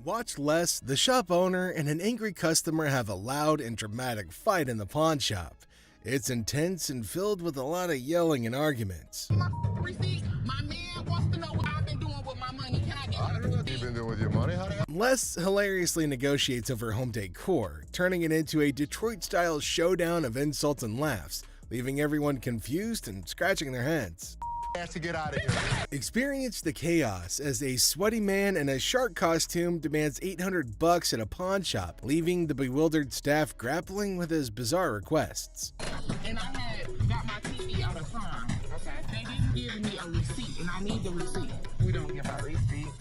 Watch less, the shop owner and an angry customer have a loud and dramatic fight in the pawn shop. It's intense and filled with a lot of yelling and arguments. My receipt, my man wants to know what I've been doing with my money. Can I get I don't know what you've been doing with your money. Les hilariously negotiates over home decor, turning it into a Detroit-style showdown of insults and laughs, leaving everyone confused and scratching their heads. To get out of here. Experience the chaos as a sweaty man in a shark costume demands $800 at a pawn shop, leaving the bewildered staff grappling with his bizarre requests. And I had got my TV out of time. Okay. They didn't give me a receipt, and I need the receipt. We don't give out receipts.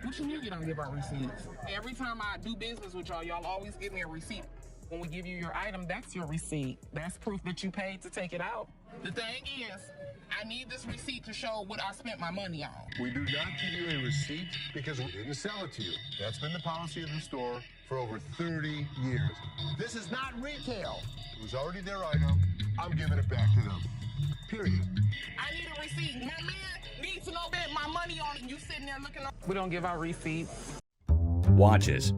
What you mean you don't give out receipts? Every time I do business with y'all, y'all always give me a receipt. When we give you your item, that's your receipt. That's proof that you paid to take it out. The thing is, I need this receipt to show what I spent my money on. We do not give you a receipt because we didn't sell it to you. That's been the policy of the store for over 30 years. This is not retail. It was already their item. I'm giving it back to them. Period. I need a receipt. My man needs to know that my money on it. You sitting there looking up. We don't give out receipts. Watches.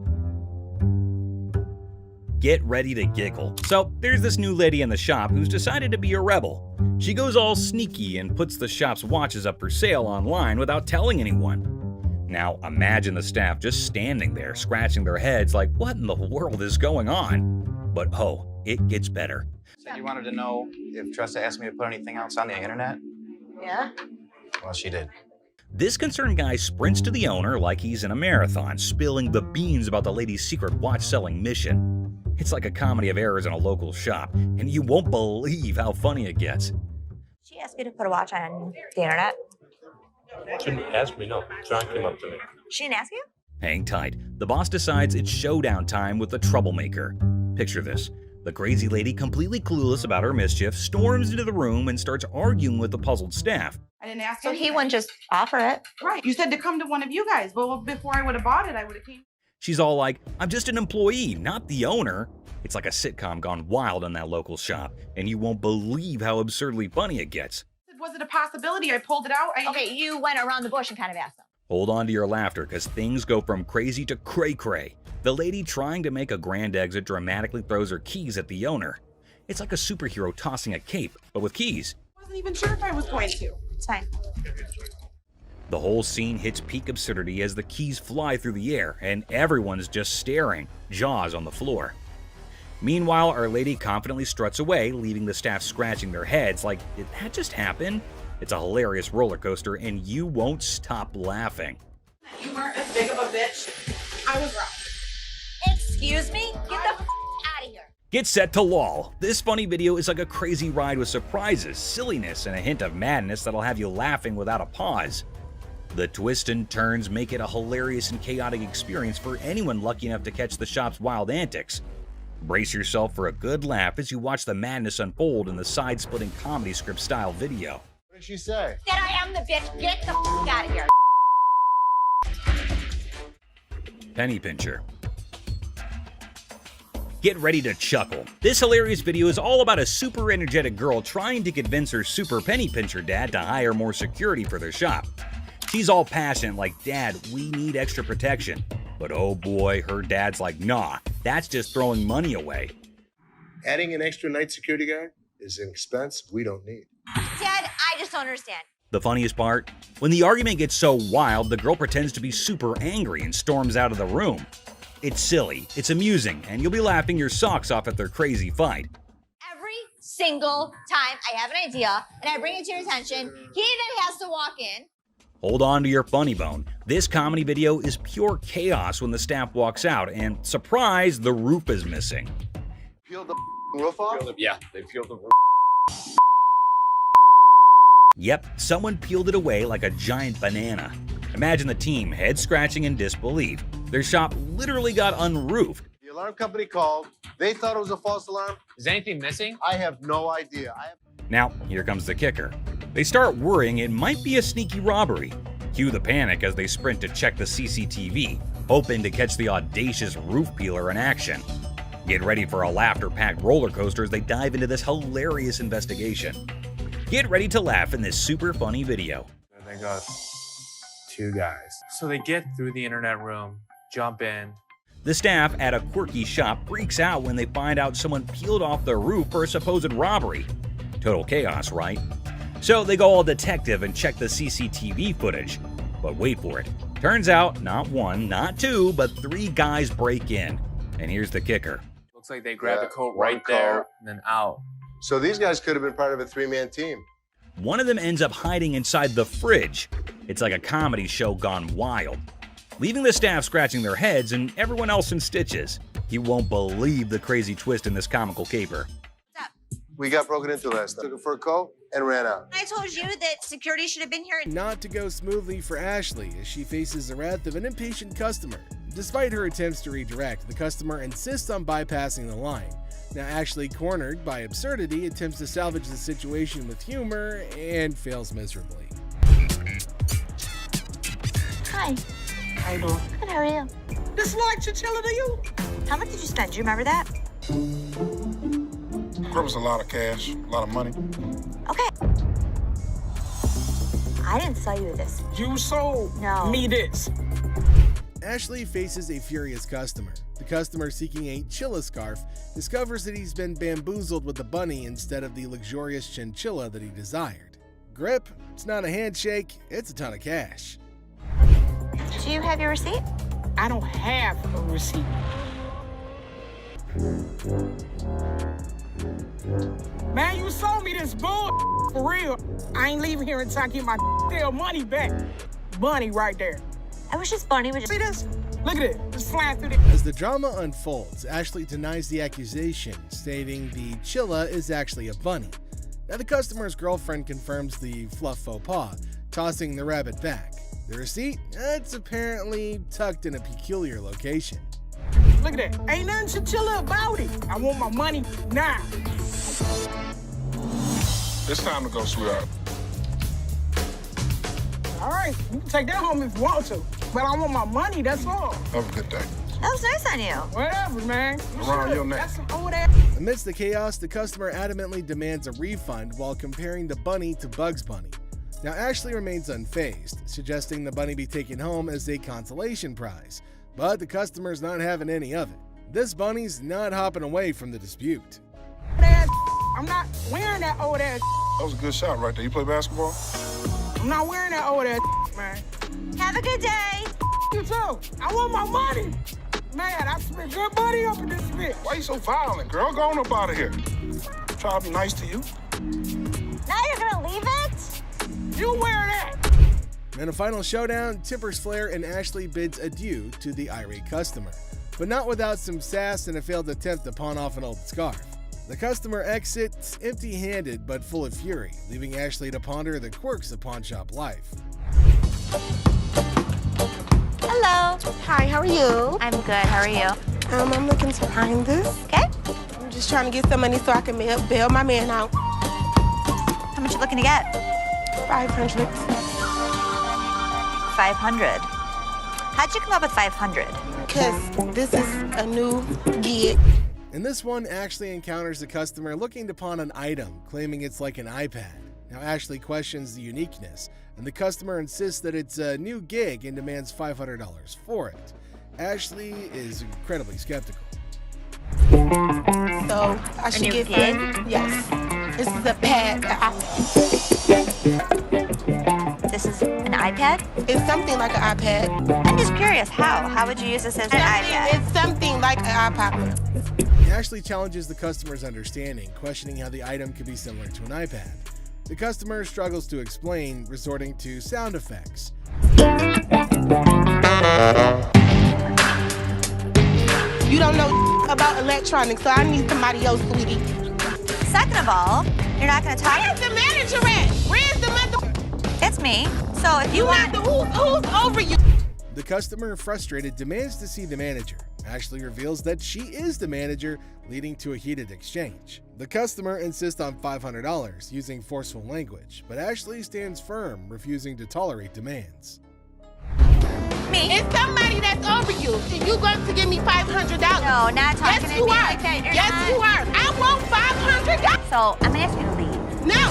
Get ready to giggle. So there's this new lady in the shop who's decided to be a rebel. She goes all sneaky and puts the shop's watches up for sale online without telling anyone. Now imagine the staff just standing there scratching their heads like, what in the world is going on? But oh, it gets better. Said you wanted to know if Tressa asked me to put anything else on the internet? Yeah? Well, she did. This concerned guy sprints to the owner like he's in a marathon, spilling the beans about the lady's secret watch-selling mission. It's like a comedy of errors in a local shop, and you won't believe how funny it gets. She asked me to put a watch on the internet. She didn't ask me, no. John came up to me. She didn't ask you? Hang tight. The boss decides it's showdown time with the troublemaker. Picture this. The crazy lady, completely clueless about her mischief, storms into the room and starts arguing with the puzzled staff. I didn't ask So him. he wouldn't just offer it. Right. You said to come to one of you guys. Well, before I would have bought it, I would have came. She's all like, I'm just an employee, not the owner. It's like a sitcom gone wild in that local shop, and you won't believe how absurdly funny it gets. Was it a possibility? I pulled it out. Okay, you went around the bush and kind of asked them. Hold on to your laughter, because things go from crazy to cray-cray. The lady trying to make a grand exit dramatically throws her keys at the owner. It's like a superhero tossing a cape, but with keys. I wasn't even sure if I was going to. It's fine. The whole scene hits peak absurdity as the keys fly through the air, and everyone's just staring, jaws on the floor. Meanwhile, Our Lady confidently struts away, leaving the staff scratching their heads like, did that just happen? It's a hilarious roller coaster, and you won't stop laughing. You weren't as big of a bitch. I was wrong. Excuse me? Get the out of here. Get set to lol. This funny video is like a crazy ride with surprises, silliness, and a hint of madness that'll have you laughing without a pause. The twists and turns make it a hilarious and chaotic experience for anyone lucky enough to catch the shop's wild antics. Brace yourself for a good laugh as you watch the madness unfold in the side-splitting comedy script-style video. What did she say? That I am the bitch. Get the out of here. Penny pincher. Get ready to chuckle. This hilarious video is all about a super energetic girl trying to convince her super penny pincher dad to hire more security for their shop. She's all passionate like, Dad, we need extra protection. But oh boy, her dad's like, nah, that's just throwing money away. Adding an extra night security guard is an expense we don't need. Dad, I just don't understand. The funniest part? When the argument gets so wild, the girl pretends to be super angry and storms out of the room. It's silly, it's amusing, and you'll be laughing your socks off at their crazy fight. Every single time I have an idea and I bring it to your attention, he then has to walk in. Hold on to your funny bone. This comedy video is pure chaos when the staff walks out, and surprise, the roof is missing. Peel the roof off? Yeah, they peeled the roof. Yep, someone peeled it away like a giant banana. Imagine the team head scratching in disbelief. Their shop literally got unroofed. The alarm company called. They thought it was a false alarm. Is anything missing? I have no idea. Now, here comes the kicker. They start worrying it might be a sneaky robbery. Cue the panic as they sprint to check the CCTV, hoping to catch the audacious roof peeler in action. Get ready for a laughter-packed roller coaster as they dive into this hilarious investigation. Get ready to laugh in this super funny video. They got two guys. So they get through the internet room. jump in. The staff at a quirky shop freaks out when they find out someone peeled off their roof for a supposed robbery. Total chaos, right? So they go all detective and check the CCTV footage. But wait for it. Turns out, not one, not two, but 3 guys break in. And here's the kicker. Looks like they grabbed Yeah, the coat one right there coat. and then out. So these guys could have been part of a 3-man team. One of them ends up hiding inside the fridge. It's like a comedy show gone wild, leaving the staff scratching their heads and everyone else in stitches. You won't believe the crazy twist in this comical caper. We got broken into last night. Took it for a coat and ran out. I told you that security should have been here. Not to go smoothly for Ashley as she faces the wrath of an impatient customer. Despite her attempts to redirect, the customer insists on bypassing the line. Now Ashley, cornered by absurdity, attempts to salvage the situation with humor and fails miserably. Hi. How you doing? Good, how are you? This like chinchilla to you? How much did you spend? Do you remember that? There was a lot of cash, a lot of money. Okay. I didn't sell you this. You sold me this. Ashley faces a furious customer. The customer, seeking a chilla scarf, discovers that he's been bamboozled with the bunny instead of the luxurious chinchilla that he desired. Grip, it's not a handshake, it's a ton of cash. Do you have your receipt? I don't have a receipt. Man, you sold me this bull for real. I ain't leaving here until I get my damn money back. Bunny right there. I wish this bunny would just... See this? Look at it. It's flying through the... As the drama unfolds, Ashley denies the accusation, stating the chilla is actually a bunny. Now the customer's girlfriend confirms the fluff faux pas, tossing the rabbit back. The receipt? It's apparently tucked in a peculiar location. Look at that. Ain't nothing chinchilla about it. I want my money now. It's time to go, sweetheart. All right, you can take that home if you want to. But I want my money, that's all. Have a good day. That was nice on you. Whatever, man. Around your neck. That's some old ass. Amidst the chaos, the customer adamantly demands a refund while comparing the bunny to Bugs Bunny. Now Ashley remains unfazed, suggesting the bunny be taken home as a consolation prize, but the customer's not having any of it. This bunny's not hopping away from the dispute. I'm not wearing that old ass. That was a good shot right there. You play basketball? I'm not wearing that old ass, man. Have a good day. You too. I want my money. Man, I spent good money up in this bitch. Why you so violent, girl? Go on up out of here. Try to be nice to you. Now you're gonna leave it? You wear that. In a final showdown, Tipper's Flair and Ashley bids adieu to the irate customer, but not without some sass and a failed attempt to pawn off an old scarf. The customer exits empty-handed but full of fury, leaving Ashley to ponder the quirks of pawnshop life. Hello. Hi, how are you? I'm good, how are you? I'm looking to find this. Okay. I'm just trying to get some money so I can bail my man out. How much you looking to get? 500. 500. How'd you come up with 500? Because this is a new gig. In this one, Ashley encounters a customer looking to pawn an item, claiming it's like an iPad. Now Ashley questions the uniqueness, and the customer insists that it's a new gig and demands $500 for it. Ashley is incredibly skeptical. So I should new get gig? Yes. This is a pad. This is an iPad? It's something like an iPad. I'm just curious, how? How would you use this as an iPad? It's something like an iPod. Ashley challenges the customer's understanding, questioning how the item could be similar to an iPad. The customer struggles to explain, resorting to sound effects. You don't know about electronics, so I need somebody else, sweetie. Second of all, you're not going to talk. Where's the manager at? Where's the mother? It's me. So if you want... Who's over you? The customer, frustrated, demands to see the manager. Ashley reveals that she is the manager, leading to a heated exchange. The customer insists on $500, using forceful language, but Ashley stands firm, refusing to tolerate demands. Me? It's somebody that's over you. And you going to give me $500. No, not talking yes, to you me are. like that. You're yes, not. you are. I want $500. So I'm going to ask you to leave. No,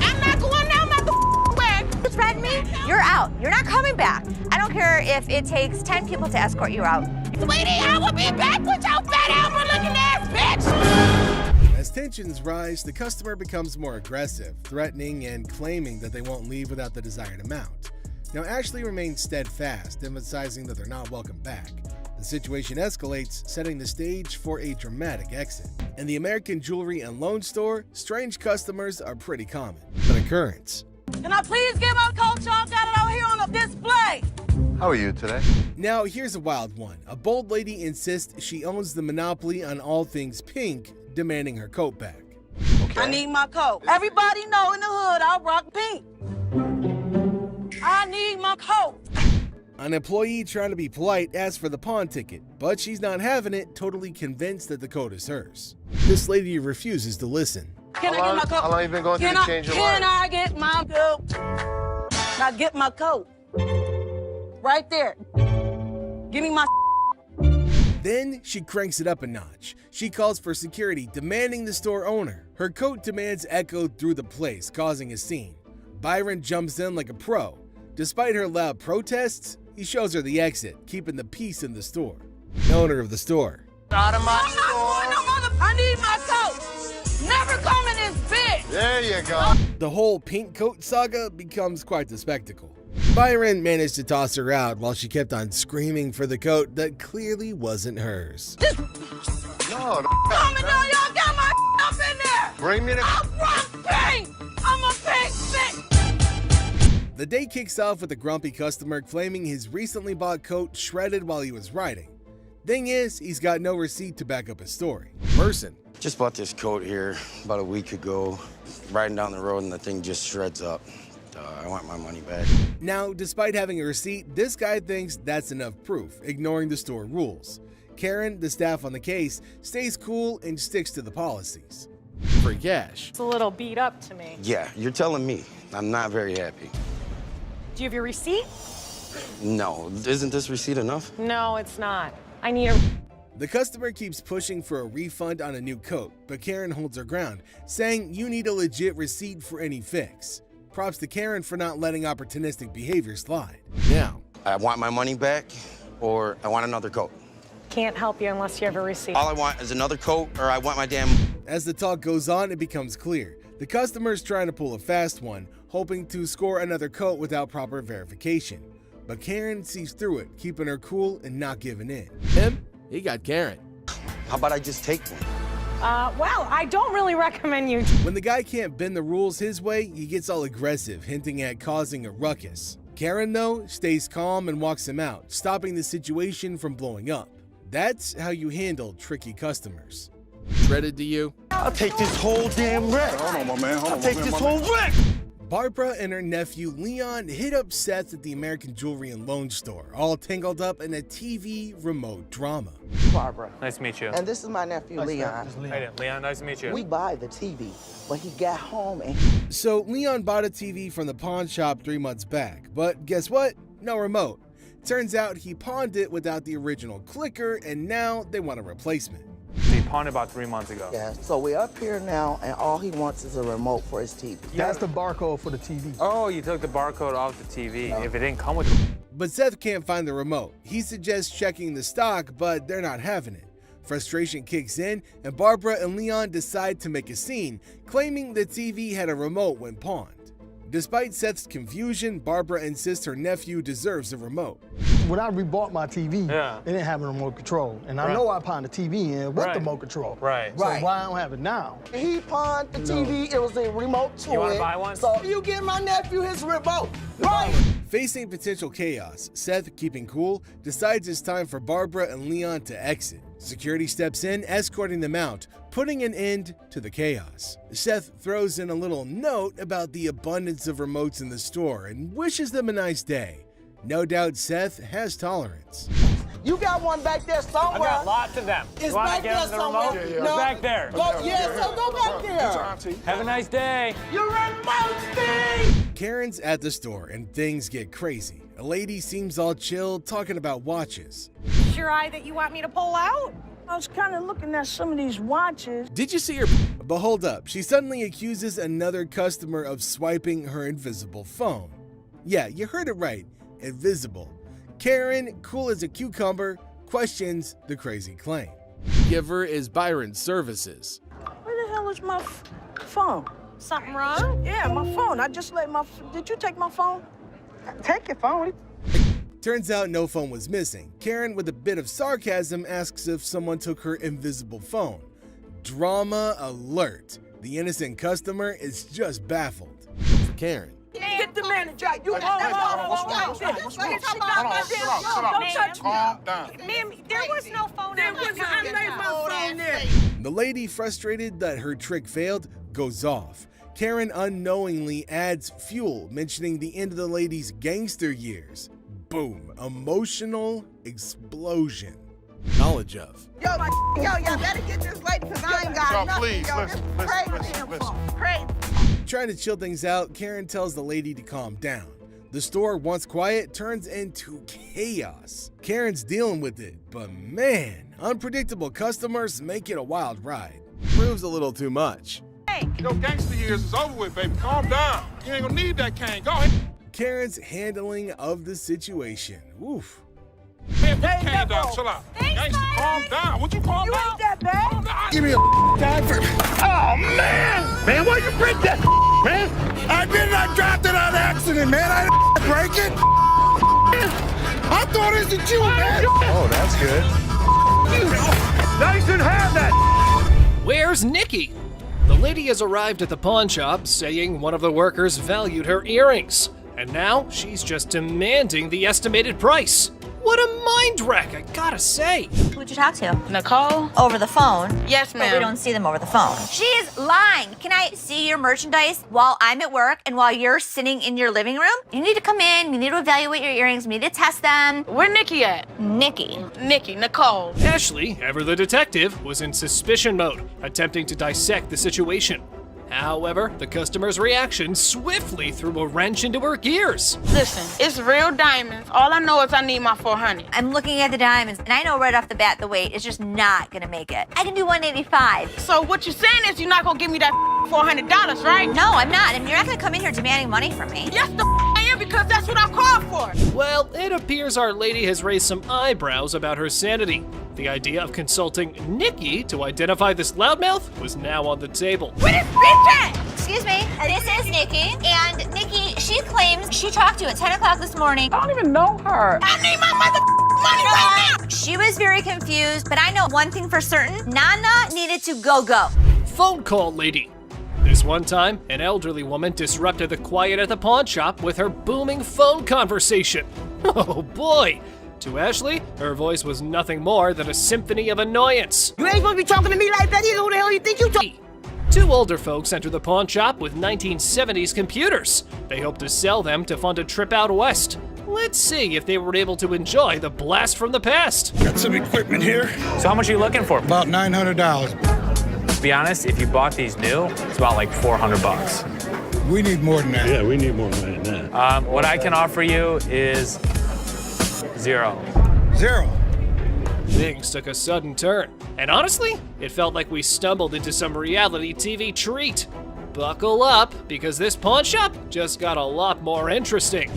I'm not going now, motherfucker. threaten me, you're out. You're not coming back. I don't care if it takes 10 people to escort you out. Sweetie, I will be back with your fat Albert-looking ass, bitch! As tensions rise, the customer becomes more aggressive, threatening and claiming that they won't leave without the desired amount. Now, Ashley remains steadfast, emphasizing that they're not welcome back. The situation escalates, setting the stage for a dramatic exit. In the American jewelry and loan store, strange customers are pretty common. An occurrence. Can I please get my coat? Y'all got it out here on the display. How are you today? Now, here's a wild one. A bold lady insists she owns the monopoly on all things pink, demanding her coat back. Okay. I need my coat. Everybody know in the hood I rock pink. I need my coat. An employee trying to be polite asks for the pawn ticket, but she's not having it, totally convinced that the coat is hers. This lady refuses to listen. Can I get my coat? How long you been going through to change your Can life? I get my coat? Can I get my coat? Right there. Give me my. Then she cranks it up a notch. She calls for security, demanding the store owner. Her coat demands echoed through the place, causing a scene. Byron jumps in like a pro. Despite her loud protests, he shows her the exit, keeping the peace in the store. The owner of the store. Out of my store. I need my coat. Never come in this bitch. There you go. The whole pink coat saga becomes quite the spectacle. Byron managed to toss her out while she kept on screaming for the coat that clearly wasn't hers. No, Coming down, y'all got my up in there. bring me the. I rock pink. I'm a pink bitch. The day kicks off with a grumpy customer claiming his recently bought coat shredded while he was riding. Thing is, he's got no receipt to back up his story. Person. Just bought this coat here about a week ago. Riding down the road and the thing just shreds up. I want my money back. Now, despite having a receipt, this guy thinks that's enough proof, ignoring the store rules. Karen, the staff on the case, stays cool and sticks to the policies. For cash. It's a little beat up to me. Yeah, you're telling me. I'm not very happy. Do you have your receipt? No, isn't this receipt enough? No, it's not. I need a... The customer keeps pushing for a refund on a new coat, but Karen holds her ground, saying you need a legit receipt for any fix. Props to Karen for not letting opportunistic behavior slide. Now, I want my money back, or I want another coat. Can't help you unless you have a receipt. All I want is another coat, or I want my damn... as the talk goes on, it becomes clear. The customer's trying to pull a fast one, hoping to score another coat without proper verification. But Karen sees through it, keeping her cool and not giving in. Him? He got Karen. How about I just take one? Well, I don't really recommend you... When the guy can't bend the rules his way, he gets all aggressive, hinting at causing a ruckus. Karen, though, stays calm and walks him out, stopping the situation from blowing up. That's how you handle tricky customers. Shredded to you? I'll take this whole damn wreck. Hold on, my man. Hold on, I'll take my man, this my whole man. wreck. Barbara and her nephew Leon hit up Seth at the American Jewelry and Loan Store, all tangled up in a TV remote drama. Barbara. Nice to meet you. And this is my nephew, Leon. Hey, Leon, nice to meet you. We buy the TV, but he got home and So Leon bought a TV from the pawn shop 3 months back, but guess what? No remote. Turns out he pawned it without the original clicker, and now they want a replacement. He pawned about 3 months ago. yeah. So we're up here now, and all he wants is a remote for his TV. That's the barcode for the TV. Oh, you took the barcode off the TV. If it didn't come with it. But Seth can't find the remote. He suggests checking the stock, but they're not having it. Frustration kicks in, and Barbara and Leon decide to make a scene, claiming the TV had a remote when pawned. Despite Seth's confusion, Barbara insists her nephew deserves a remote. When I rebought my TV, Yeah. it didn't have a remote control. And I Right. know I pawned the TV in with Right. the remote control. Right. So Right. why I don't have it now? He pawned the TV. It was a remote to You wanna it. buy one? So you give my nephew his remote, right? Facing potential chaos, Seth, keeping cool, decides it's time for Barbara and Leon to exit. Security steps in, escorting them out, putting an end to the chaos. Seth throws in a little note about the abundance of remotes in the store and wishes them a nice day. No doubt Seth has tolerance. You got one back there somewhere. I've got lots of them. It's you want back to give there them the remote? somewhere. It's No. back there. Go, yeah, so go back there. Have a nice day. You remote me. Karen's at the store and things get crazy. A lady seems all chill, talking about watches. Sure eye that you want me to pull out? I was kind of looking at some of these watches. Did you see her? But hold up, she suddenly accuses another customer of swiping her invisible phone. Yeah, you heard it right, invisible. Karen, cool as a cucumber, questions the crazy claim. Giver is Byron's Services. Where the hell is my phone? Something wrong? Yeah, my phone. I just let my... Did you take my phone? Take your phone. Turns out no phone was missing. Karen, with a bit of sarcasm, asks if someone took her invisible phone. Drama alert. The innocent customer is just baffled. For Karen. Get the manager. You Calm down. Ma'am, there was no phone in my phone there. The lady, frustrated that her trick failed, goes off. Karen unknowingly adds fuel, mentioning the end of the lady's gangster years. Boom. Emotional explosion. Knowledge of. Yo, y'all better get this lady because I ain't got nothing. Please, yo, listen. Crazy. Trying to chill things out, Karen tells the lady to calm down. The store, once quiet, turns into chaos. Karen's dealing with it, but man, unpredictable customers make it a wild ride. Proves a little too much. Yo, gangster years is over with, baby. Calm down. You ain't gonna need that cane. Go ahead. Karen's handling of the situation. Oof. Man, put the cane down. Chill out. Gangster, calm down. Would you calm down? You ain't that bad. Give me a diver. Oh, man. Man, why you break that, man? I didn't drop it on accident, man. I didn't break it. I thought it was you, man. Oh, that's good. Nice and have that. Where's Nikki? The lady has arrived at the pawn shop saying one of the workers valued her earrings, and now she's just demanding the estimated price. What a mind wreck, I gotta say. Who'd you talk to? Nicole? Over the phone? Yes, But we ma'am. don't see them over the phone. She is lying. Can I see your merchandise while I'm at work and while you're sitting in your living room? You need to come in, you need to evaluate your earrings, we need to test them. Where Nikki at? Nikki. Nicole. Ashley, ever the detective, was in suspicion mode, attempting to dissect the situation. However, the customer's reaction swiftly threw a wrench into her gears. Listen, it's real diamonds. All I know is I need my 400. I'm looking at the diamonds, and I know right off the bat the weight is just not gonna make it. I can do 185. So what you're saying is you're not gonna give me that $400, right? No, I'm not. And you're not gonna come in here demanding money from me. Yes, I am, because that's what I called for. Well, it appears our lady has raised some eyebrows about her sanity. The idea of consulting Nikki to identify this loudmouth was now on the table. Where is bitch at? Excuse me, this is Nikki, and Nikki, she claims she talked to you at 10 o'clock this morning. I don't even know her. I need my money right now. She was very confused, but I know one thing for certain, Nana needed to go. Phone call lady. This one time, an elderly woman disrupted the quiet at the pawn shop with her booming phone conversation. Oh boy! To Ashley, her voice was nothing more than a symphony of annoyance. You ain't supposed to be talking to me like that either. Who the hell you think you talking? Two older folks enter the pawn shop with 1970s computers. They hope to sell them to fund a trip out west. Let's see if they were able to enjoy the blast from the past. Got some equipment here. So how much are you looking for? About $900. To be honest, if you bought these new, it's about like $400. We need more than that. Yeah, we need more money than that. What I can offer you is $0. Things took a sudden turn, and honestly, it felt like we stumbled into some reality TV treat. Buckle up, because this pawn shop just got a lot more interesting.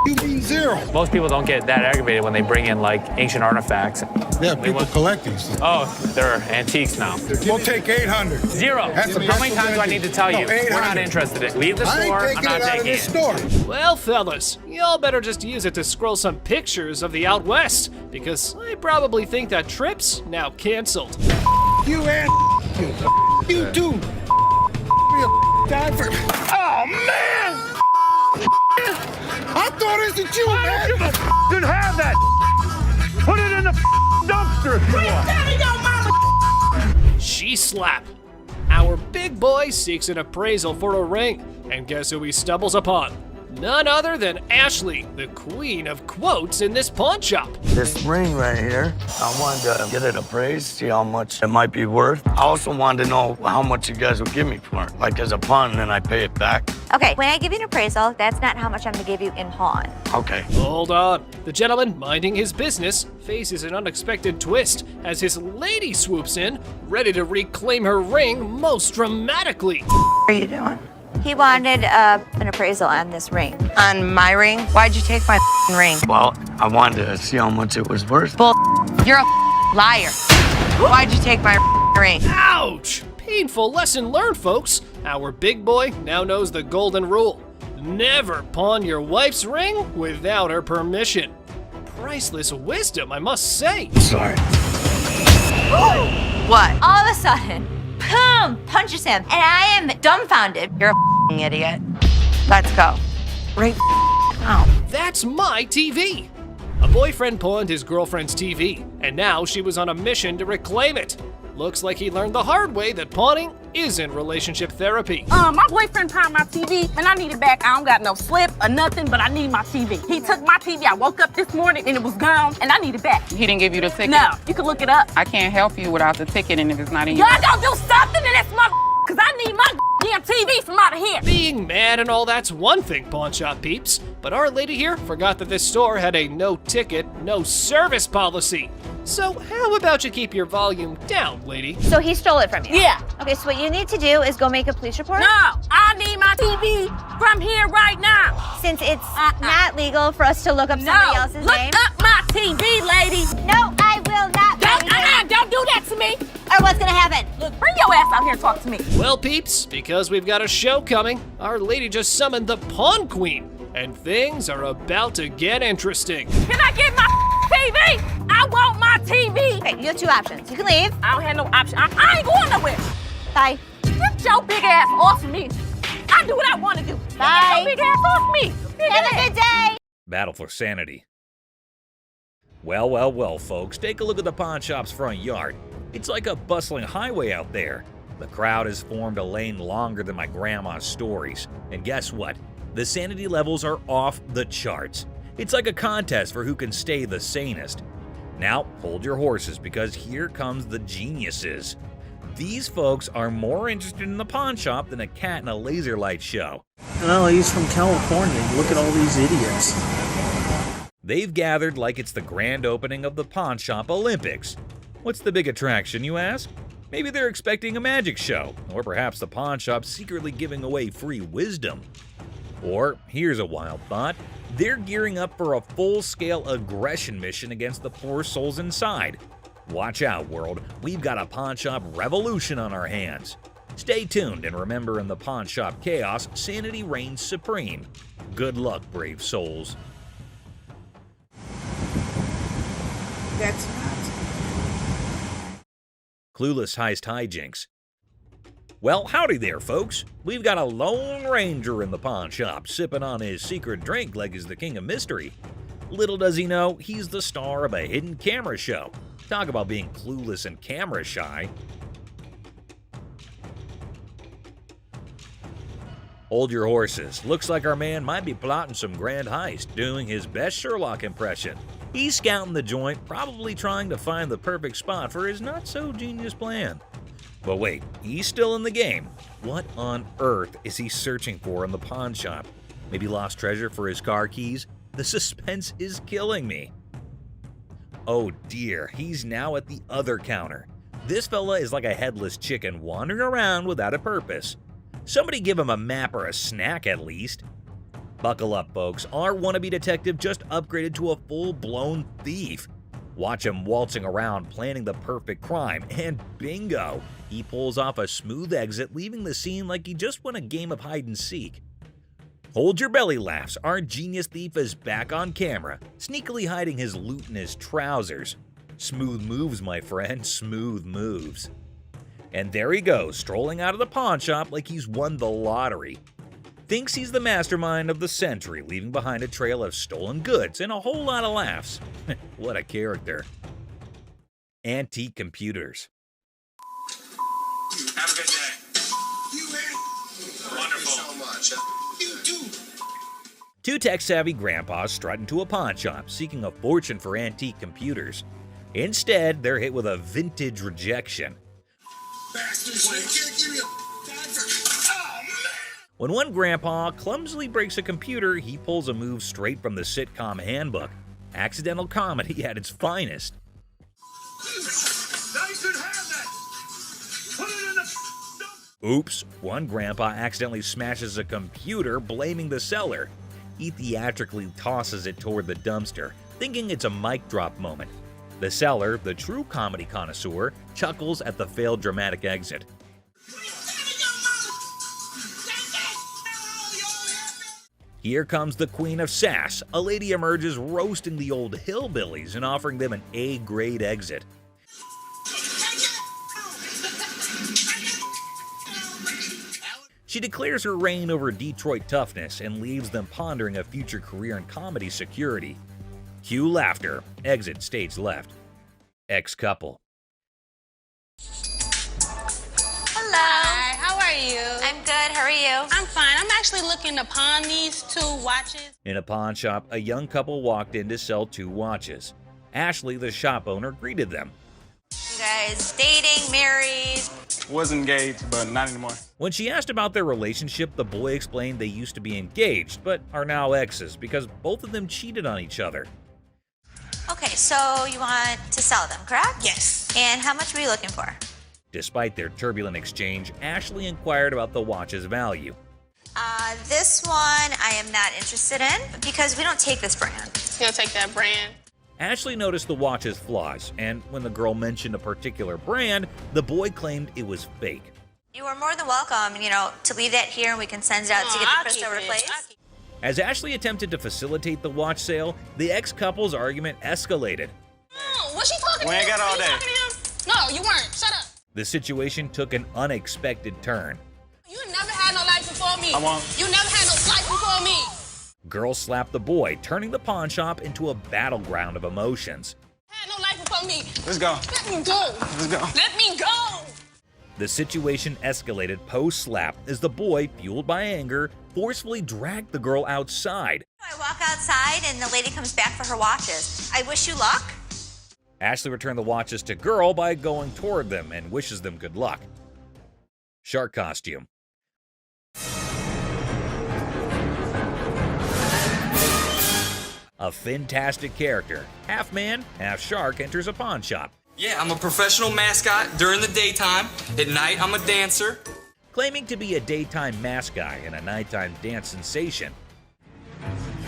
You mean $0? Most people don't get that aggravated when they bring in like ancient artifacts. Yeah, people collect these. Oh, they're antiques now. We'll take $800. $0. How many times do I need to tell you? We're not interested. Leave the store. I'm not taking it. Store. Well, fellas, y'all better just use it to scroll some pictures of the out west, because I probably think that trip's now canceled. You and you too. Oh man! I thought it was you, man. Didn't have that. Put it in the dumpster if you want. She slap. Our big boy seeks an appraisal for a ring, and guess who he stumbles upon? None other than Ashley, the queen of quotes in this pawn shop. This ring right here, I wanted to get it appraised, see how much it might be worth. I also wanted to know how much you guys would give me for it, like as a pawn, and then I pay it back. Okay, when I give you an appraisal, that's not how much I'm gonna give you in pawn. Okay. Hold on. The gentleman minding his business faces an unexpected twist as his lady swoops in, ready to reclaim her ring most dramatically. What are you doing? He wanted an appraisal on this ring. On my ring? Why'd you take my ring? Well, I wanted to see how much it was worth. Bull. You're a liar. Why'd you take my ring? Ouch! Painful lesson learned, folks. Our big boy now knows the golden rule. Never pawn your wife's ring without her permission. Priceless wisdom, I must say. Sorry. What? All of a sudden, boom, punches him, and I am dumbfounded. You're a idiot. Let's go. Right now. That's my TV. A boyfriend pawned his girlfriend's TV, and now she was on a mission to reclaim it. Looks like he learned the hard way that pawning isn't relationship therapy. My boyfriend pawned my TV, and I need it back. I don't got no slip or nothing, but I need my TV. He took my TV. I woke up this morning, and it was gone, and I need it back. He didn't give you the ticket? No, you can look it up. I can't help you without the ticket, and if it's not in your... Y'all gonna do something in this because I need my damn TV from out of here. Being mad and all that's one thing, pawn shop peeps, but our lady here forgot that this store had a no ticket, no service policy. So how about you keep your volume down, lady? So he stole it from you? Yeah. Okay, so what you need to do is go make a police report? No, I need my TV from here right now. Since it's not legal for us to look up somebody else's name. Look up my TV, lady. No, I will not. Don't do that to me. Or what's gonna happen? Look, bring your ass out here and talk to me. Well, peeps, because we've got a show coming, our lady just summoned the Pawn Queen, and things are about to get interesting. Can I get my TV? I want my TV. Okay, you have two options. You can leave. I don't have no option. I ain't going nowhere. Bye. Get your big ass off me. I do what I want to do. Bye. Get your big ass off me. Have a good day. Battle for sanity. Well, folks, take a look at the pawn shop's front yard. It's like a bustling highway out there. The crowd has formed a lane longer than my grandma's stories. And guess what? The sanity levels are off the charts. It's like a contest for who can stay the sanest. Now, hold your horses because here comes the geniuses. These folks are more interested in the pawn shop than a cat in a laser light show. Well, he's from California. Look at all these idiots. They've gathered like it's the grand opening of the Pawn Shop Olympics. What's the big attraction, you ask? Maybe they're expecting a magic show, or perhaps the pawn shop's secretly giving away free wisdom. Or, here's a wild thought, they're gearing up for a full-scale aggression mission against the poor souls inside. Watch out, world, we've got a pawn shop revolution on our hands. Stay tuned and remember, in the pawn shop chaos, sanity reigns supreme. Good luck, brave souls. That's not. Clueless heist hijinks. Well, howdy there, folks. We've got a Lone Ranger in the pawn shop, sipping on his secret drink like he's the king of mystery. Little does he know, he's the star of a hidden camera show. Talk about being clueless and camera shy. Hold your horses. Looks like our man might be plotting some grand heist, doing his best Sherlock impression. He's scouting the joint, probably trying to find the perfect spot for his not-so-genius plan. But wait, he's still in the game. What on earth is he searching for in the pawn shop? Maybe lost treasure for his car keys? The suspense is killing me. Oh dear, he's now at the other counter. This fella is like a headless chicken wandering around without a purpose. Somebody give him a map or a snack at least. Buckle up, folks. Our wannabe detective just upgraded to a full-blown thief. Watch him waltzing around planning the perfect crime, and bingo! He pulls off a smooth exit, leaving the scene like he just won a game of hide-and-seek. Hold your belly laughs, our genius thief is back on camera, sneakily hiding his loot in his trousers. Smooth moves, my friend, smooth moves. And there he goes, strolling out of the pawn shop like he's won the lottery. Thinks he's the mastermind of the century, leaving behind a trail of stolen goods and a whole lot of laughs. What a character. Antique computers. Have a good day. You, man. Wonderful. So much. You too. Two tech-savvy grandpas strut into a pawn shop, seeking a fortune for antique computers. Instead, they're hit with a vintage rejection. Bastards, you can't give me a dime for... Oh, man! When one grandpa clumsily breaks a computer, he pulls a move straight from the sitcom handbook. Accidental comedy at its finest. Now you should have that! Put it in the... Oops, one grandpa accidentally smashes a computer, blaming the seller. He theatrically tosses it toward the dumpster, thinking it's a mic drop moment. The seller, the true comedy connoisseur, chuckles at the failed dramatic exit. Here comes the queen of sass. A lady emerges roasting the old hillbillies and offering them an A-grade exit. She declares her reign over Detroit toughness and leaves them pondering a future career in comedy security. Cue laughter. Exit stage left. Ex-couple. Hello. Hi, how are you? I'm good. How are you? I'm fine. I'm actually looking to pawn these 2 watches. In a pawn shop, a young couple walked in to sell 2 watches. Ashley, the shop owner, greeted them. You guys dating, married? Was engaged, but not anymore. When she asked about their relationship, the boy explained they used to be engaged, but are now exes because both of them cheated on each other. Okay, so you want to sell them, correct? Yes. And how much were you looking for? Despite their turbulent exchange, Ashley inquired about the watch's value. This one I am not interested in because we don't take this brand. You'll take that brand. Ashley noticed the watch's flaws, and when the girl mentioned a particular brand, the boy claimed it was fake. You are more than welcome, to leave that here and we can send it out to get the crystal replaced. As Ashley attempted to facilitate the watch sale, the ex-couple's argument escalated. Oh, what's she talking to? We ain't got all You day. talking to him? No, you weren't. Shut up. The situation took an unexpected turn. You never had no life before me. I won't. You never had no life before me. Girl slapped the boy, turning the pawn shop into a battleground of emotions. Had no life before me. Let's go. Let me go. Let's go. Let me go. The situation escalated post-slap as the boy, fueled by anger, forcefully dragged the girl outside. I walk outside and the lady comes back for her watches. I wish you luck. Ashley returned the watches to girl by going toward them and wishes them good luck. Shark costume. A fantastic character, half man, half shark, enters a pawn shop. Yeah, I'm a professional mascot during the daytime. At night, I'm a dancer. Claiming to be a daytime mascot and a nighttime dance sensation.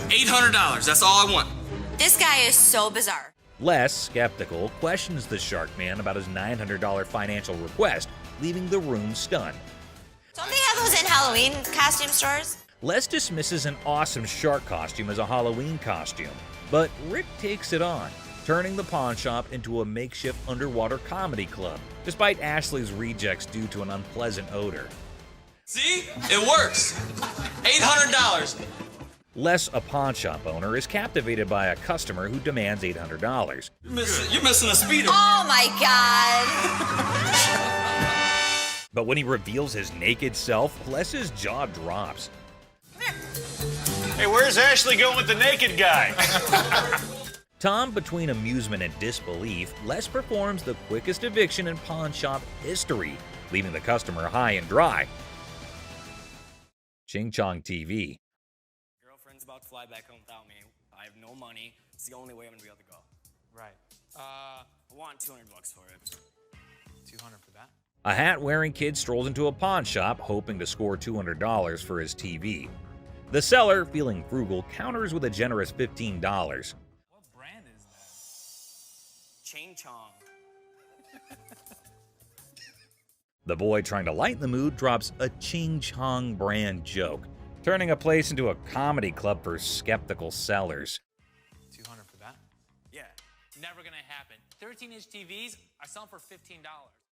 $800, that's all I want. This guy is so bizarre. Les, skeptical, questions the shark man about his $900 financial request, leaving the room stunned. Don't they have those in Halloween costume stores? Les dismisses an awesome shark costume as a Halloween costume, but Rick takes it on, turning the pawn shop into a makeshift underwater comedy club, despite Ashley's rejects due to an unpleasant odor. See? It works. $800. Les, a pawn shop owner, is captivated by a customer who demands $800. You're missing a speeder. Oh my God. But when he reveals his naked self, Les's jaw drops. Hey, where's Ashley going with the naked guy? Tom, between amusement and disbelief, Les performs the quickest eviction in pawn shop history, leaving the customer high and dry. Ching Chong TV. Girlfriend's about to fly back home without me. I have no money. It's the only way I'm gonna be able to go. Right. I want $200 for it. 200 for that? A hat-wearing kid strolls into a pawn shop, hoping to score $200 for his TV. The seller, feeling frugal, counters with a generous $15. What brand is that? Ching Chong. The boy, trying to lighten the mood, drops a Ching Chong brand joke, turning a place into a comedy club for skeptical sellers. 200 for that? Yeah, never gonna happen. 13-inch TVs, I sell them for $15.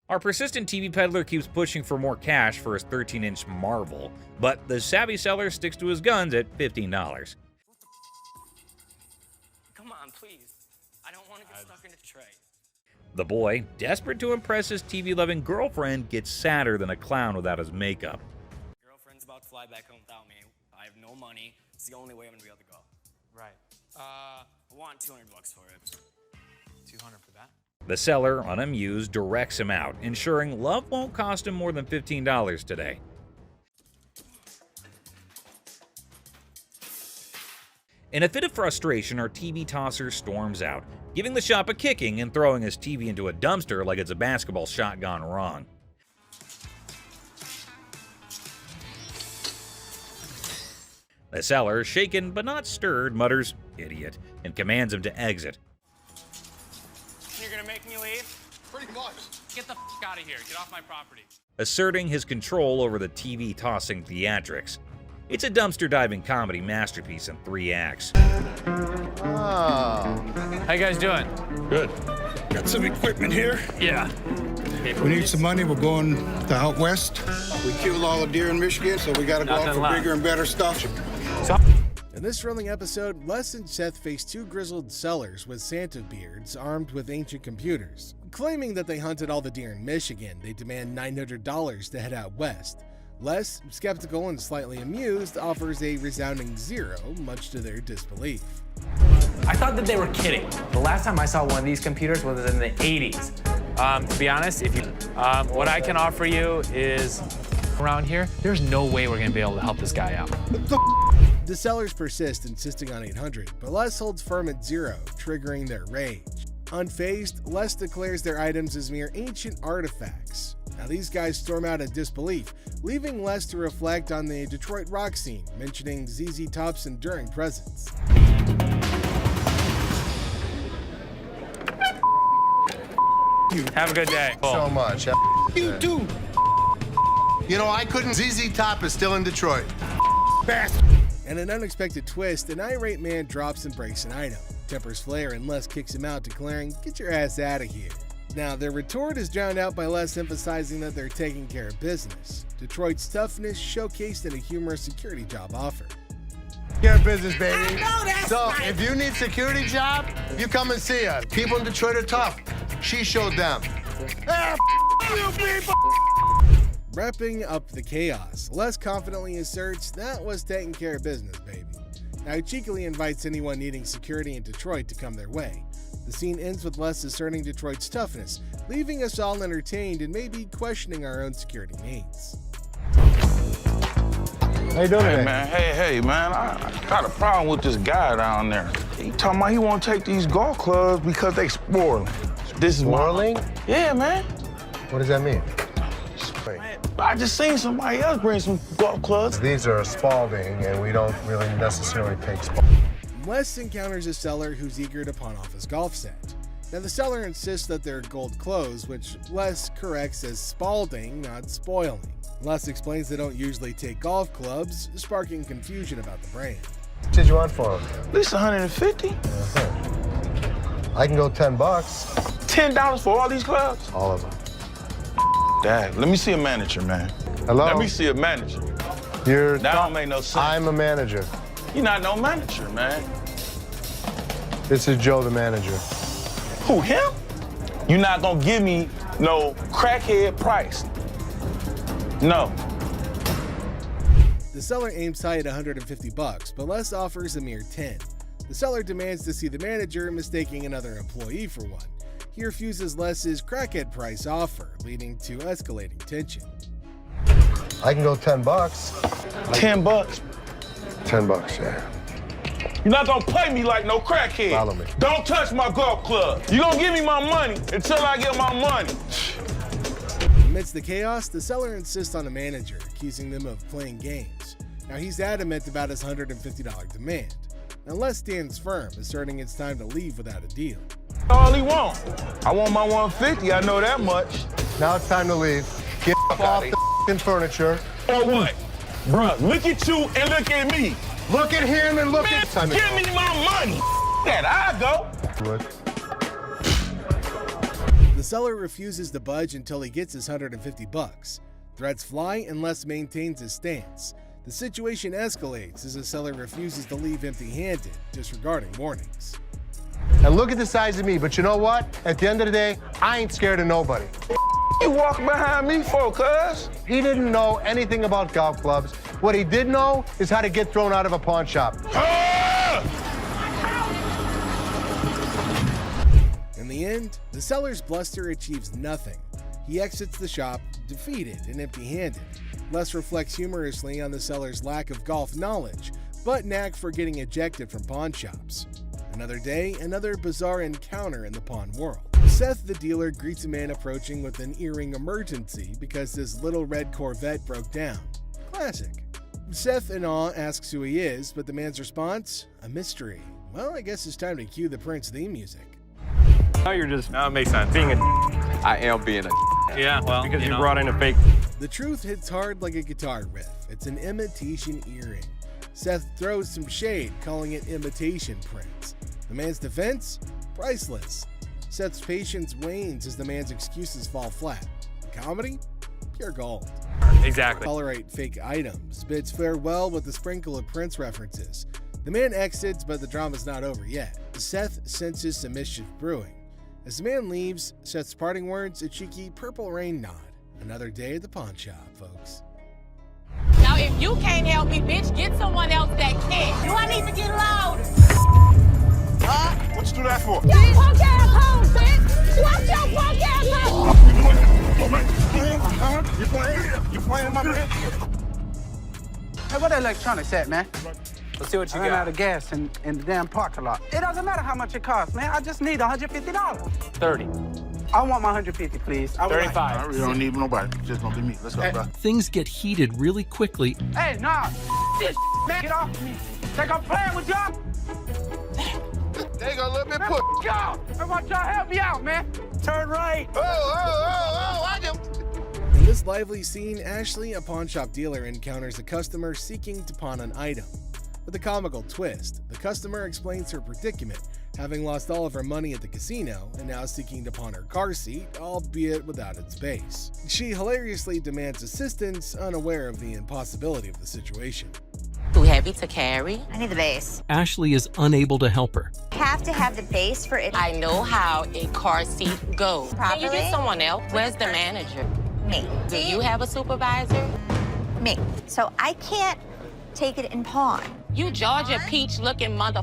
Our persistent TV peddler keeps pushing for more cash for his 13-inch Marvel, but the savvy seller sticks to his guns at $15. Come on, please. I don't want to get stuck in a tray. The boy, desperate to impress his TV-loving girlfriend, gets sadder than a clown without his makeup. Girlfriend's about to fly back home without me. I have no money. It's the only way I'm gonna be able to go. Right. I want $200 for it. 200 for that? The seller, unamused, directs him out, ensuring love won't cost him more than $15 today. In a fit of frustration, our TV tosser storms out, giving the shop a kicking and throwing his TV into a dumpster like it's a basketball shot gone wrong. The seller, shaken but not stirred, mutters, "Idiot," and commands him to exit. You're gonna make me leave? Pretty much. Get the f out of here. Get off my property. Asserting his control over the TV-tossing theatrics. It's a dumpster-diving comedy masterpiece in 3 acts. How you guys doing? Good. Got some equipment here. Yeah. We need some money. We're going to out west. We killed all the deer in Michigan, so we got to go out Nothing for left. bigger and better stuff. In this thrilling episode, Les and Seth face 2 grizzled sellers with Santa beards armed with ancient computers. Claiming that they hunted all the deer in Michigan, they demand $900 to head out west. Les, skeptical and slightly amused, offers a resounding 0, much to their disbelief. I thought that they were kidding. The last time I saw one of these computers was in the 80s. To be honest, if you, what I can offer you is around here, there's no way we're gonna be able to help this guy out. The sellers persist, insisting on 800, but Les holds firm at 0, triggering their rage. Unfazed, Les declares their items as mere ancient artifacts. Now these guys storm out in disbelief, leaving Les to reflect on the Detroit rock scene, mentioning ZZ Top's enduring presence. Have a good day. So much. You do. You know, I couldn't. ZZ Top is still in Detroit. Bastard. And an unexpected twist, an irate man drops and breaks an item. Tempers flare and Les kicks him out, declaring, "Get your ass out of here." Now, their retort is drowned out by Les emphasizing that they're taking care of business. Detroit's toughness showcased in a humorous security job offer. Care of business, baby. So, if you need security job, you come and see us. People in Detroit are tough. She showed them. Ah, you people! Wrapping up the chaos, Les confidently asserts that was taking care of business, baby. Now he cheekily invites anyone needing security in Detroit to come their way. The scene ends with Les asserting Detroit's toughness, leaving us all entertained and maybe questioning our own security needs. How you doing today? Man, hey, man, I got a problem with this guy down there. He talking about he want to take these golf clubs because they spoiling. This is Spoiling? Yeah, man. What does that mean? I just seen somebody else bring some golf clubs. These are Spalding, and we don't really necessarily take Spalding. Les encounters a seller who's eager to pawn off his golf set. Now the seller insists that they're gold clothes, which Les corrects as Spalding, not spoiling. Les explains they don't usually take golf clubs, sparking confusion about the brand. What did you want for them? At least 150. I can go $10. $10 for all these clubs? All of them. Dad, let me see a manager, man. Hello? Let me see a manager. That don't make no sense. I'm a manager. You're not no manager, man. This is Joe, the manager. Who, him? You're not gonna give me no crackhead price. No. The seller aims high at $150, but Les offers a mere 10. The seller demands to see the manager, mistaking another employee for one. He refuses Les's crackhead price offer, leading to escalating tension. I can go $10. $10? $10, yeah. You're not gonna pay me like no crackhead. Follow me. Don't touch my golf club. You gonna give me my money until I get my money. Amidst the chaos, the seller insists on a manager, accusing them of playing games. Now he's adamant about his $150 demand. Now Les stands firm, asserting it's time to leave without a deal. All he want. I want my 150, I know that much. Now it's time to leave. Get off the furniture. Or what? Bruh, look at you and look at me. Look at him and look at... Give me my money. That I go. The seller refuses to budge until he gets his $150. Threats fly and Les maintains his stance. The situation escalates as the seller refuses to leave empty-handed, disregarding warnings. And look at the size of me, but you know what? At the end of the day, I ain't scared of nobody. You walk behind me for, cuz? He didn't know anything about golf clubs. What he did know is how to get thrown out of a pawn shop. In the end, the seller's bluster achieves nothing. He exits the shop, defeated and empty-handed. Les reflects humorously on the seller's lack of golf knowledge, but knack for getting ejected from pawn shops. Another day, another bizarre encounter in the pawn world. Seth the dealer greets a man approaching with an earring emergency because his little red Corvette broke down. Classic. Seth, in awe, asks who he is, but the man's response? A mystery. Well, I guess it's time to cue the Prince theme music. Now you're just, now it makes sense. Being a I am being a yeah, well, because you brought in a fake. The truth hits hard like a guitar riff. It's an imitation earring. Seth throws some shade, calling it imitation Prince. The man's defense? Priceless. Seth's patience wanes as the man's excuses fall flat. Comedy? Pure gold. Exactly. Tolerate fake items, bids farewell with a sprinkle of Prince references. The man exits, but the drama's not over yet. Seth senses some mischief brewing. As the man leaves, Seth's parting words, a cheeky purple rain nod. Another day at the pawn shop, folks. Now, if you can't help me, bitch, get someone else that can. Do I need to get loud? What you do that for? You punk asshole, bitch! Watch your punk asshole! You playing my man? Hey, what that electronics at, man? Let's see what you I ran got. out of gas in the damn parking lot. It doesn't matter how much it costs, man. I just need $150. 30. I want my 150, please. 35. I really don't need nobody. Just gonna be me. Let's go, bro. Things get heated really quickly. Hey, nah. This man, get off me. Think I'm playing with y'all? There you go, a little bit Man, put. y'all. I want y'all to help me out, man. Turn right. I can. In this lively scene, Ashley, a pawn shop dealer, encounters a customer seeking to pawn an item. With a comical twist, the customer explains her predicament, having lost all of her money at the casino and now seeking to pawn her car seat, albeit without its base. She hilariously demands assistance, unaware of the impossibility of the situation. Too heavy to carry. I need the base. Ashley is unable to help her. Have to have the base for it. I know how a car seat goes. Properly? Can you get someone else? Where's the manager? Me. Do you have a supervisor? Me. So I can't take it in pawn. You Georgia Peach looking mother.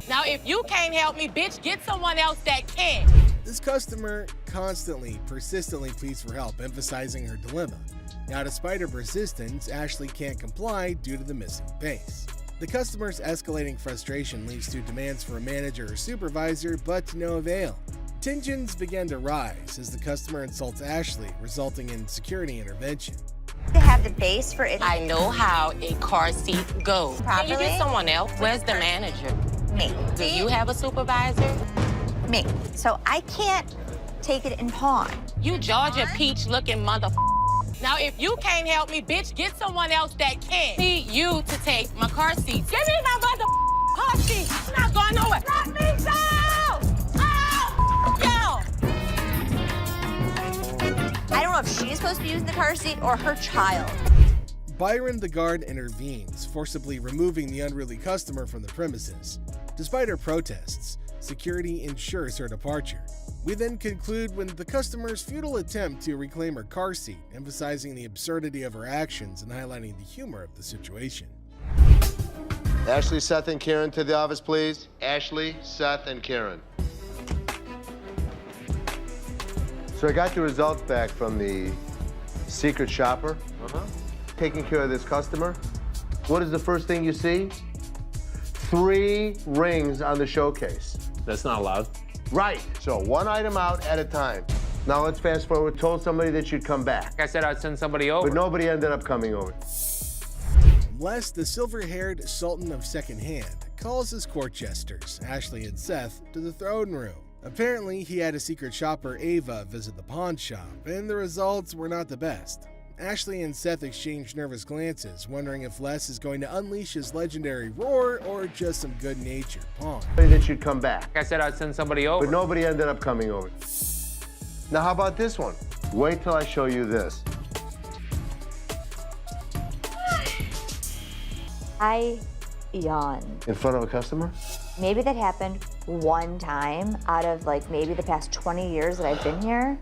Now, if you can't help me, bitch, get someone else that can. This customer constantly, persistently pleads for help, emphasizing her dilemma. Now, despite her persistence, Ashley can't comply due to the missing base. The customer's escalating frustration leads to demands for a manager or supervisor, but to no avail. Tensions begin to rise as the customer insults Ashley, resulting in security intervention. To have the base for it. I know how a car seat goes. Can you Properly? get someone else? Where's the manager? Me. Do you have a supervisor? Me. So I can't take it in pawn. You Georgia Peach looking mother. Now, if you can't help me, bitch, get someone else that can. Need you to take my car seat. Give me my mother car seat. I'm not going nowhere. Let me go! I don't know if she's supposed to be using the car seat or her child. Byron the guard intervenes, forcibly removing the unruly customer from the premises. Despite her protests, security ensures her departure. We then conclude with the customer's futile attempt to reclaim her car seat, emphasizing the absurdity of her actions and highlighting the humor of the situation. Ashley, Seth, and Karen to the office, please. Ashley, Seth, and Karen. So I got the results back from the secret shopper. Taking care of this customer. What is the first thing you see? 3 rings on the showcase. That's not allowed. Right. So one item out at a time. Now let's fast forward. Told somebody that you'd come back. I said I'd send somebody over. But nobody ended up coming over. Les, the silver-haired sultan of secondhand, calls his court jesters, Ashley and Seth, to the throne room. Apparently, he had a secret shopper, Ava, visit the pawn shop, and the results were not the best. Ashley and Seth exchange nervous glances, wondering if Les is going to unleash his legendary roar or just some good-natured pawn. That you'd come back. I said I'd send somebody over. But nobody ended up coming over. Now how about this one? Wait till I show you this. I yawn. In front of a customer? Maybe that happened one time out of maybe the past 20 years that I've been here.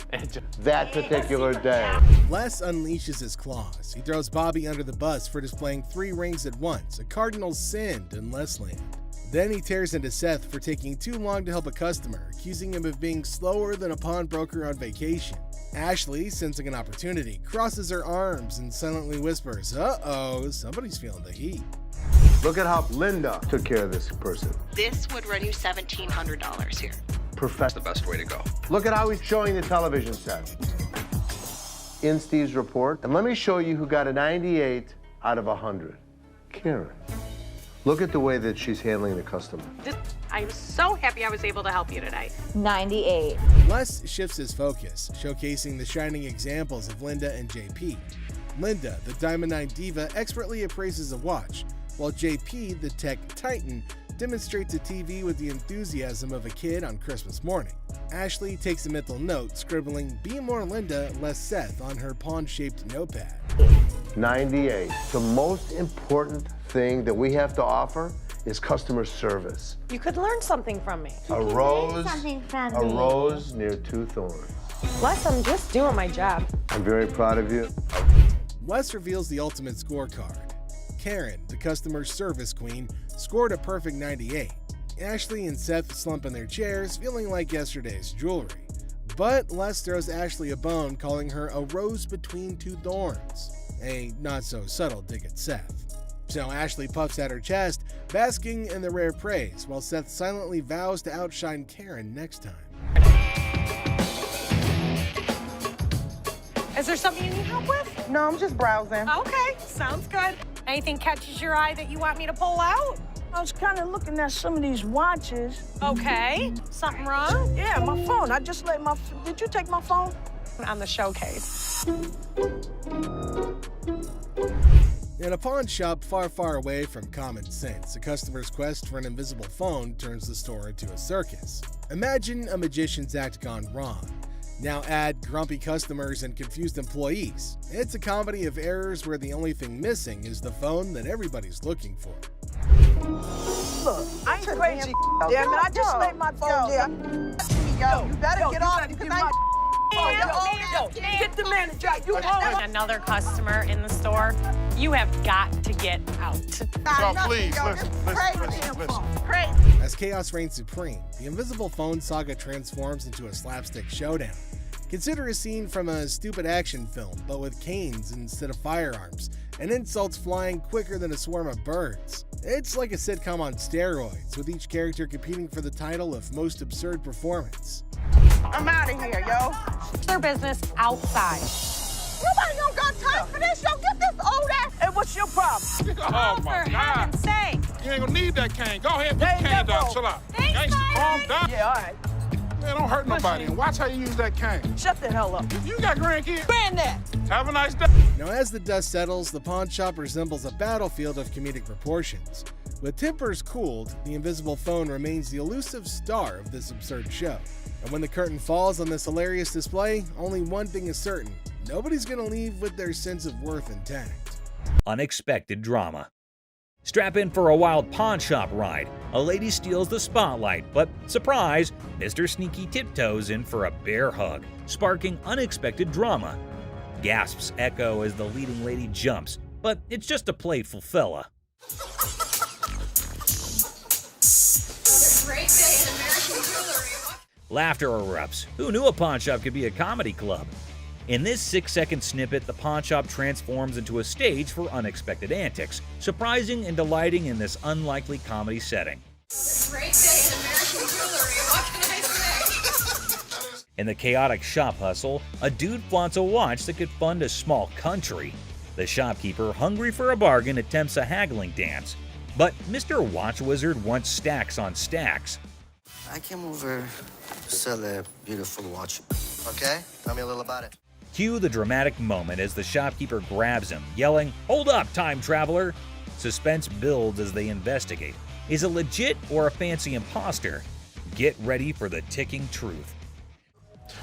That particular day. Les unleashes his claws. He throws Bobby under the bus for displaying 3 rings at once, a cardinal sin in Les land. Then he tears into Seth for taking too long to help a customer, accusing him of being slower than a pawnbroker on vacation. Ashley, sensing an opportunity, crosses her arms and silently whispers, "Uh-oh, somebody's feeling the heat." Look at how Linda took care of this person. This would run you $1,700 here. That's the best way to go. Look at how he's showing the television set. In Steve's report. And let me show you who got a 98 out of 100. Karen, look at the way that she's handling the customer. I'm so happy I was able to help you today. 98. Les shifts his focus, showcasing the shining examples of Linda and JP. Linda, the Diamond 9 diva, expertly appraises a watch, while JP, the tech titan, demonstrates a TV with the enthusiasm of a kid on Christmas morning. Ashley takes a mental note, scribbling "Be more Linda, less Seth" on her pawn-shaped notepad. 98. The most important thing that we have to offer is customer service. You could learn something from me. A rose near two thorns. Les, I'm just doing my job. I'm very proud of you. Les reveals the ultimate scorecard. Karen, the customer service queen, scored a perfect 98. Ashley and Seth slump in their chairs, feeling like yesterday's jewelry. But Les throws Ashley a bone, calling her a rose between two thorns. A not-so-subtle dig at Seth. So Ashley puffs at her chest, basking in the rare praise, while Seth silently vows to outshine Karen next time. Is there something you need help with? No, I'm just browsing. Okay, sounds good. Anything catches your eye that you want me to pull out? I was kind of looking at some of these watches. Okay. Something wrong? Yeah, my phone. I just let my... Did you take my phone? On the showcase. In a pawn shop far, far away from common sense, a customer's quest for an invisible phone turns the store into a circus. Imagine a magician's act gone wrong. Now add grumpy customers and confused employees. It's a comedy of errors where the only thing missing is the phone that everybody's looking for. Look, I ain't crazy, damn it. I just laid my phone there. Yo, you better get off because get the manager. You Another customer in the store. You have got to get out. So please, listen. As chaos reigns supreme, the invisible phone saga transforms into a slapstick showdown. Consider a scene from a stupid action film, but with canes instead of firearms, and insults flying quicker than a swarm of birds. It's like a sitcom on steroids, with each character competing for the title of most absurd performance. I'm out of here, yo. Their business outside. Nobody don't got time for this, yo. Get this old ass. Hey, what's your problem? Oh, my For God. heaven's sake. You ain't gonna need that cane. Go ahead, put the cane down. Chill out. Gangsta, calm down. Yeah, all right. Man, don't hurt nobody. And watch how you use that cane. Shut the hell up. You got grandkids? Granddad. Have a nice day. Now, as the dust settles, the pawn shop resembles a battlefield of comedic proportions. With tempers cooled, the invisible phone remains the elusive star of this absurd show. And when the curtain falls on this hilarious display, only one thing is certain: nobody's gonna leave with their sense of worth intact. Unexpected drama. Strap in for a wild pawn shop ride. A lady steals the spotlight, but surprise, Mr. Sneaky tiptoes in for a bear hug, sparking unexpected drama. Gasps echo as the leading lady jumps, but it's just a playful fella. Great day in American jewelry. Laughter erupts. Who knew a pawn shop could be a comedy club? In this 6-second snippet, the pawn shop transforms into a stage for unexpected antics, surprising and delighting in this unlikely comedy setting. Great day in American jewelry. What can I say? In the chaotic shop hustle, a dude flaunts a watch that could fund a small country. The shopkeeper, hungry for a bargain, attempts a haggling dance. But Mr. Watch Wizard wants stacks on stacks. I came over to sell a beautiful watch. Okay? Tell me a little about it. Cue the dramatic moment as the shopkeeper grabs him, yelling, "Hold up, time traveler!" Suspense builds as they investigate. Is it legit or a fancy imposter? Get ready for the ticking truth.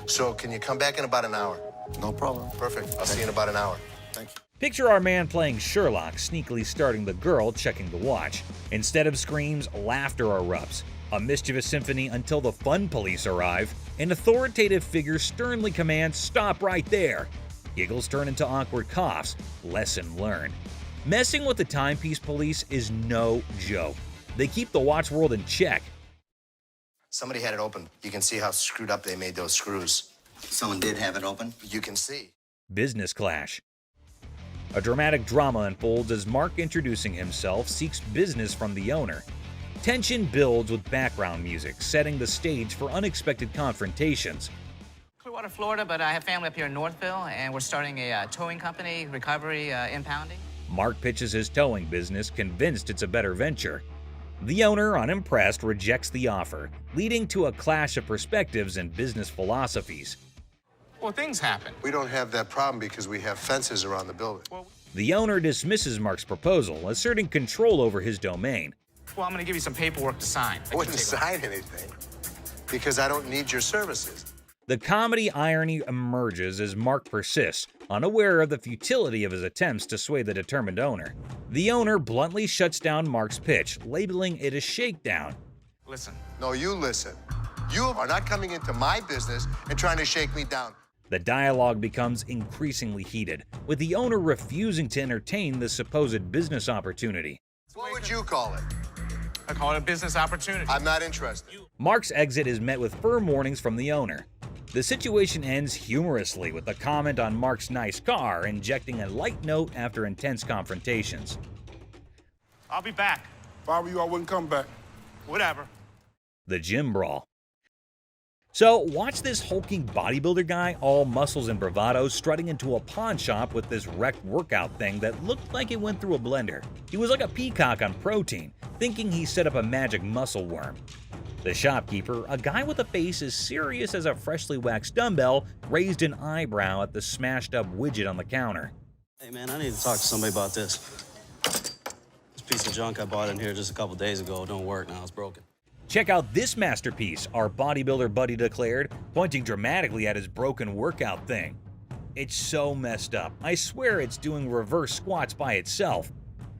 So can you come back in about an hour? No problem. Perfect. I'll see you in about an hour. Thank you. Picture our man playing Sherlock, sneakily starting the girl checking the watch. Instead of screams, laughter erupts. A mischievous symphony until the fun police arrive. An authoritative figure sternly commands, "Stop right there." Giggles turn into awkward coughs. Lesson learned. Messing with the timepiece police is no joke. They keep the watch world in check. Somebody had it open. You can see how screwed up they made those screws. Someone did have it open? You can see. Business clash. A dramatic drama unfolds as Mark, introducing himself, seeks business from the owner. Tension builds with background music, setting the stage for unexpected confrontations. Clearwater, Florida, but I have family up here in Northville, and we're starting a towing company, recovery, impounding. Mark pitches his towing business, convinced it's a better venture. The owner, unimpressed, rejects the offer, leading to a clash of perspectives and business philosophies. Well, things happen. We don't have that problem because we have fences around the building. The owner dismisses Mark's proposal, asserting control over his domain. Well, I'm going to give you some paperwork to sign. I wouldn't sign anything because I don't need your services. The comedy irony emerges as Mark persists, unaware of the futility of his attempts to sway the determined owner. The owner bluntly shuts down Mark's pitch, labeling it a shakedown. Listen. No, you listen. You are not coming into my business and trying to shake me down. The dialogue becomes increasingly heated, with the owner refusing to entertain the supposed business opportunity. What would you call it? I call it a business opportunity. I'm not interested. Mark's exit is met with firm warnings from the owner. The situation ends humorously with a comment on Mark's nice car, injecting a light note after intense confrontations. I'll be back. If I were you, I wouldn't come back. Whatever. The gym brawl. So, watch this hulking bodybuilder guy, all muscles and bravado, strutting into a pawn shop with this wrecked workout thing that looked like it went through a blender. He was like a peacock on protein, thinking he set up a magic muscle worm. The shopkeeper, a guy with a face as serious as a freshly waxed dumbbell, raised an eyebrow at the smashed-up widget on the counter. Hey man, I need to talk to somebody about this. This piece of junk I bought in here just a couple days ago don't work now, it's broken. Check out this masterpiece, our bodybuilder buddy declared, pointing dramatically at his broken workout thing. It's so messed up. I swear it's doing reverse squats by itself.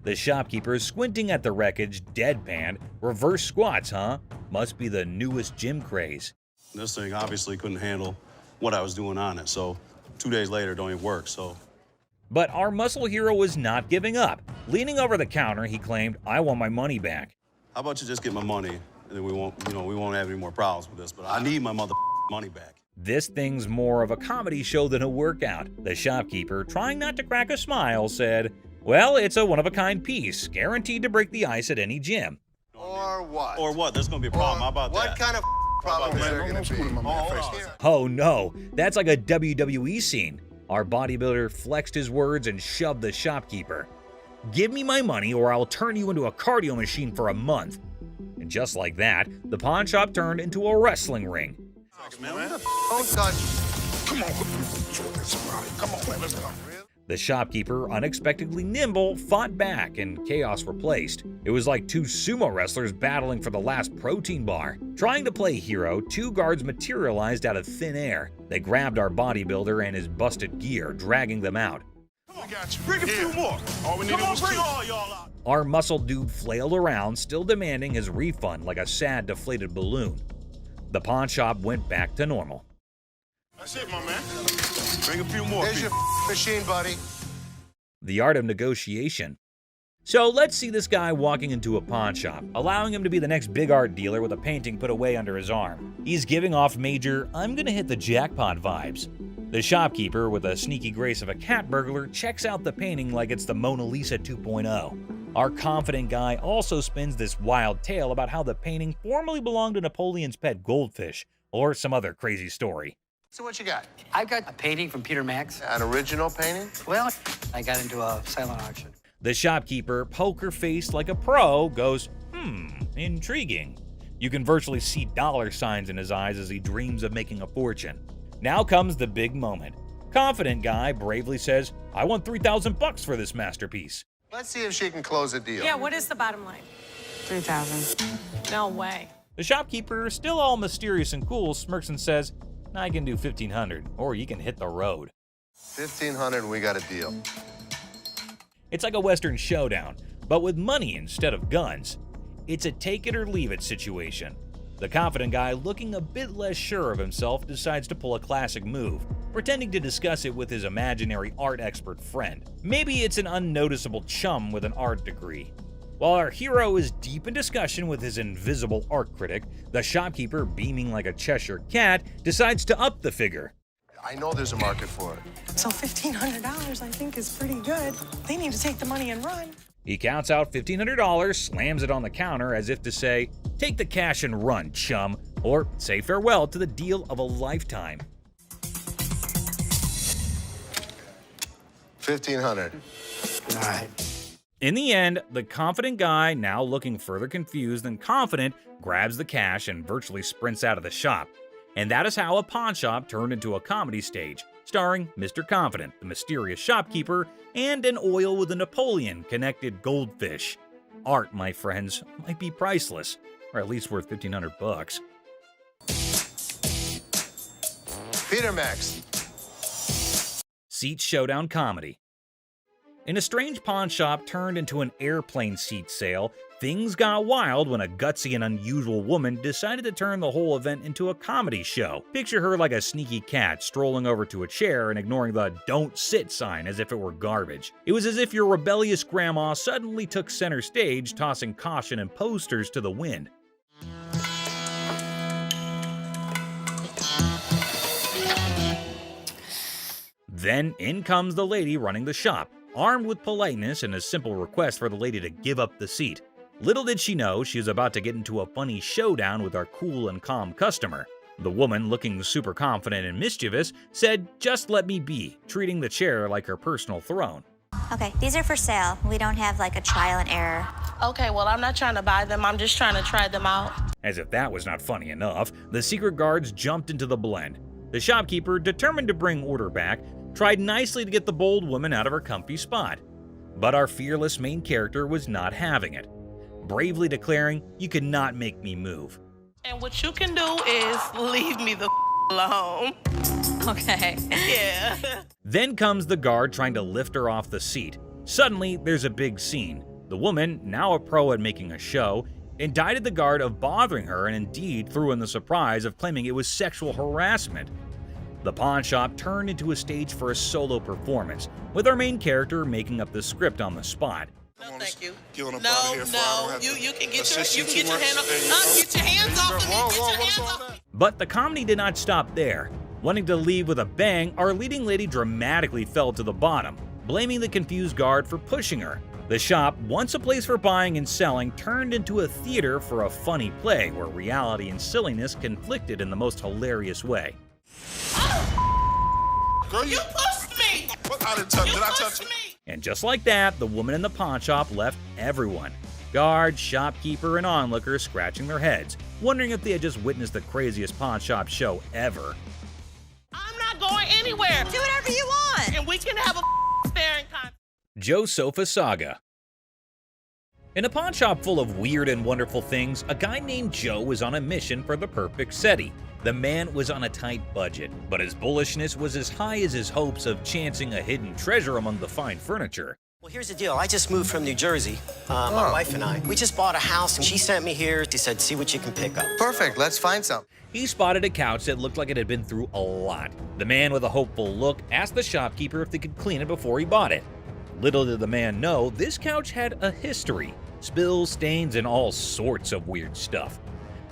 The shopkeeper, squinting at the wreckage, deadpanned. Reverse squats, huh? Must be the newest gym craze. This thing obviously couldn't handle what I was doing on it, so 2 days later it don't even work, so. But our muscle hero was not giving up. Leaning over the counter, he claimed, "I want my money back." How about you just get my money, and then we won't have any more problems with this, but I need my money back. This thing's more of a comedy show than a workout. The shopkeeper, trying not to crack a smile, said, "Well, it's a one-of-a-kind piece, guaranteed to break the ice at any gym." Or what? Or what? There's gonna be a problem. How about what that? kind of problem is there going to be? Oh no, that's like a WWE scene. Our bodybuilder flexed his words and shoved the shopkeeper. "Give me my money or I'll turn you into a cardio machine for a month." And just like that, the pawn shop turned into a wrestling ring. Don't touch. Come on, come on, man, let's go. The shopkeeper, unexpectedly nimble, fought back and chaos replaced. It was like two sumo wrestlers battling for the last protein bar. Trying to play hero, two guards materialized out of thin air. They grabbed our bodybuilder and his busted gear, dragging them out. We got you. Bring a few more. All we need is bring all y'all out. Our muscle dude flailed around, still demanding his refund like a sad, deflated balloon. The pawn shop went back to normal. That's it, my man. Bring a few more. There's your machine, buddy. The art of negotiation. So let's see this guy walking into a pawn shop, allowing him to be the next big art dealer with a painting put away under his arm. He's giving off major, "I'm gonna hit the jackpot" vibes. The shopkeeper, with a sneaky grace of a cat burglar, checks out the painting like it's the Mona Lisa 2.0. Our confident guy also spins this wild tale about how the painting formerly belonged to Napoleon's pet goldfish, or some other crazy story. So what you got? I've got a painting from Peter Max. An original painting? Well, I got into a silent auction. The shopkeeper, poker-faced like a pro, goes, intriguing. You can virtually see dollar signs in his eyes as he dreams of making a fortune. Now comes the big moment. Confident guy bravely says, "I want $3,000 for this masterpiece." Let's see if she can close a deal. Yeah, what is the bottom line? 3,000. No way. The shopkeeper, still all mysterious and cool, smirks and says, "I can do 1,500, or you can hit the road." 1,500 and we got a deal. It's like a Western showdown, but with money instead of guns. It's a take-it-or-leave-it situation. The confident guy, looking a bit less sure of himself, decides to pull a classic move, pretending to discuss it with his imaginary art expert friend. Maybe it's an unnoticeable chum with an art degree. While our hero is deep in discussion with his invisible art critic, the shopkeeper, beaming like a Cheshire cat, decides to up the figure. I know there's a market for it. So $1,500 I think is pretty good. They need to take the money and run. He counts out $1,500, slams it on the counter as if to say, "Take the cash and run, chum," or say farewell to the deal of a lifetime. 1,500. All right. In the end, the confident guy, now looking further confused than confident, grabs the cash and virtually sprints out of the shop. And that is how a pawn shop turned into a comedy stage, starring Mr. Confident, the mysterious shopkeeper, and an oil with a Napoleon connected goldfish. Art, my friends, might be priceless, or at least worth $1,500. Peter Max. Seat showdown comedy. In a strange pawn shop turned into an airplane seat sale, things got wild when a gutsy and unusual woman decided to turn the whole event into a comedy show. Picture her like a sneaky cat strolling over to a chair and ignoring the "don't sit" sign as if it were garbage. It was as if your rebellious grandma suddenly took center stage, tossing caution and posters to the wind. Then in comes the lady running the shop, armed with politeness and a simple request for the lady to give up the seat. Little did she know she was about to get into a funny showdown with our cool and calm customer. The woman, looking super confident and mischievous, said, "Just let me be," treating the chair like her personal throne. Okay, these are for sale. We don't have like a trial and error. Okay, well, I'm not trying to buy them. I'm just trying to try them out. As if that was not funny enough, the secret guards jumped into the blend. The shopkeeper, determined to bring order back, tried nicely to get the bold woman out of her comfy spot. But our fearless main character was not having it, bravely declaring, "You could not make me move." And what you can do is leave me the alone. Okay. Yeah. Then comes the guard trying to lift her off the seat. Suddenly, there's a big scene. The woman, now a pro at making a show, indicted the guard of bothering her and indeed threw in the surprise of claiming it was sexual harassment. The pawn shop turned into a stage for a solo performance, with our main character making up the script on the spot. No, thank you. You No, you can get your hand off. Get your hands off of me. Get your hands off. But the comedy did not stop there. Wanting to leave with a bang, our leading lady dramatically fell to the bottom, blaming the confused guard for pushing her. The shop, once a place for buying and selling, turned into a theater for a funny play where reality and silliness conflicted in the most hilarious way. Girl, You pushed me. What? I didn't touch. Did I touch you? And just like that, the woman in the pawn shop left everyone. Guard, shopkeeper, and onlookers scratching their heads, wondering if they had just witnessed the craziest pawn shop show ever. I'm not going anywhere. Do whatever you want. And we can have a staring contest. Joe Sofa Saga. In a pawn shop full of weird and wonderful things, a guy named Joe was on a mission for the perfect SETI. The man was on a tight budget, but his bullishness was as high as his hopes of chancing a hidden treasure among the fine furniture. Well, here's the deal. I just moved from New Jersey, my wife and I. We just bought a house, and she sent me here. She said, "See what you can pick up." Perfect. Let's find some. He spotted a couch that looked like it had been through a lot. The man with a hopeful look asked the shopkeeper if they could clean it before he bought it. Little did the man know, this couch had a history. Spills, stains, and all sorts of weird stuff.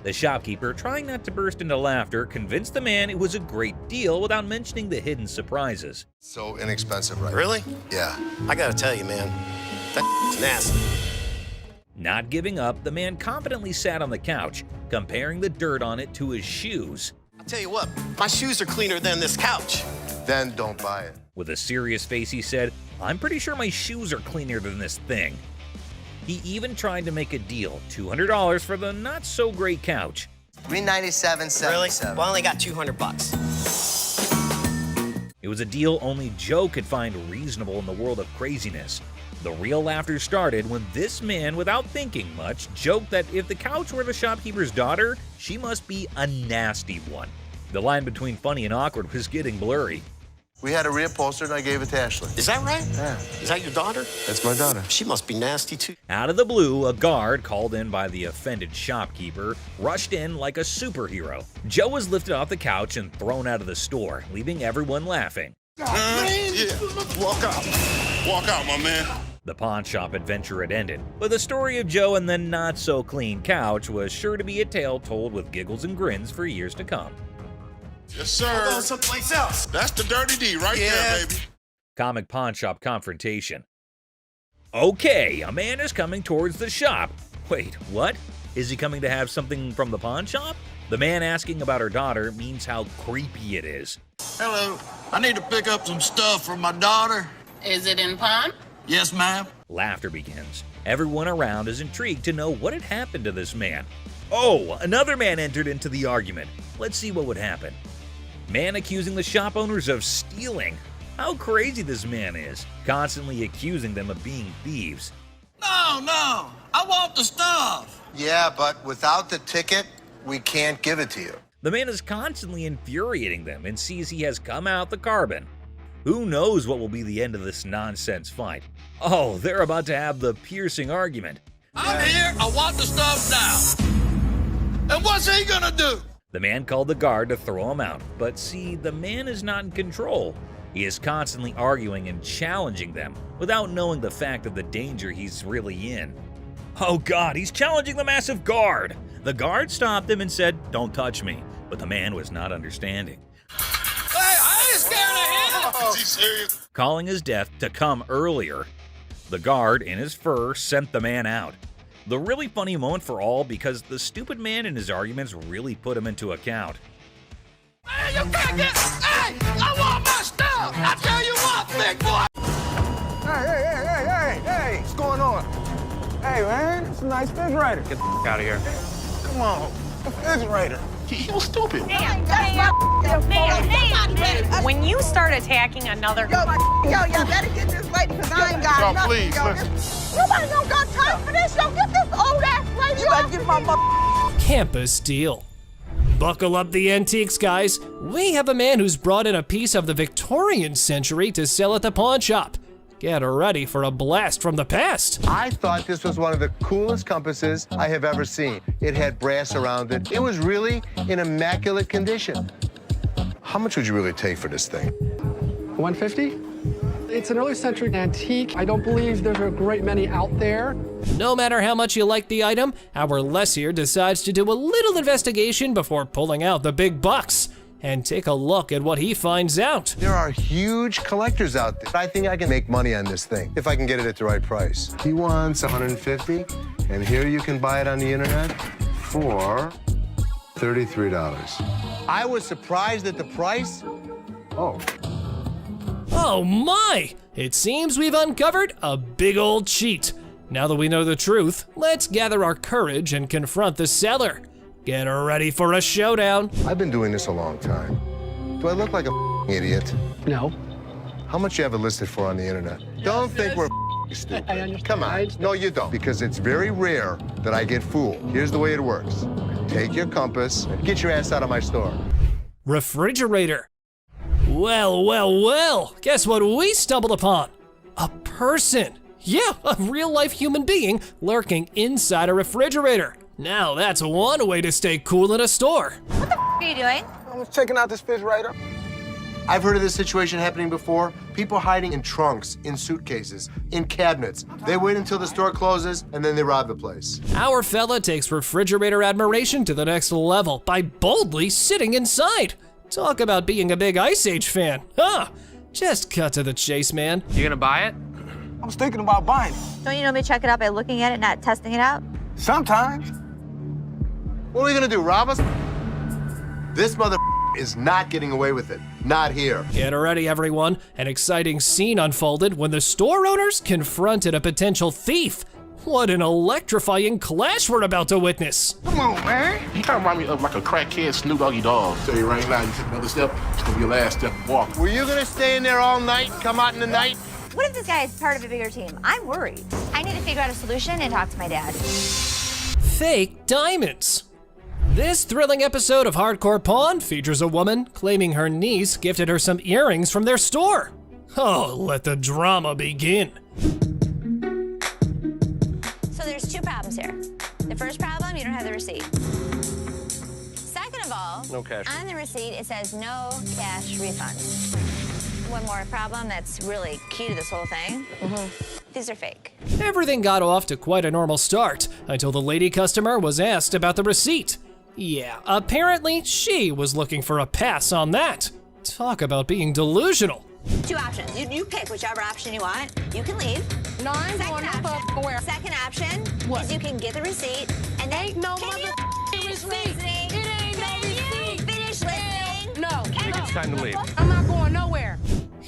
The shopkeeper, trying not to burst into laughter, convinced the man it was a great deal without mentioning the hidden surprises. So inexpensive, right? Really? Yeah. I gotta tell you, man, that's nasty. Not giving up, the man confidently sat on the couch, comparing the dirt on it to his shoes. I'll tell you what, my shoes are cleaner than this couch. Then don't buy it. With a serious face, he said, "I'm pretty sure my shoes are cleaner than this thing." He even tried to make a deal, $200 for the not-so-great couch. $397.77. Really? Well, I only got $200. It was a deal only Joe could find reasonable in the world of craziness. The real laughter started when this man, without thinking much, joked that if the couch were the shopkeeper's daughter, she must be a nasty one. The line between funny and awkward was getting blurry. We had a reupholster and I gave it to Ashley. Is that right? Yeah. Is that your daughter? That's my daughter. She must be nasty, too. Out of the blue, a guard, called in by the offended shopkeeper, rushed in like a superhero. Joe was lifted off the couch and thrown out of the store, leaving everyone laughing. Yeah. Walk out. Walk out, my man. The pawn shop adventure had ended, but the story of Joe and the not-so-clean couch was sure to be a tale told with giggles and grins for years to come. Yes, sir. I'll go someplace else. That's the dirty D right there, baby. Comic pawn shop confrontation. Okay, a man is coming towards the shop. Wait, what? Is he coming to have something from the pawn shop? The man asking about her daughter means how creepy it is. Hello. I need to pick up some stuff from my daughter. Is it in pawn? Yes, ma'am. Laughter begins. Everyone around is intrigued to know what had happened to this man. Oh, another man entered into the argument. Let's see what would happen. Man accusing the shop owners of stealing. How crazy this man is, constantly accusing them of being thieves. No, I want the stuff. Yeah, but without the ticket, we can't give it to you. The man is constantly infuriating them and sees he has come out the carbon. Who knows what will be the end of this nonsense fight? Oh, they're about to have the piercing argument. I'm here, I want the stuff now. And what's he gonna do? The man called the guard to throw him out, but see, the man is not in control. He is constantly arguing and challenging them without knowing the fact of the danger he's really in. Oh God, he's challenging the massive guard. The guard stopped him and said, "Don't touch me," but the man was not understanding. Hey, I ain't scared of him. Is he serious? Calling his death to come earlier. The guard, in his fur, sent the man out. The really funny moment for all because the stupid man in his arguments really put him into account. Hey, you can't get. Hey, I want my stuff. I tell you what, big boy. Hey, what's going on? Hey, man, it's a nice refrigerator. Get the out of here. Come on, refrigerator. You stupid. When you start attacking another... Yo, better get this lady, because I ain't got nothing. Please, Nobody don't got time for this. Yo, get this old ass lady off. Get my Campus deal. Buckle up the antiques, guys. We have a man who's brought in a piece of the Victorian century to sell at the pawn shop. Get ready for a blast from the past. I thought this was one of the coolest compasses I have ever seen. It had brass around it. It was really in immaculate condition. How much would you really take for this thing? $150? It's an early century antique. I don't believe there's a great many out there. No matter how much you like the item, our Les here decides to do a little investigation before pulling out the big bucks. And take a look at what he finds out. There are huge collectors out there. I think I can make money on this thing if I can get it at the right price. He wants $150, and here you can buy it on the internet for $33. I was surprised at the price. Oh my! It seems we've uncovered a big old cheat. Now that we know the truth, let's gather our courage and confront the seller. Get ready for a showdown. I've been doing this a long time. Do I look like a idiot? No. How much you have it listed for on the internet? Don't think we're stupid. I understand. Come on. No, you don't. Because it's very rare that I get fooled. Here's the way it works. Take your compass and get your ass out of my store. Refrigerator. Well. Guess what we stumbled upon? A person. Yeah, a real-life human being lurking inside a refrigerator. Now that's one way to stay cool in a store. What the are you doing? I was checking out this refrigerator. I've heard of this situation happening before. People hiding in trunks, in suitcases, in cabinets. They wait until the store closes and then they rob the place. Our fella takes refrigerator admiration to the next level by boldly sitting inside. Talk about being a big Ice Age fan. Just cut to the chase, man. You gonna buy it? I was thinking about buying it. Don't you normally check it out by looking at it, not testing it out? Sometimes. What are we gonna do, rob us? This mother is not getting away with it. Not here. Get ready, everyone. An exciting scene unfolded when the store owners confronted a potential thief. What an electrifying clash we're about to witness. Come on, man. You kind of remind me of like a crackhead Snoop Doggy Dogg. Tell you right now, you take another step, it's gonna be your last step walking. Were you gonna stay in there all night, come out in the night? What if this guy is part of a bigger team? I'm worried. I need to figure out a solution and talk to my dad. Fake diamonds. This thrilling episode of Hardcore Pawn features a woman claiming her niece gifted her some earrings from their store. Oh, let the drama begin. So there's two problems here. The first problem, you don't have the receipt. Second of all, No cash. on the receipt it says no cash refund. One more problem that's really key to this whole thing. These are fake. Everything got off to quite a normal start until the lady customer was asked about the receipt. Yeah, apparently she was looking for a pass on that. Talk about being delusional. Two options. You pick whichever option you want. You can leave. No, I ain't going nowhere. Second option is you can get the receipt and then Ain't no finish receipt. listening? It ain't no Can you receipt. finish listening? No. It's time to leave. I'm not going nowhere.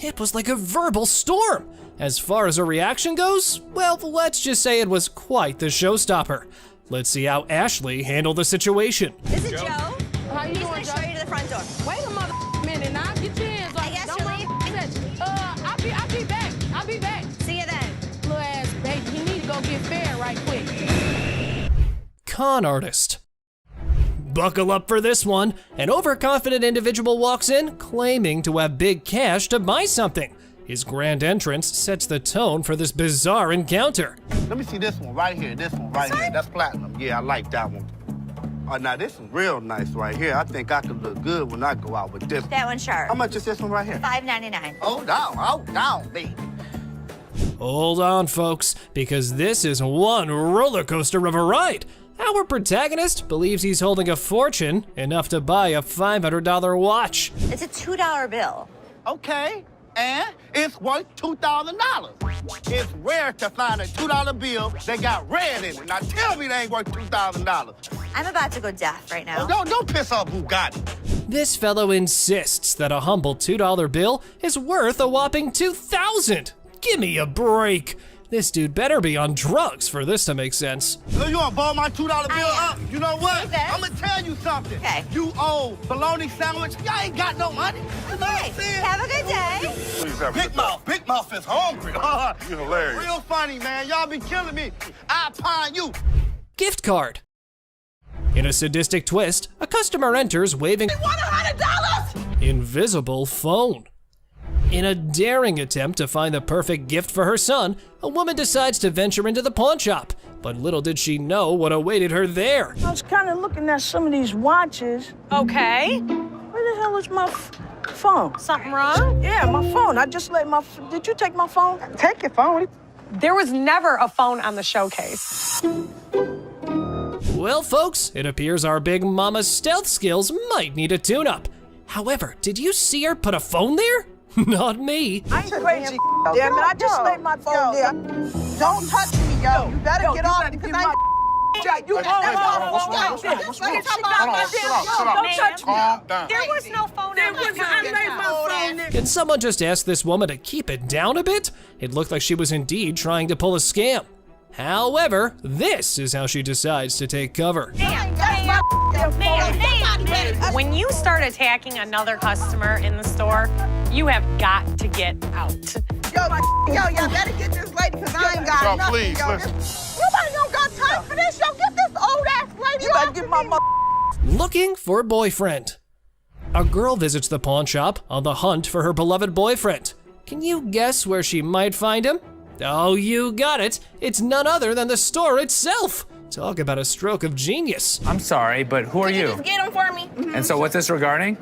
It was like a verbal storm. As far as her reaction goes, well, let's just say it was quite the showstopper. Let's see how Ashley handled the situation. This is Joe. How you He's doing, gonna Joe? show you to the front door. Wait a minute now. Get your hands off. I guess Don't you'll mind leave. touch. I'll be back. I'll be back. See you then. Little ass baby, you need to go get fair right quick. Con artist. Buckle up for this one. An overconfident individual walks in, claiming to have big cash to buy something. His grand entrance sets the tone for this bizarre encounter. Let me see this one right here. This one right here. That's platinum. Yeah, I like that one. Oh, now this is real nice right here. I think I could look good when I go out with this. That one's sharp. How much is this one right here? $5.99. Hold down, baby. Hold on, folks, because this is one roller coaster of a ride. Our protagonist believes he's holding a fortune, enough to buy a $500 watch. It's a $2 bill. Okay, and it's worth $2,000. It's rare to find a $2 bill that got red in it. Now tell me they ain't worth $2,000. I'm about to go deaf right now. Oh, don't piss off Bugatti. This fellow insists that a humble $2 bill is worth a whopping $2,000. Give me a break. This dude better be on drugs for this to make sense. So you wanna ball my $2 bill up? You know what? Okay. I'm gonna tell you something. Okay. You owe bologna sandwich. Y'all ain't got no money. You know what I'm saying? Have a good day. Please have Big Mouth is hungry. You're hilarious. Real funny, man. Y'all be killing me. I pine you. Gift card. In a sadistic twist, a customer enters waving $100? invisible phone. In a daring attempt to find the perfect gift for her son, a woman decides to venture into the pawn shop. But little did she know what awaited her there. I was kind of looking at some of these watches. Okay. Where the hell is my phone? Something wrong? Yeah, my phone. I just let my. Did you take my phone? Take your phone. There was never a phone on the showcase. Well, folks, it appears our big mama's stealth skills might need a tune-up. However, did you see her put a phone there? Not me. I ain't crazy. Damn it, I just let my phone there. Don't touch me, yo. You better get off because I. You don't touch me. There was no phone on the I laid my phone there. Can someone just ask this woman to keep it down a bit? It looked like she was indeed trying to pull a scam. However, this is how she decides to take cover. When you start attacking another customer in the store, you have got to get out. Yo, y'all better get this lady because I ain't got nothing. Please, yo. Nobody don't got time for this. Yo, get this old ass lady. You better get my mother. Looking for a boyfriend. A girl visits the pawn shop on the hunt for her beloved boyfriend. Can you guess where she might find him? Oh, you got it. It's none other than the store itself. Talk about a stroke of genius. I'm sorry, but who are you? Just get him for me. And so what's this regarding?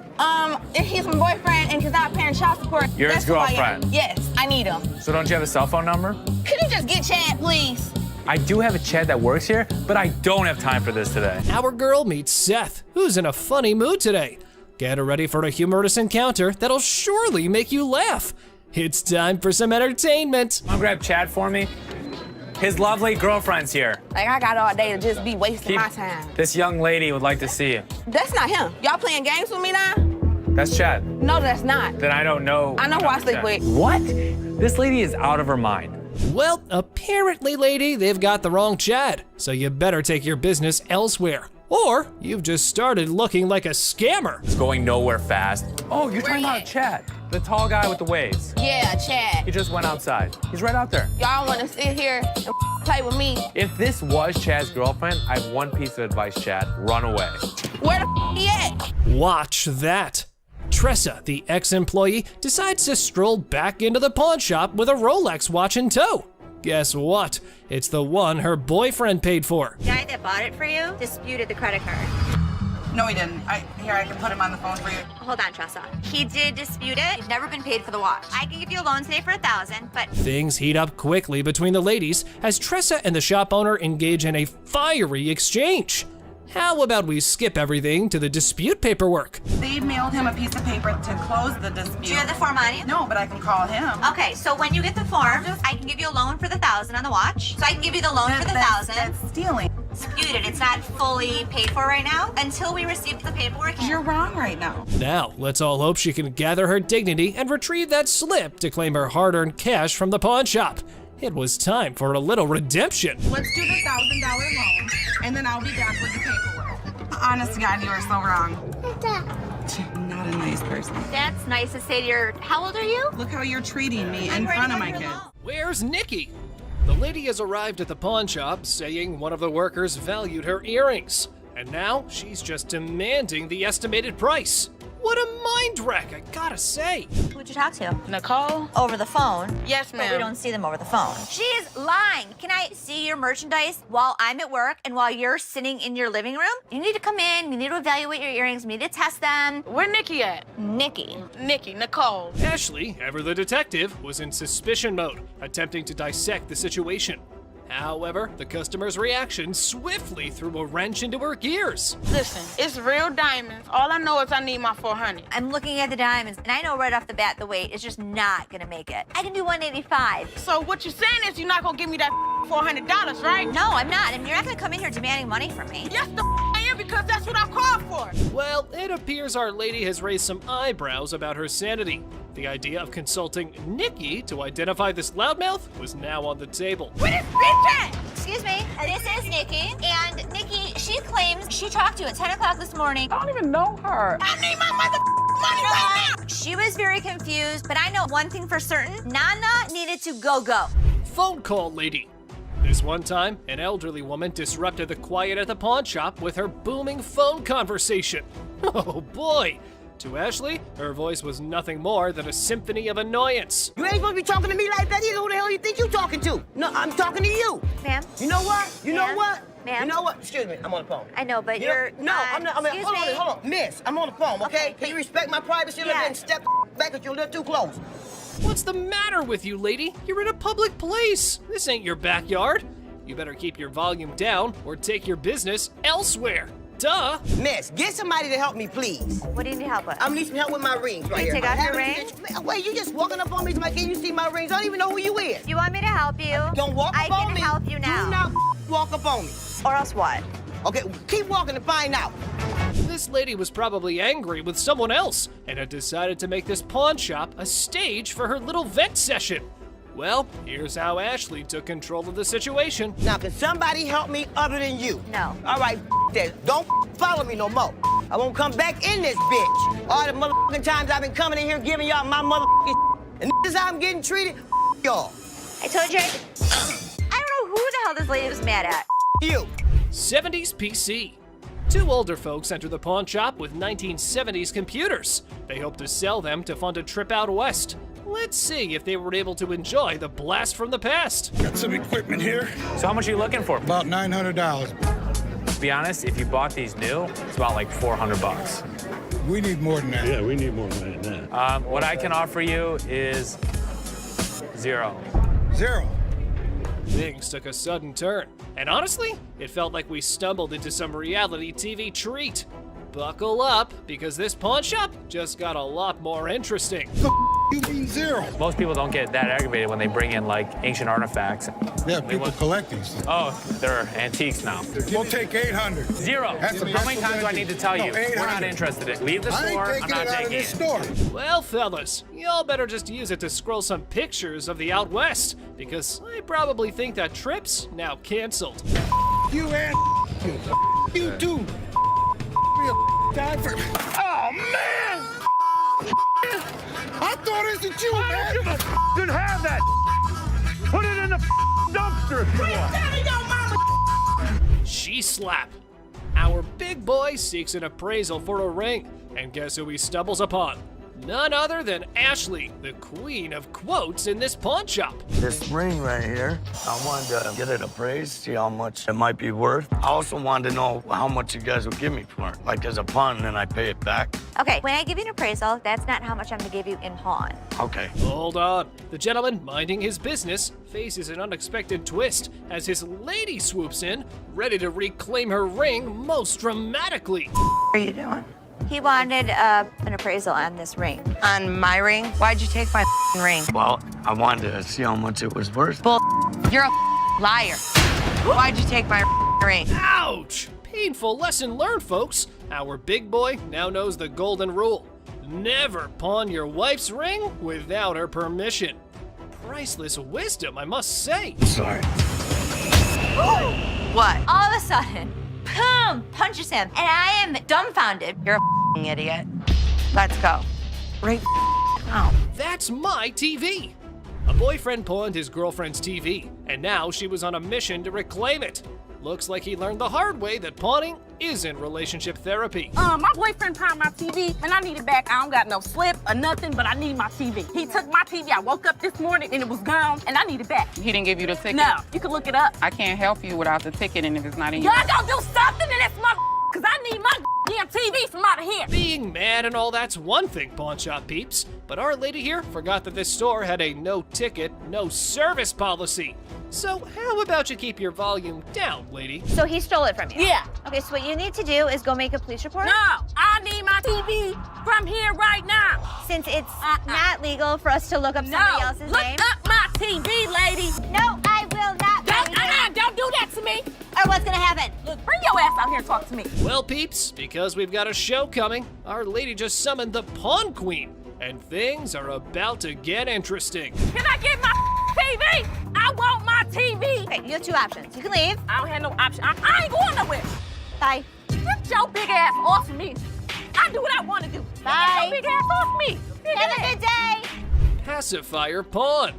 He's my boyfriend and he's not paying child support. You're his That's who I am. girlfriend? Yes, I need him. So don't you have a cell phone number? Could you just get Chad, please? I do have a Chad that works here, but I don't have time for this today. Our girl meets Seth, who's in a funny mood today. Get her ready for a humorous encounter that'll surely make you laugh. It's time for some entertainment. I'll grab Chad for me. His lovely girlfriend's here. Like, I got all day to just be wasting my time. This young lady would like to see you. That's not him. Y'all playing games with me now? That's Chad. No, that's not. Then I don't know. I know who I sleep Chad. with. What? This lady is out of her mind. Well, apparently, lady, they've got the wrong Chad, so you better take your business elsewhere. Or you've just started looking like a scammer. It's going nowhere fast. Oh, you're talking about Chad, the tall guy with the waves. Yeah, Chad. He just went outside. He's right out there. Y'all want to sit here and play with me? If this was Chad's girlfriend, I have one piece of advice, Chad. Run away. Where the he at? Watch that. Tressa, the ex-employee, decides to stroll back into the pawn shop with a Rolex watch in tow. Guess what? It's the one her boyfriend paid for. The guy that bought it for you disputed the credit card. No, he didn't. Here, I can put him on the phone for you. Hold on, Tressa. He did dispute it. He's never been paid for the watch. I can give you a loan today for $1,000, but Things heat up quickly between the ladies as Tressa and the shop owner engage in a fiery exchange. How about we skip everything to the dispute paperwork? They mailed him a piece of paper to close the dispute. do you have the form on you? No, but I can call him. Okay, so when you get the form, I can give you a loan for the $1,000 on the watch. So I can give you the loan for the $1,000. That's stealing. disputed. It's not fully paid for right now until we receive the paperwork. You're wrong right now. Now, let's all hope she can gather her dignity and retrieve that slip to claim her hard-earned cash from the pawn shop. It was time for a little redemption. Let's do the $1,000 loan, and then I'll be back with the paperwork. Honest to God, you are so wrong. Not a nice person. That's nice to say to your, how old are you? Look how you're treating me in front of my kids. Where's Nikki? The lady has arrived at the pawn shop saying one of the workers valued her earrings. And now she's just demanding the estimated price. What a mind wreck, I gotta say. Who'd you talk to? Nicole? Over the phone? Yes, But ma'am. we don't see them over the phone. She is lying. Can I see your merchandise while I'm at work and while you're sitting in your living room? You need to come in, you need to evaluate your earrings, we need to test them. Where Nikki at? Nikki. Nicole. Ashley, ever the detective, was in suspicion mode, attempting to dissect the situation. However, the customer's reaction swiftly threw a wrench into her gears. Listen, it's real diamonds. All I know is I need my 400. I'm looking at the diamonds, and I know right off the bat the weight is just not gonna make it. I can do 185. So what you're saying is you're not gonna give me that $400, right? No, I'm not. And you're not gonna come in here demanding money from me. Yes, I am, because that's what I called for. Well, it appears our lady has raised some eyebrows about her sanity. The idea of consulting Nikki to identify this loudmouth was now on the table. Where this bitch at? Excuse me, this is Nikki, and Nikki, she claims she talked to you at 10 o'clock this morning. I don't even know her. I need my money right now. She was very confused, but I know one thing for certain, Nana needed to go. Phone call lady. This one time, an elderly woman disrupted the quiet at the pawn shop with her booming phone conversation. Oh boy! To Ashley, her voice was nothing more than a symphony of annoyance. You ain't supposed to be talking to me like that either. Who the hell you think you talking to? No, I'm talking to you. Ma'am? You know what? You know what? Ma'am? You know what? Excuse me, I'm on the phone. I know, but You know- you're No, I'm not. excuse me. Hold on. Miss, I'm on the phone, okay? Okay, Can you respect my privacy a little Yeah. bit and step back if you're a little too close? What's the matter with you, lady? You're in a public place. This ain't your backyard. You better keep your volume down or take your business elsewhere. Duh! Miss, get somebody to help me, please. What do you need help with? I need some help with my rings right Can you here. take off your Haven't ring? you get- Wait, you just walking up on me, like, can you see my rings? I don't even know who you is. You want me to help you? Don't walk I up on can me. help you now. Do not walk up on me. Or else what? Okay, keep walking to find out. This lady was probably angry with someone else and had decided to make this pawn shop a stage for her little vent session. Well, here's how Ashley took control of the situation. Now, can somebody help me other than you? No. All right, that. Don't follow me no more. I won't come back in this bitch. All the motherfucking times I've been coming in here giving y'all my motherfucking and this is how I'm getting treated. Y'all. I told you. I don't know who the hell this lady was mad at. You. 70s PC. Two older folks enter the pawn shop with 1970s computers. They hope to sell them to fund a trip out west. Let's see if they were able to enjoy the blast from the past. Got some equipment here. So how much are you looking for? About $900. To be honest, if you bought these new, it's about like $400. We need more than that. Yeah, we need more money than that. What I can offer you is $0. Zero. Things took a sudden turn, and honestly, it felt like we stumbled into some reality TV treat. Buckle up, because this pawn shop just got a lot more interesting. You mean zero? Most people don't get that aggravated when they bring in like ancient artifacts. Yeah, people collect these. Oh, they're antiques now. We'll take 800. $0. How many times do I need to tell you? We're not interested in it. Leave the I store. ain't I'm taking not it out of taking this it. store. Well, fellas, y'all better just use it to scroll some pictures of the out west, because I probably think that trip's now canceled. You and you too. Oh man! I thought it was you, man. Could have that. Put it in the dumpster if you want. She slap. Our big boy seeks an appraisal for a ring, and guess who he stumbles upon? None other than Ashley, the queen of quotes in this pawn shop. This ring right here, I wanted to get it appraised, see how much it might be worth. I also wanted to know how much you guys would give me for it, like as a pawn, and then I pay it back. Okay, when I give you an appraisal, that's not how much I'm gonna give you in pawn. Okay. Hold on. The gentleman minding his business faces an unexpected twist as his lady swoops in, ready to reclaim her ring most dramatically. What are you doing? He wanted an appraisal on this ring. On my ring? Why'd you take my ring? Well, I wanted to see how much it was worth. Bull. You're a liar. Why'd you take my ring. Ouch! Painful lesson learned, folks. Our big boy now knows the golden rule. Never pawn your wife's ring without her permission. Priceless wisdom, I must say. Sorry. What? All of a sudden, boom, punches him, and I am dumbfounded. You're a f***ing idiot. Let's go. Right now. That's my TV. A boyfriend pawned his girlfriend's TV, and now she was on a mission to reclaim it. Looks like he learned the hard way that pawning isn't relationship therapy. My boyfriend pawned my TV, and I need it back. I don't got no slip or nothing, but I need my TV. He took my TV. I woke up this morning, and it was gone, and I need it back. He didn't give you the ticket? No, you can look it up. I can't help you without the ticket, and if it's not in your... Y'all gonna do something to this mother, because I need my damn TV from out of here. Being mad and all that's one thing, pawn shop peeps, but our lady here forgot that this store had a no ticket, no service policy. So how about you keep your volume down, lady? So he stole it from you? Yeah. Okay, so what you need to do is go make a police report. No, I need my TV from here right now. Since it's not legal for us to look up somebody else's name. Look up my TV, lady. No, I will not. Don't do that to me. Or what's gonna happen? Look, bring your ass out here and talk to me. Well, peeps, because we've got a show coming, our lady just summoned the Pawn Queen, and things are about to get interesting. Can I get my TV? I want my TV. Okay, you have two options. You can leave. I don't have no option. I ain't going nowhere. Bye. Get your big ass off of me. I do what I want to do. Bye. Get your big ass off me. Have a good day. Pacifier Pawn.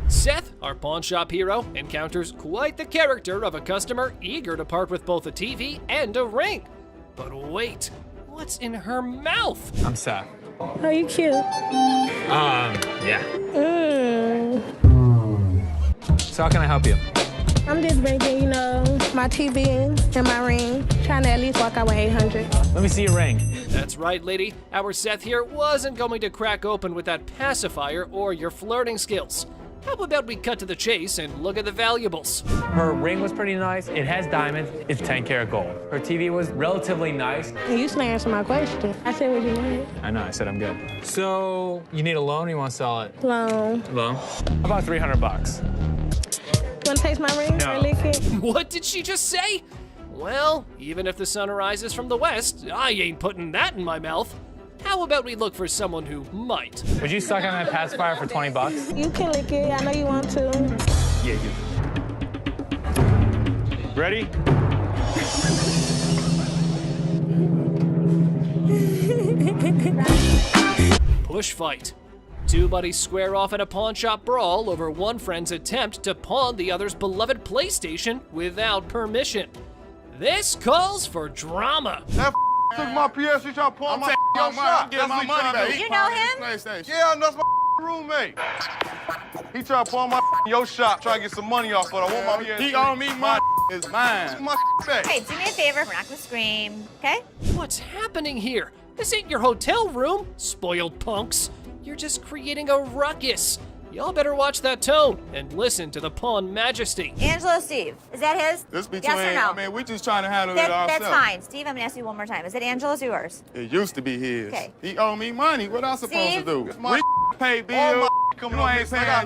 Seth, our pawn shop hero, encounters quite the character of a customer eager to part with both a TV and a ring. But wait, what's in her mouth? I'm Seth. Are you cute? Yeah. So how can I help you? I'm just bringing, my TV and my ring. Trying to at least walk out with 800. Let me see your ring. That's right, lady. Our Seth here wasn't going to crack open with that pacifier or your flirting skills. How about we cut to the chase and look at the valuables? Her ring was pretty nice. It has diamonds. It's 10 karat gold. Her TV was relatively nice. You just answer my question. I said what you wanted. I know, I said I'm good. So, you need a loan or you want to sell it? Loan. Loan? About $300. You want to taste my ring? No. Or lick it? What did she just say? Well, even if the sun rises from the west, I ain't putting that in my mouth. How about we look for someone who might? Would you suck on that pacifier for 20 bucks? You can lick it. I know you want to. Yeah, you. Ready? Push fight. Two buddies square off in a pawn shop brawl over one friend's attempt to pawn the other's beloved PlayStation without permission. This calls for drama. That took my PS, he trying to pawn my your shop. Get my money back. You know him? Yeah, that's my roommate. He trying to pawn my your shop, try to get some money off, but I want my PS. He owe me my is mine. My back. Okay, do me a favor. We're not gonna scream, okay? What's happening here? This ain't your hotel room, spoiled punks. You're just creating a ruckus. Y'all better watch that tone and listen to the pawn majesty. Angelo Steve, is that his? This between, yes or no? I mean, we just trying to handle it ourselves. That's fine. Steve, I'm gonna ask you one more time. Is it Angelo's or yours? It used to be his. Okay. He owe me money. What I supposed Steve? to do? My Pay all bills. my coming You on ain't this. saying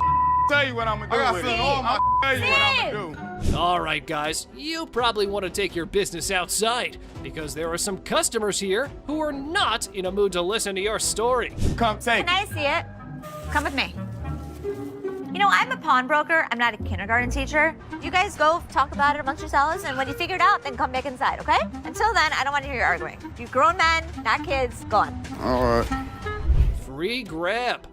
tell you what I'm gonna do I got with sent it. all my I'll tell you what I'm gonna do. All right, guys, you probably want to take your business outside because there are some customers here who are not in a mood to listen to your story. Come take Can I see it? Come with me. You know, I'm a pawnbroker. I'm not a kindergarten teacher. You guys go talk about it amongst yourselves, and when you figure it out, then come back inside, okay? Until then, I don't want to hear you arguing. You grown men, not kids, go on. All right. Free grab.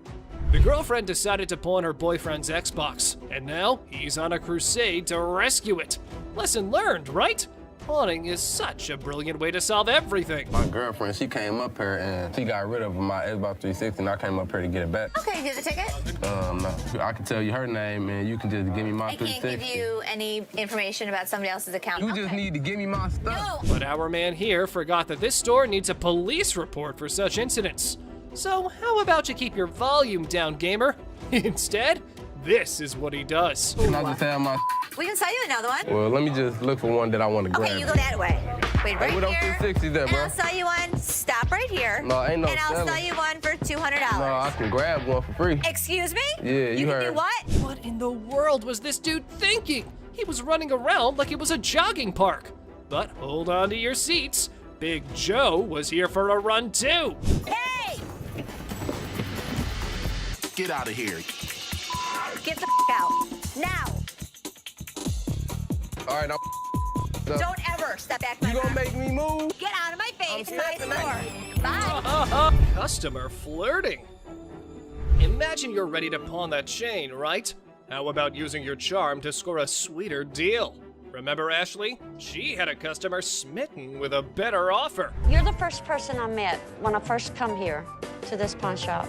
The girlfriend decided to pawn her boyfriend's Xbox, and now he's on a crusade to rescue it. Lesson learned, right? Pawning is such a brilliant way to solve everything. My girlfriend, she came up here and she got rid of my Xbox 360 and I came up here to get it back. Okay, here's the ticket. No, I can tell you her name and you can just give me my 360. I can't give you any information about somebody else's account. You just need to give me my stuff. But our man here forgot that this store needs a police report for such incidents. So how about you keep your volume down, gamer? Instead, this is what he does. Can I just have my... We can sell you another one. Well, let me just look for one that I want to grab. Okay, you go that way. Wait, right Hey, what here. up 360 there, And bro? I'll sell you one. Stop right here. No, ain't no And I'll selling. sell you one for $200. No, I can grab one for free. Excuse me? Yeah, you can heard. do what? What in the world was this dude thinking? He was running around like it was a jogging park. But hold on to your seats. Big Joe was here for a run too. Hey! Get out of here. Get the out. Now. All right, now. Don't ever step back my You gonna car. make me move? Get out of my face. I'm My stepping store. Bye. Customer flirting. Imagine you're ready to pawn that chain, right? How about using your charm to score a sweeter deal? Remember Ashley? She had a customer smitten with a better offer. You're the first person I met when I first come here to this pawn shop.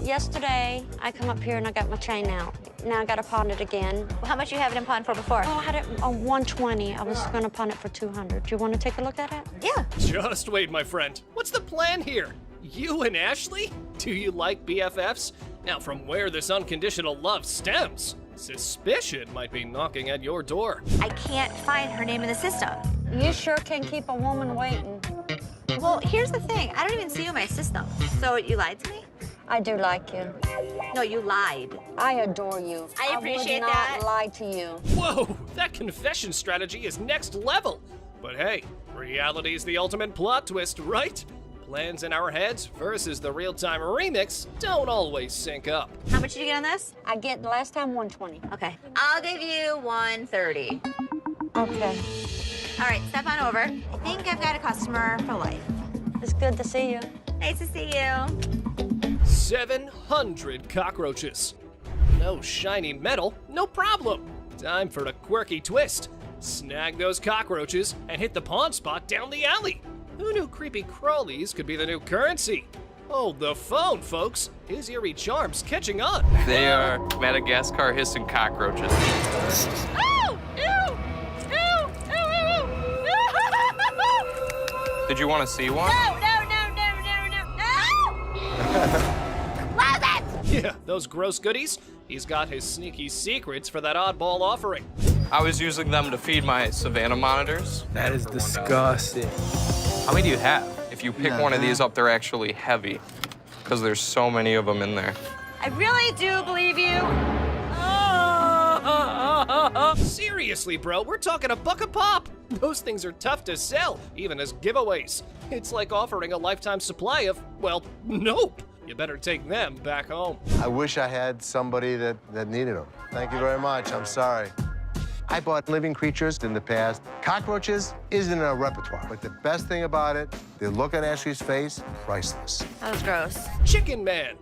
Yesterday, I come up here and I got my chain out. Now I got to pawn it again. How much you have it in pawn for before? Oh, I had it on 120. I was going to pawn it for 200. Do you want to take a look at it? Yeah. Just wait, my friend. What's the plan here? You and Ashley? Do you like BFFs? Now, from where this unconditional love stems, suspicion might be knocking at your door. I can't find her name in the system. You sure can keep a woman waiting. Well, here's the thing. I don't even see you in my system. So you lied to me? I do like you. No, you lied. I adore you. I appreciate would not that. lie to you. Whoa, that confession strategy is next level. But hey, reality is the ultimate plot twist, right? Plans in our heads versus the real-time remix don't always sync up. How much did you get on this? I get last time 120. Okay. I'll give you 130. Okay. All right, step on over. I think I've got a customer for life. It's good to see you. Nice to see you. 700 cockroaches. No shiny metal, no problem. Time for a quirky twist. Snag those cockroaches and hit the pawn spot down the alley. Who knew creepy crawlies could be the new currency? Hold the phone, folks. His eerie charm's catching on. They are Madagascar hissing cockroaches. Oh! Ew! Ew! Ew! Ew! Did you want to see one? No! Close it! Yeah, those gross goodies. He's got his sneaky secrets for that oddball offering. I was using them to feed my Savannah monitors. That is disgusting. How many do you have? If you pick one of these up, they're actually heavy because there's so many of them in there. I really do believe you. Seriously, bro, we're talking $1 a pop. Those things are tough to sell, even as giveaways. It's like offering a lifetime supply of, well, nope. You better take them back home. I wish I had somebody that needed them. Thank you very much. I'm sorry. I bought living creatures in the past. Cockroaches isn't in our repertoire, but the best thing about it, the look on Ashley's face, priceless. That was gross. Chicken Man.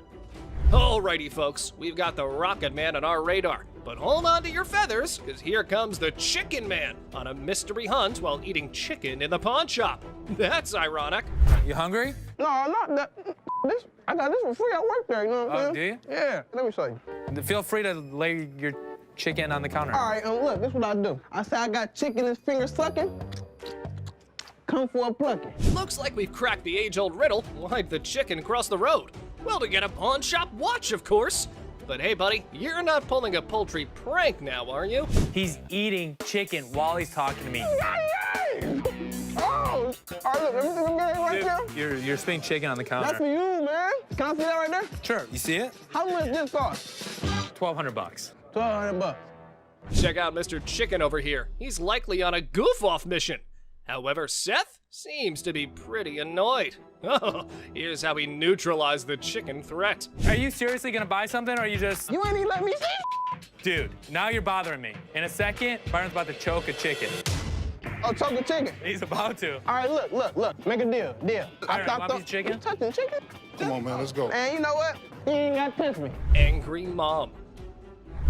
Alrighty, folks, we've got the Rocket Man on our radar. But hold on to your feathers, because here comes the Chicken Man on a mystery hunt while eating chicken in the pawn shop. That's ironic. You hungry? No, not that. I got this for free. I work there, you know what I'm saying? Do you? Yeah, let me show you. Feel free to lay your chicken on the counter. All right, look, this is what I do. I say I got chicken and finger sucking. Come for a plucking. Looks like we've cracked the age-old riddle. Why'd the chicken cross the road? Well, to get a pawn shop watch, of course. But hey, buddy, you're not pulling a poultry prank now, are you? He's eating chicken while he's talking to me. Oh, all right, look, let me see if I can get it right there. You're spitting chicken on the counter. That's for you, man. Can I see that right there? Sure. You see it? How much this cost? $1,200. $1,200. Check out Mr. Chicken over here. He's likely on a goof-off mission. However, Seth seems to be pretty annoyed. Oh, here's how he neutralized the chicken threat. Are you seriously gonna buy something, or are you just... You ain't even let me see. Dude, now you're bothering me. In a second, Byron's about to choke a chicken. Oh, choke a chicken? He's about to. All right, look. Make a deal. Byron, want a piece of chicken? You touching chicken? Come on, man, let's go. And you know what? You ain't got to touch me. Angry mom.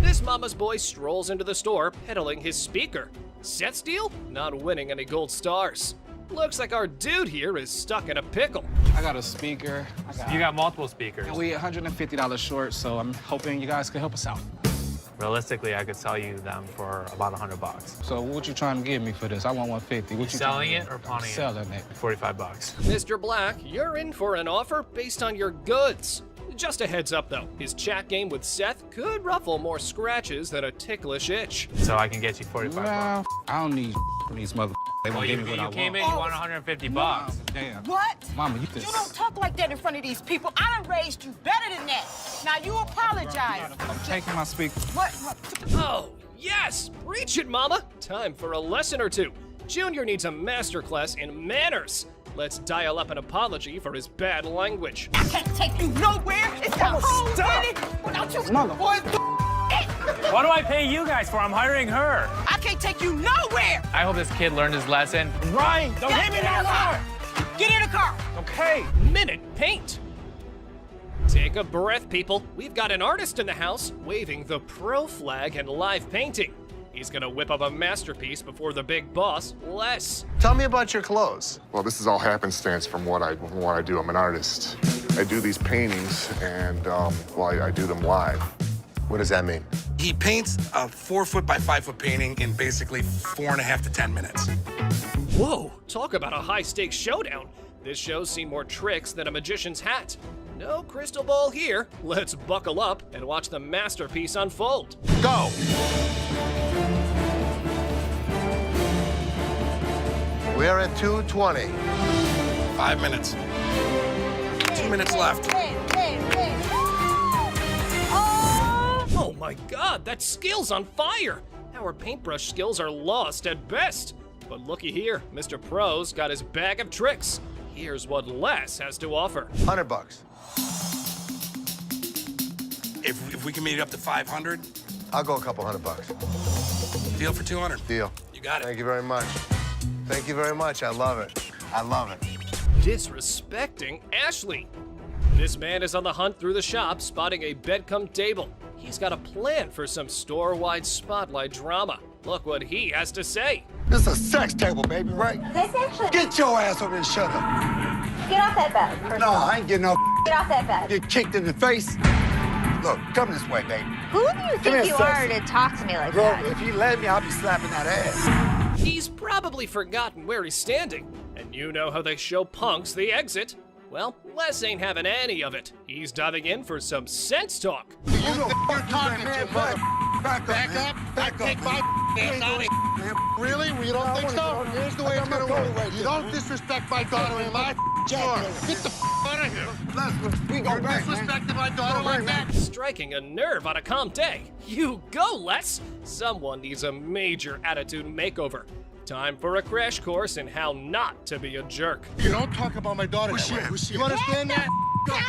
This mama's boy strolls into the store, peddling his speaker. Seth's deal? Not winning any gold stars. Looks like our dude here is stuck in a pickle. I got a speaker. You got multiple speakers. And we $150 short, so I'm hoping you guys can help us out. Realistically, I could sell you them for about $100. So what you trying to give me for this? I want 150. What you selling trying it or pawning it? Selling it. $45. Mr. Black, you're in for an offer based on your goods. Just a heads up, though, his chat game with Seth could ruffle more scratches than a ticklish itch. So I can get you $45. Nah, I don't need these mother. They won't give me what I want. You came in, you want $150. Damn. What? Mama, you You don't talk like that in front of these people. I done raised you better than that. Now you apologize. I'm taking my speaker. What? Oh, Yes, preach it, mama. Time for a lesson or two. Junior needs a masterclass in manners. Let's dial up an apology for his bad language. I can't take you nowhere. It's the whole city without you boys. What do I pay you guys for? I'm hiring her. I can't take you nowhere. I hope this kid learned his lesson. Ryan, don't hit me no more. Get in the car. Okay. Minute paint. Take a breath, people. We've got an artist in the house waving the pro flag and live painting. He's gonna whip up a masterpiece before the big boss, Les. Tell me about your clothes. Well, this is all happenstance from what I do. I'm an artist. I do these paintings, and I do them live. What does that mean? He paints a 4-foot by 5-foot painting in basically 4.5 to 10 minutes. Whoa, talk about a high-stakes showdown. This show's seen more tricks than a magician's hat. No crystal ball here. Let's buckle up and watch the masterpiece unfold. Go! We're at 2:20. 5 minutes. 2 minutes left. Oh my God, that skill's on fire! Our paintbrush skills are lost at best. But looky here, Mr. Pro's got his bag of tricks. Here's what Les has to offer. $100. If we can meet it up to 500, I'll go a couple $100. deal for 200. Deal. You got it. Thank you very much. Thank you very much. I love it. I love it. Disrespecting Ashley. This man is on the hunt through the shop, spotting a bed-cum table. He's got a plan for some store-wide spotlight drama. Look what he has to say. This is a sex table, baby, right? This actually. Get your ass over and shut up. Get off that bed. First No, of all. I ain't getting no. Get off that bed. Get kicked in the face. Look, come this way, baby. Who do you Come here, think you are sexy. to talk to me like Bro, that? if you let me, I'll be slapping that ass. He's probably forgotten where he's standing. And you know how they show punks the exit. Well, Les ain't having any of it. He's diving in for some sense talk. You're talking to, brother. Back up. Take my ass out of here. Really? You don't think so? Here's the way it's gonna work. You don't disrespect my daughter in my store. Get the out of here. We go back. Disrespecting my daughter like that. Striking a nerve on a calm day. You go, Les. Someone needs a major attitude makeover. Time for a crash course in how not to be a jerk. You don't talk about my daughter that way. You understand that?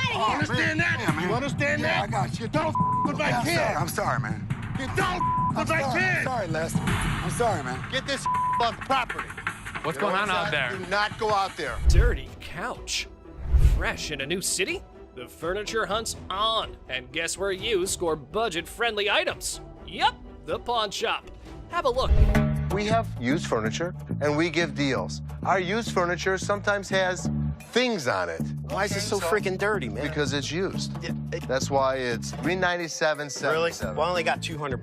You understand that? You understand that? I got you. Don't with my kid. I'm sorry, man. You don't with my kid. I'm sorry, Les. I'm sorry, man. Get this off the property. What's going on out there? Do not go out there. Dirty couch. Fresh in a new city? The furniture hunt's on. And guess where you score budget-friendly items? Yep, the pawn shop. Have a look. We have used furniture, and we give deals. Our used furniture sometimes has things on it. Why is it so freaking dirty, man? Because it's used. That's why it's $397.77. Really? Well, I only got $200.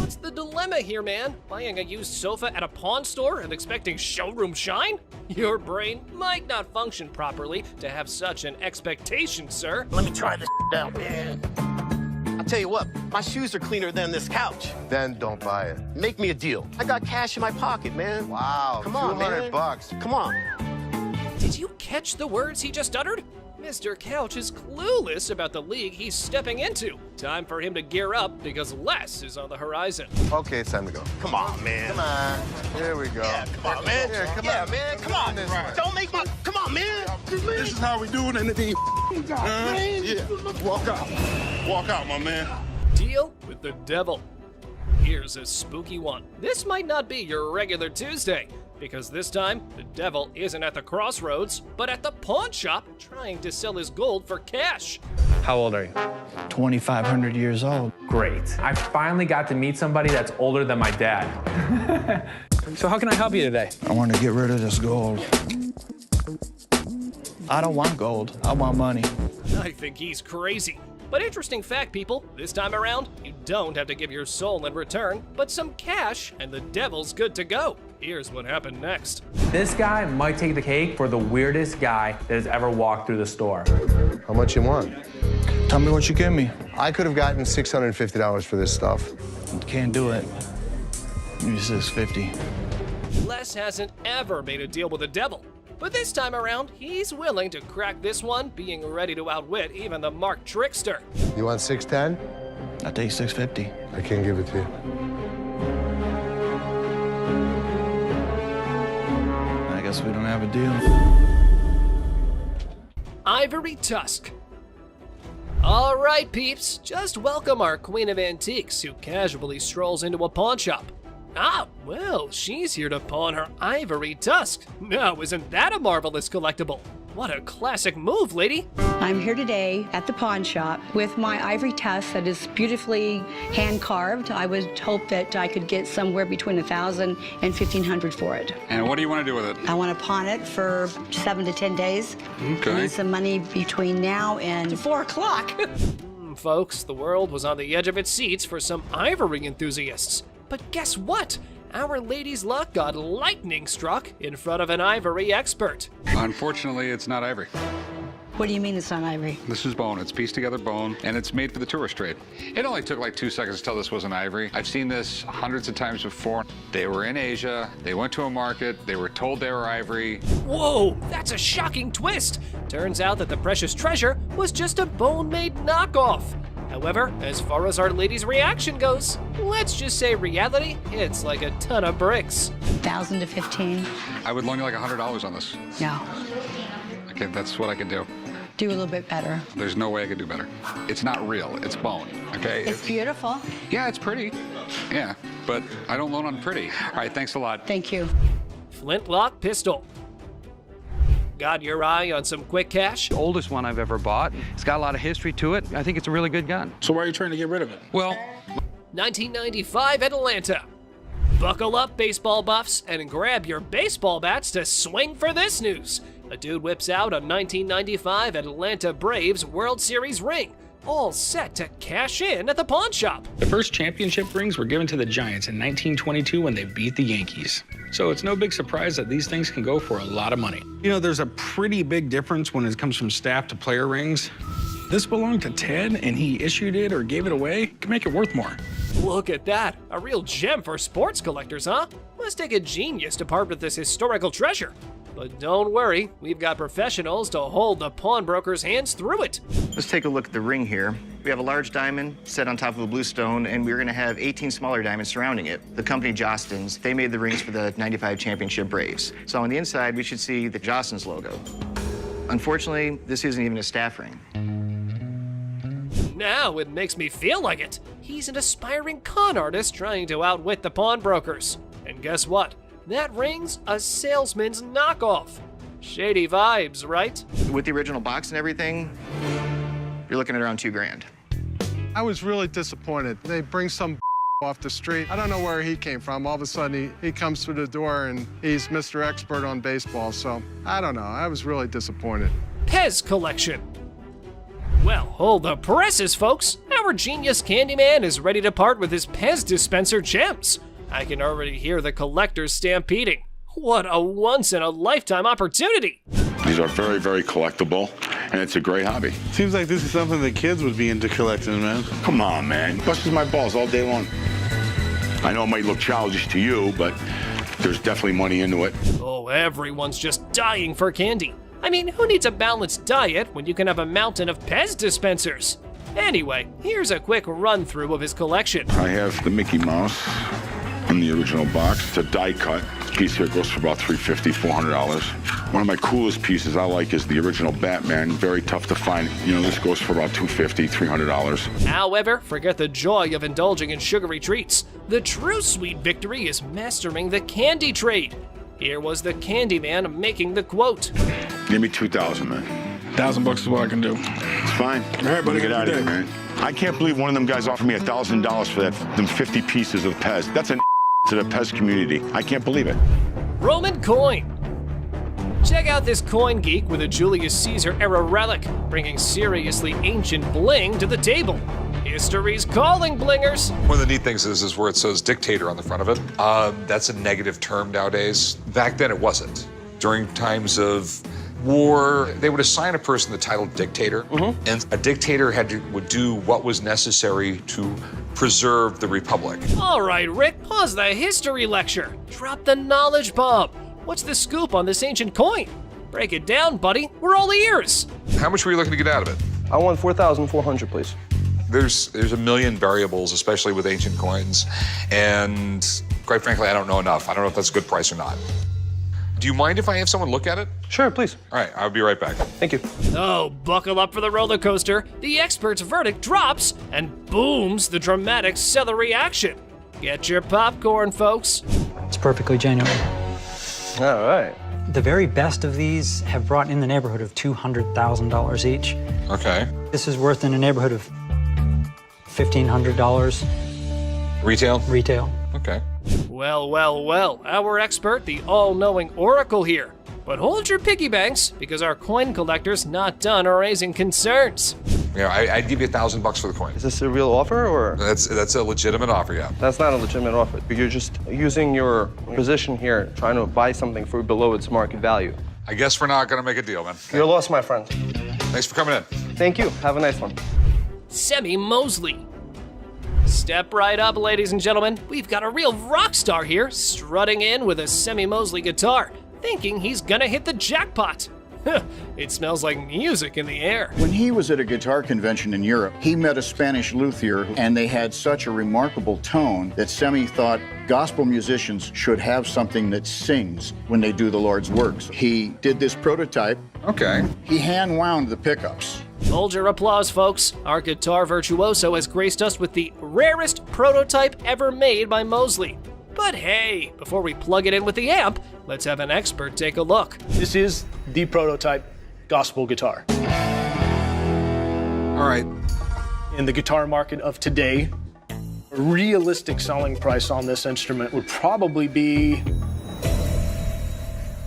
What's the dilemma here, man? Buying a used sofa at a pawn store and expecting showroom shine? Your brain might not function properly to have such an expectation, sir. Let me try this out, man. I'll tell you what, my shoes are cleaner than this couch. Then don't buy it. Make me a deal. I got cash in my pocket, man. Wow, Come on, man. $200. Come on. Did you catch the words he just uttered? Mr. Couch is clueless about the league he's stepping into. Time for him to gear up because Les is on the horizon. Okay, it's time to go. Come on, man. Come on. Here we go. Yeah, come on, man. Here, come yeah, on. man. Come on. Right. Don't make my. Come on, man. This is how we do it in the Yeah. Walk out. Walk out, my man. Deal with the devil. Here's a spooky one. This might not be your regular Tuesday, because this time, the devil isn't at the crossroads, but at the pawn shop trying to sell his gold for cash. How old are you? 2,500 years old. Great. I finally got to meet somebody that's older than my dad. So how can I help you today? I want to get rid of this gold. I don't want gold. I want money. I think he's crazy. But interesting fact, people, this time around, you don't have to give your soul in return, but some cash, and the devil's good to go. Here's what happened next. This guy might take the cake for the weirdest guy that has ever walked through the store. How much you want? Tell me what you give me. I could have gotten $650 for this stuff. Can't do it. Maybe $650. Les hasn't ever made a deal with the devil. But this time around, he's willing to crack this one, being ready to outwit even the marked trickster. You want $610? I take $650. I can't give it to you. I guess we don't have a deal. Ivory tusk. All right, peeps, just welcome our queen of antiques who casually strolls into a pawn shop. Ah, well, she's here to pawn her ivory tusk. Now, isn't that a marvelous collectible? What a classic move, lady. I'm here today at the pawn shop with my ivory tusk that is beautifully hand-carved. I would hope that I could get somewhere between $1,000 and $1,500 for it. And what do you want to do with it? I want to pawn it for 7 to 10 days. Okay. I need some money between now and 4 o'clock. Folks, the world was on the edge of its seats for some ivory enthusiasts. But guess what? Our lady's luck got lightning struck in front of an ivory expert. Unfortunately, it's not ivory. What do you mean it's not ivory? This is bone. It's pieced together bone, and it's made for the tourist trade. It only took like 2 seconds to tell this wasn't ivory. I've seen this hundreds of times before. They were in Asia. They went to a market. They were told they were ivory. Whoa, that's a shocking twist. Turns out that the precious treasure was just a bone-made knockoff. However, as far as our lady's reaction goes, let's just say reality, it's like a ton of bricks. 1,000 to 15. I would loan you like $100 on this. No. Okay, that's what I can do. Do a little bit better. There's no way I could do better. It's not real. It's bone, okay? It's beautiful. Yeah, it's pretty. Yeah, but I don't loan on pretty. All right, thanks a lot. Thank you. Flintlock pistol. Got your eye on some quick cash? The oldest one I've ever bought. It's got a lot of history to it. I think it's a really good gun. So why are you trying to get rid of it? Well, 1995 Atlanta. Buckle up, baseball buffs, and grab your baseball bats to swing for this news. A dude whips out a 1995 Atlanta Braves World Series ring, all set to cash in at the pawn shop. The first championship rings were given to the Giants in 1922 when they beat the Yankees. So it's no big surprise that these things can go for a lot of money. You know, there's a pretty big difference when it comes from staff to player rings. This belonged to Ted, and he issued it or gave it away. Can make it worth more. Look at that. A real gem for sports collectors, huh? Must take a genius to part with this historical treasure. But don't worry, we've got professionals to hold the pawnbroker's hands through it. Let's take a look at the ring here. We have a large diamond set on top of a blue stone, and we're gonna have 18 smaller diamonds surrounding it. The company Jostens, they made the rings for the 95 championship Braves. So on the inside, we should see the Jostens logo. Unfortunately, this isn't even a staff ring. Now it makes me feel like it. He's an aspiring con artist trying to outwit the pawnbrokers. And guess what? That ring's a salesman's knockoff. Shady vibes, right? With the original box and everything, you're looking at around $2,000. I was really disappointed. They bring some off the street. I don't know where he came from. All of a sudden, he comes through the door and he's Mr. Expert on baseball. So I don't know. I was really disappointed. Pez collection. Well, hold the presses, folks. Our genius Candyman is ready to part with his Pez dispenser gems. I can already hear the collectors stampeding. What a once-in-a-lifetime opportunity. These are very, very collectible, and it's a great hobby. Seems like this is something the kids would be into collecting, man. Come on, man. Busts my balls all day long. I know it might look childish to you, but there's definitely money into it. Oh, everyone's just dying for candy. I mean, who needs a balanced diet when you can have a mountain of Pez dispensers? Anyway, here's a quick run-through of his collection. I have the Mickey Mouse in the original box. It's a die cut. This piece here goes for about $350, $400. One of my coolest pieces I like is the original Batman. Very tough to find. You know, this goes for about $250, $300. However, forget the joy of indulging in sugary treats. The true sweet victory is mastering the candy trade. Here was the Candyman making the quote. Give me $2,000, man. $1,000 is what I can do. It's fine. All right, buddy. Get out of here, man. I can't believe one of them guys offered me $1,000 for them 50 pieces of Pez. That's an to the Pez community. I can't believe it. Roman coin. Check out this coin geek with a Julius Caesar era relic, bringing seriously ancient bling to the table. History's calling, blingers. One of the neat things is where it says dictator on the front of it. That's a negative term nowadays. Back then it wasn't. During times of war, they would assign a person the title dictator, and a dictator would do what was necessary to preserve the republic. All right, Rick, pause the history lecture. Drop the knowledge bomb. What's the scoop on this ancient coin? Break it down, buddy. We're all ears. How much were you looking to get out of it? I want $4,400, please. There's a million variables, especially with ancient coins, and quite frankly, I don't know enough. I don't know if that's a good price or not. Do you mind if I have someone look at it? Sure, please. All right, I'll be right back. Thank you. Oh, buckle up for the roller coaster. The expert's verdict drops and booms the dramatic seller reaction. Get your popcorn, folks. It's perfectly genuine. All right. The very best of these have brought in the neighborhood of $200,000 each. Okay. This is worth in the neighborhood of $1,500. Retail? Retail. Okay. Well, well, well, our expert, the all-knowing oracle here. But hold your piggy banks, because our coin collector's not done raising concerns. Yeah, I'd give you $1,000 for the coin. Is this a real offer, or? That's a legitimate offer, yeah. That's not a legitimate offer. You're just using your position here, trying to buy something for below its market value. I guess we're not gonna make a deal, man. You're lost, my friend. Thanks for coming in. Thank you. Have a nice one. Semi Mosley. Step right up, ladies and gentlemen. We've got a real rock star here, strutting in with a Semi Mosley guitar, thinking he's gonna hit the jackpot. It smells like music in the air. When he was at a guitar convention in Europe, he met a Spanish luthier, and they had such a remarkable tone that Semi thought gospel musicians should have something that sings when they do the Lord's works. He did this prototype. Okay. He hand wound the pickups. Hold your applause, folks. Our guitar virtuoso has graced us with the rarest prototype ever made by Mosley. But hey, before we plug it in with the amp, let's have an expert take a look. This is the prototype gospel guitar. All right. In the guitar market of today, a realistic selling price on this instrument would probably be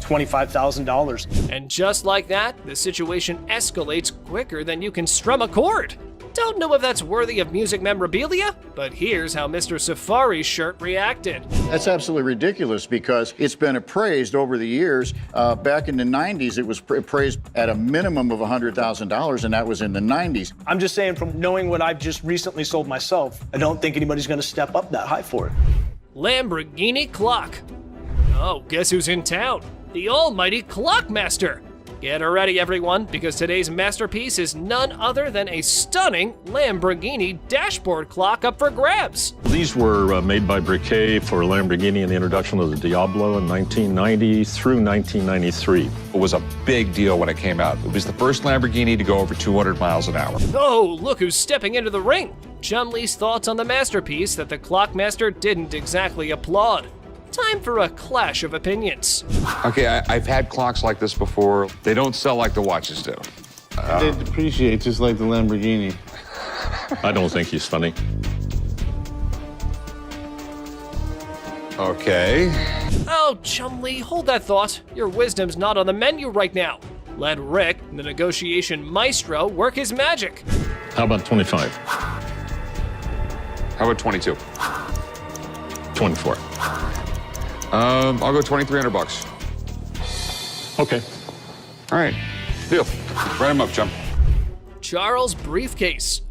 $25,000. And just like that, the situation escalates quicker than you can strum a chord. Don't know if that's worthy of music memorabilia, but here's how Mr. Safari's shirt reacted. That's absolutely ridiculous because it's been appraised over the years. Back in the 90s, it was appraised at a minimum of $100,000, and that was in the 90s. I'm just saying, from knowing what I've just recently sold myself, I don't think anybody's gonna step up that high for it. Lamborghini clock. Oh, guess who's in town? The almighty Clockmaster. Get ready, everyone, because today's masterpiece is none other than a stunning Lamborghini dashboard clock up for grabs. These were made by Briquet for Lamborghini in the introduction of the Diablo in 1990 through 1993. It was a big deal when it came out. It was the first Lamborghini to go over 200 miles an hour. Oh, look who's stepping into the ring. Chumley's thoughts on the masterpiece that the Clockmaster didn't exactly applaud. Time for a clash of opinions. Okay, I've had clocks like this before. They don't sell like the watches do. They depreciate just like the Lamborghini. I don't think he's funny. Okay. Oh, Chumley, hold that thought. Your wisdom's not on the menu right now. Let Rick, the negotiation maestro, work his magic. How about 25? How about 22? 24. I'll go $2,300. Okay. All right, deal. Write him up, Chum. Charles Briefcase.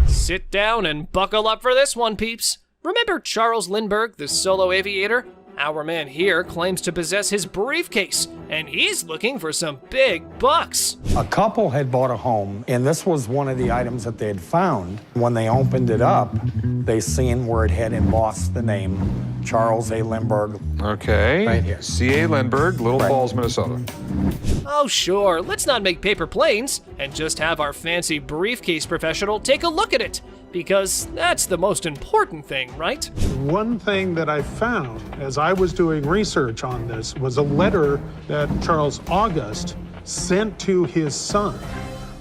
Sit down and buckle up for this one, peeps. Remember Charles Lindbergh, the solo aviator? Our man here claims to possess his briefcase, and he's looking for some big bucks. A couple had bought a home, and this was one of the items that they had found. When they opened it up, they seen where it had embossed the name Charles A. Lindbergh. Okay. Right here. C.A. Lindbergh, Little Falls, Minnesota. Oh, sure, let's not make paper planes and just have our fancy briefcase professional take a look at it. Because that's the most important thing, right? One thing that I found as I was doing research on this was a letter that Charles August sent to his son,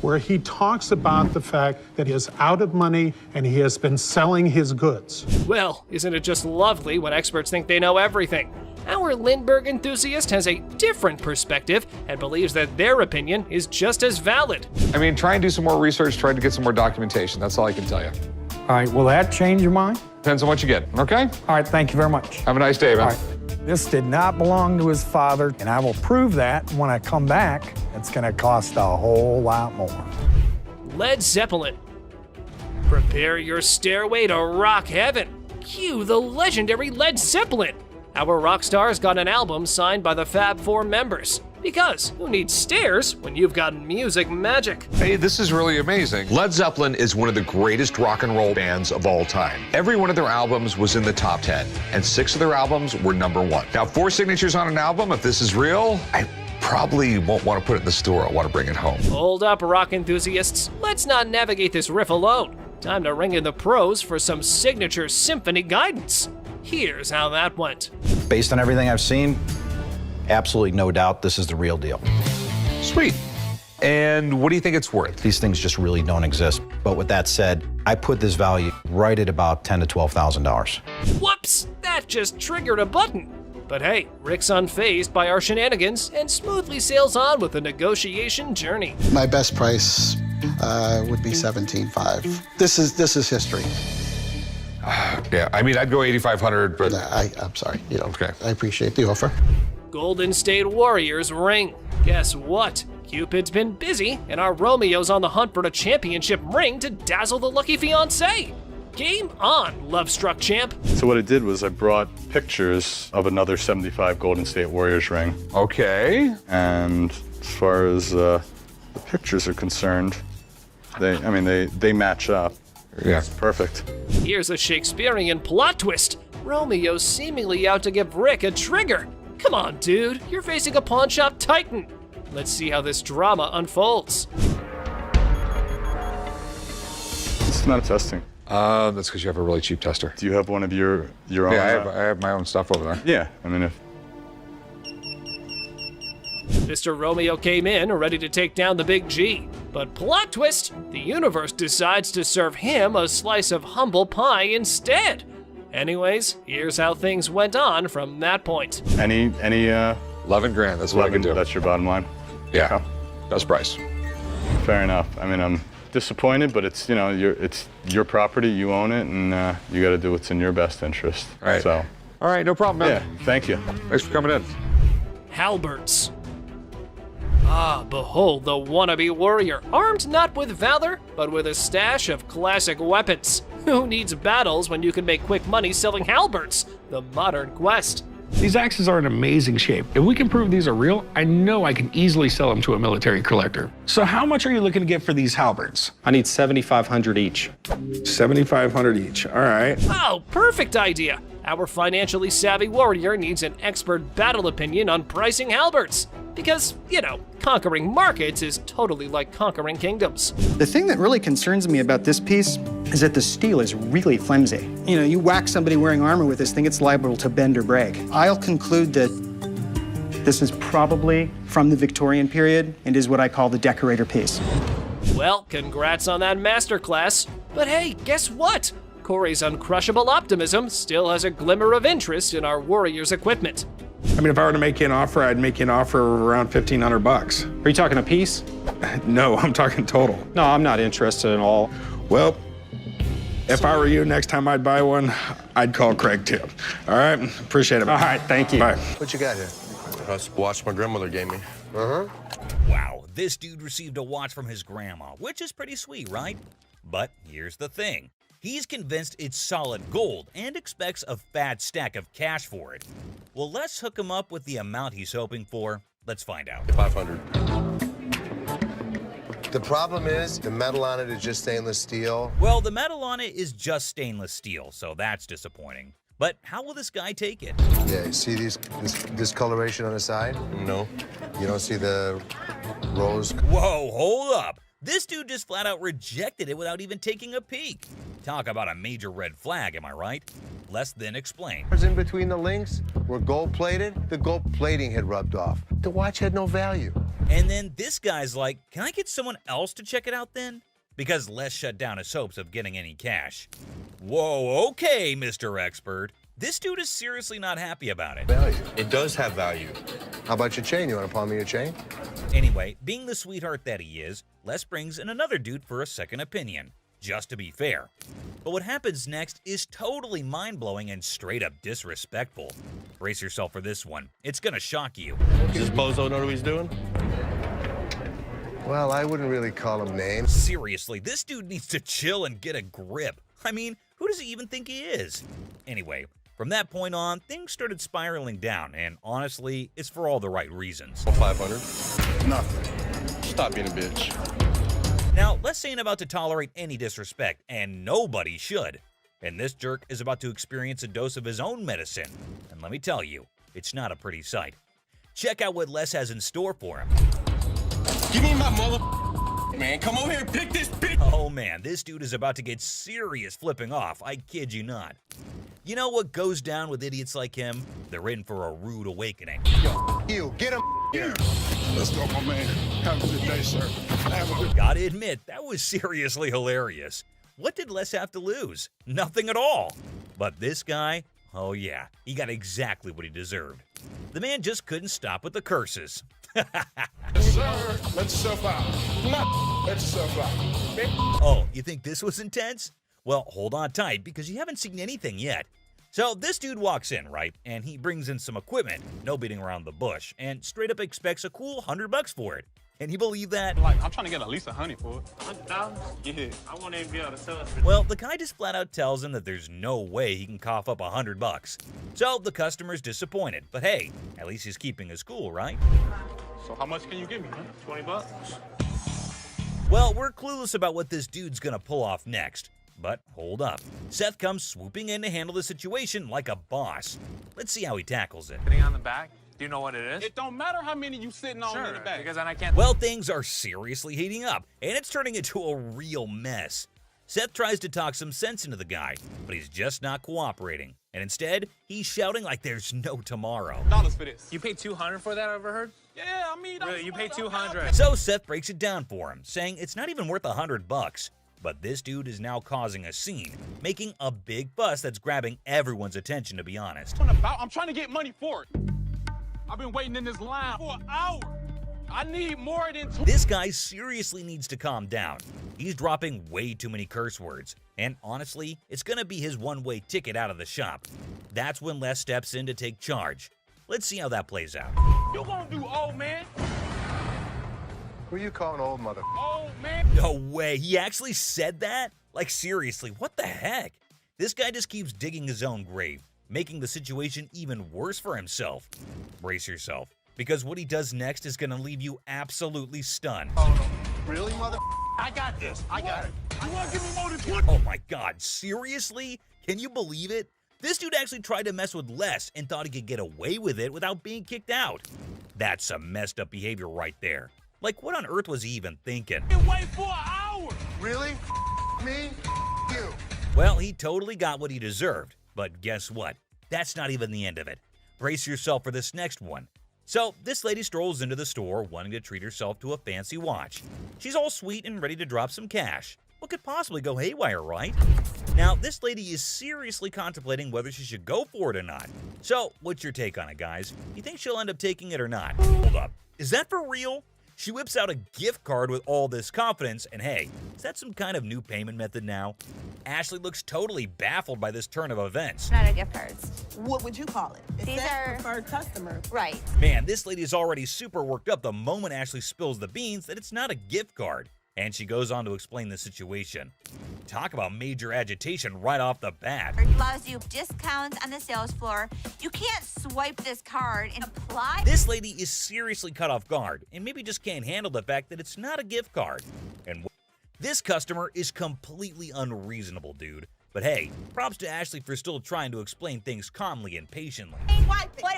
where he talks about the fact that he is out of money and he has been selling his goods. Well, isn't it just lovely when experts think they know everything? Our Lindbergh enthusiast has a different perspective and believes that their opinion is just as valid. I mean, try and do some more research, try to get some more documentation. That's all I can tell you. All right, will that change your mind? Depends on what you get, okay? All right, thank you very much. Have a nice day, man. All right. This did not belong to his father, and I will prove that when I come back. It's gonna cost a whole lot more. Led Zeppelin. Prepare your stairway to rock heaven. Cue the legendary Led Zeppelin. Our rock stars got an album signed by the Fab Four members. Because who needs stairs when you've got music magic? Hey, this is really amazing. Led Zeppelin is one of the greatest rock and roll bands of all time. Every one of their albums was in the top 10, and 6 of their albums were #1. Now, 4 signatures on an album, if this is real, I probably won't want to put it in the store. I want to bring it home. Hold up, rock enthusiasts. Let's not navigate this riff alone. Time to ring in the pros for some signature symphony guidance. Here's how that went. Based on everything I've seen, absolutely no doubt this is the real deal. Sweet. And what do you think it's worth? These things just really don't exist. But with that said, I put this value right at about $10,000 to $12,000. Whoops, that just triggered a button. But hey, Rick's unfazed by our shenanigans and smoothly sails on with the negotiation journey. My best price would be $17,500. This is history. Yeah, I mean, I'd go 8,500, but I'm sorry. You know, okay. I appreciate the offer. Golden State Warriors ring. Guess what? Cupid's been busy, and our Romeo's on the hunt for a championship ring to dazzle the lucky fiancé. Game on, love-struck champ. So what I did was I brought pictures of another 75 Golden State Warriors ring. Okay. And as far as the pictures are concerned, they match up. Yeah. It's perfect. Here's a Shakespearean plot twist. Romeo's seemingly out to give Rick a trigger. Come on, dude, you're facing a pawn shop titan. Let's see how this drama unfolds. It's not a testing. That's because you have a really cheap tester. Do you have one of your own? Yeah, I have my own stuff over there. Yeah, I mean, if Mr. Romeo came in ready to take down the big G. But plot twist, the universe decides to serve him a slice of humble pie instead. Anyways, here's how things went on from that point. Any 11 grand, that's what I can do. That's your bottom line? Yeah, best price. Fair enough. I mean, I'm disappointed, but it's your property, you own it, and you got to do what's in your best interest. Right. So. All right, no problem, man. Yeah, thank you. Thanks for coming in. Halberds. Ah, behold the wannabe warrior, armed not with valor, but with a stash of classic weapons. Who needs battles when you can make quick money selling halberds? The modern quest. These axes are in amazing shape. If we can prove these are real, I know I can easily sell them to a military collector. So how much are you looking to get for these halberds? I need $7,500 each. $7,500 each, all right. Oh, perfect idea. Our financially savvy warrior needs an expert battle opinion on pricing halberds. Because, conquering markets is totally like conquering kingdoms. The thing that really concerns me about this piece is that the steel is really flimsy. You whack somebody wearing armor with this thing, it's liable to bend or break. I'll conclude that this is probably from the Victorian period and is what I call the decorator piece. Well, congrats on that masterclass. But hey, guess what? Corey's uncrushable optimism still has a glimmer of interest in our warrior's equipment. I mean, if I were to make you an offer, I'd make you an offer of around $1,500. Are you talking a piece? No, I'm talking total. No, I'm not interested at all. Well, if I were you, next time I'd buy one, I'd call Craig too. All right, appreciate it. All right, thank you. Bye. What you got here? That's a watch my grandmother gave me. Wow, this dude received a watch from his grandma, which is pretty sweet, right? But here's the thing. He's convinced it's solid gold and expects a fat stack of cash for it. Well, let's hook him up with the amount he's hoping for. Let's find out. 500. The problem is the metal on it is just stainless steel. Well, the metal on it is just stainless steel, so that's disappointing. But how will this guy take it? Yeah, you see this discoloration on the side? No. You don't see the rose? Whoa, hold up. This dude just flat out rejected it without even taking a peek. Talk about a major red flag, am I right? Less than explain. In between the links were gold-plated. The gold plating had rubbed off. The watch had no value. And then this guy's like, can I get someone else to check it out then? Because Les shut down his hopes of getting any cash. Whoa, okay, Mr. Expert. This dude is seriously not happy about it. Value. It does have value. How about your chain? You want to pawn me your chain? Anyway, being the sweetheart that he is, Les brings in another dude for a second opinion, just to be fair. But what happens next is totally mind-blowing and straight up disrespectful. Brace yourself for this one. It's gonna shock you. Does this bozo know what he's doing? Well, I wouldn't really call him names. Seriously, this dude needs to chill and get a grip. I mean, who does he even think he is? Anyway, From that point on, things started spiraling down, and honestly, it's for all the right reasons. 500. Nothing. Stop being a bitch. Now, Les ain't about to tolerate any disrespect, and nobody should. And this jerk is about to experience a dose of his own medicine. And let me tell you, it's not a pretty sight. Check out what Les has in store for him. Give me my mother... Man, come over here and pick this bitch. Oh man, this dude is about to get serious flipping off, I kid you not. You know what goes down with idiots like him? They're in for a rude awakening. Yo, you, get him here. Let's go, my man. Have a good day, sir. Have a good... Gotta admit, that was seriously hilarious. What did Les have to lose? Nothing at all. But this guy, oh yeah, he got exactly what he deserved. The man just couldn't stop with the curses. Yes, sir. Let yourself out. Let yourself out. Oh, you think this was intense? Well, hold on tight, because you haven't seen anything yet. So this dude walks in, right, and he brings in some equipment, no beating around the bush, and straight up expects a cool $100 for it. Can you believe that? Like, I'm trying to get at least $100 for it. $100? Yeah. I won't even be able to sell it. Well, the guy just flat out tells him that there's no way he can cough up $100. So the customer's disappointed, but hey, at least he's keeping his cool, right? So how much can you give me, man? 20 bucks. Well, we're clueless about what this dude's gonna pull off next. But hold up. Seth comes swooping in to handle the situation like a boss. Let's see how he tackles it. Sitting on the back? Do you know what it is? It don't matter how many you sitting on in the back. Because then I can't... Well, things are seriously heating up, and it's turning into a real mess. Seth tries to talk some sense into the guy, but he's just not cooperating. And instead, he's shouting like there's no tomorrow. Dollars for this. You paid $200 for that, I overheard? Yeah, I mean... Really, you paid $200. So Seth breaks it down for him, saying it's not even worth $100. But this dude is now causing a scene, making a big fuss that's grabbing everyone's attention, to be honest. I'm trying to get money for it. I've been waiting in this line for an hour. I need more than... This guy seriously needs to calm down. He's dropping way too many curse words. And honestly, it's gonna be his one-way ticket out of the shop. That's when Les steps in to take charge. Let's see how that plays out. You gonna do old man? Who you calling old mother? Old man? No way, he actually said that? Like seriously, what the heck? This guy just keeps digging his own grave, making the situation even worse for himself. Brace yourself, because what he does next is gonna leave you absolutely stunned. Oh, no. Really, mother? I got this. I got it. You want to give me more than 20? Oh my god, seriously? Can you believe it? This dude actually tried to mess with Les and thought he could get away with it without being kicked out. That's some messed up behavior right there. Like, what on earth was he even thinking? You wait for an hour. Really? Me? You. Well, he totally got what he deserved. But guess what? That's not even the end of it. Brace yourself for this next one. So, this lady strolls into the store wanting to treat herself to a fancy watch. She's all sweet and ready to drop some cash. What could possibly go haywire, right? Now, this lady is seriously contemplating whether she should go for it or not. So, what's your take on it, guys? You think she'll end up taking it or not? Hold up. Is that for real? She whips out a gift card with all this confidence, and hey, is that some kind of new payment method now? Ashley looks totally baffled by this turn of events. Not a gift cards. What would you call it? These are preferred customers. Right. Man, this lady is already super worked up the moment Ashley spills the beans that it's not a gift card. And she goes on to explain the situation. Talk about major agitation right off the bat. It allows you discounts on the sales floor. You can't swipe this card and apply. This lady is seriously caught off guard and maybe just can't handle the fact that it's not a gift card. And this customer is completely unreasonable, dude. But hey, props to Ashley for still trying to explain things calmly and patiently.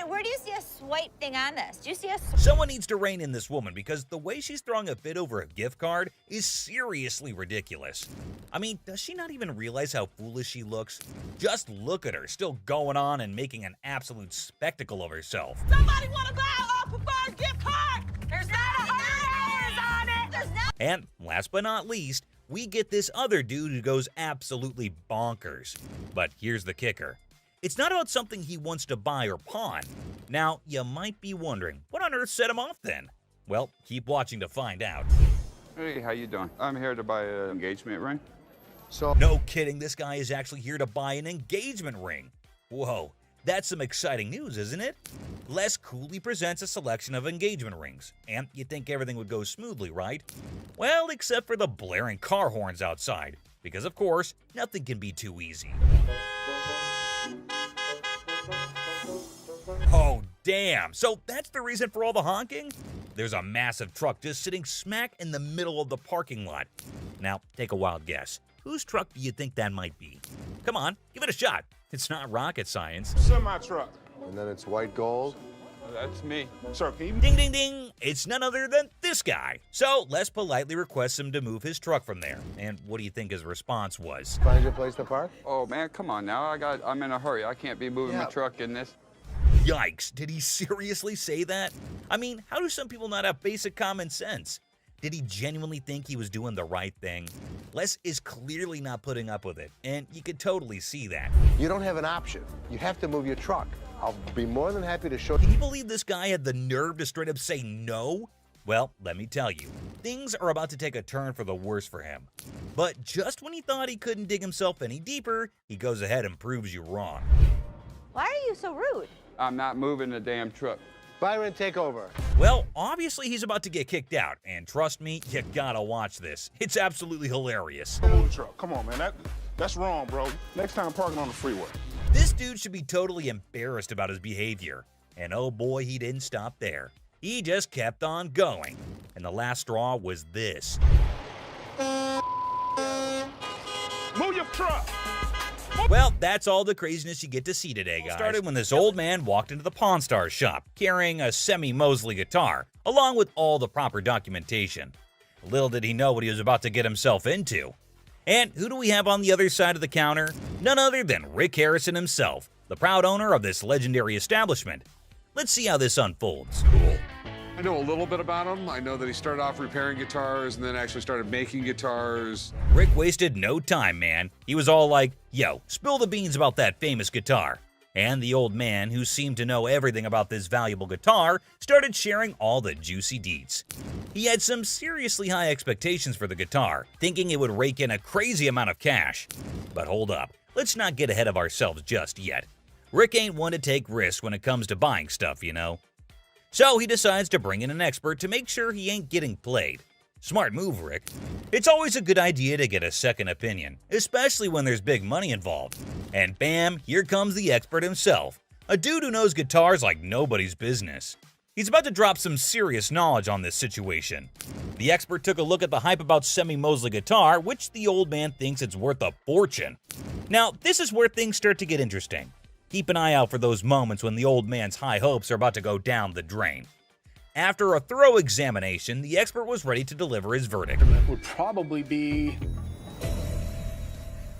Where do you see a swipe thing on this? Do you see a Someone needs to rein in this woman because the way she's throwing a fit over a gift card is seriously ridiculous. I mean, does she not even realize how foolish she looks? Just look at her, still going on and making an absolute spectacle of herself. Somebody want to buy a preferred gift card? There's not $100 on it. There's not. And last but not least, we get this other dude who goes absolutely bonkers. But here's the kicker. It's not about something he wants to buy or pawn. Now, you might be wondering, what on earth set him off then? Well, keep watching to find out. Hey, how you doing? I'm here to buy an engagement ring. No kidding, this guy is actually here to buy an engagement ring. Whoa, that's some exciting news, isn't it? Les coolly presents a selection of engagement rings, and you'd think everything would go smoothly, right? Well, except for the blaring car horns outside, because of course, nothing can be too easy. damn, so that's the reason for all the honking? There's a massive truck just sitting smack in the middle of the parking lot. Now, take a wild guess. Whose truck do you think that might be? Come on, give it a shot. It's not rocket science. Semi-truck. And then it's white gold. That's me. Sir, can you... Ding, ding, ding. It's none other than this guy. So let's politely request him to move his truck from there. And what do you think his response was? Find your place to park? Oh man, come on now. I'm in a hurry. I can't be moving my truck in this. Yikes, did he seriously say that? I mean, how do some people not have basic common sense? Did he genuinely think he was doing the right thing? Les is clearly not putting up with it, and you could totally see that. You don't have an option. You have to move your truck. I'll be more than happy to show you. Can you believe this guy had the nerve to straight up say no? Well, let me tell you, things are about to take a turn for the worse for him. But just when he thought he couldn't dig himself any deeper, he goes ahead and proves you wrong. Why are you so rude? I'm not moving the damn truck. Byron, take over. Well, obviously he's about to get kicked out, and trust me, you gotta watch this. It's absolutely hilarious. Move the truck. Come on, man. That's wrong, bro. Next time, parking on the freeway. This dude should be totally embarrassed about his behavior. And oh boy, he didn't stop there. He just kept on going. And the last straw was this. Move your truck! Well, that's all the craziness you get to see today, guys. It started when this old man walked into the Pawn Stars shop carrying a semi-Mosley guitar, along with all the proper documentation. Little did he know what he was about to get himself into. And who do we have on the other side of the counter? None other than Rick Harrison himself, the proud owner of this legendary establishment. Let's see how this unfolds. Cool. I know a little bit about him. I know that he started off repairing guitars and then actually started making guitars. Rick wasted no time, man. He was all like, yo, spill the beans about that famous guitar. And the old man, who seemed to know everything about this valuable guitar, started sharing all the juicy deets. He had some seriously high expectations for the guitar, thinking it would rake in a crazy amount of cash. But hold up, let's not get ahead of ourselves just yet. Rick ain't one to take risks when it comes to buying stuff, you know. So he decides to bring in an expert to make sure he ain't getting played. Smart move, Rick. It's always a good idea to get a second opinion, especially when there's big money involved. And bam, here comes the expert himself, a dude who knows guitars like nobody's business. He's about to drop some serious knowledge on this situation. The expert took a look at the hype about semi-Mosley guitar, which the old man thinks it's worth a fortune. Now, this is where things start to get interesting. Keep an eye out for those moments when the old man's high hopes are about to go down the drain. After a thorough examination, the expert was ready to deliver his verdict. It would probably be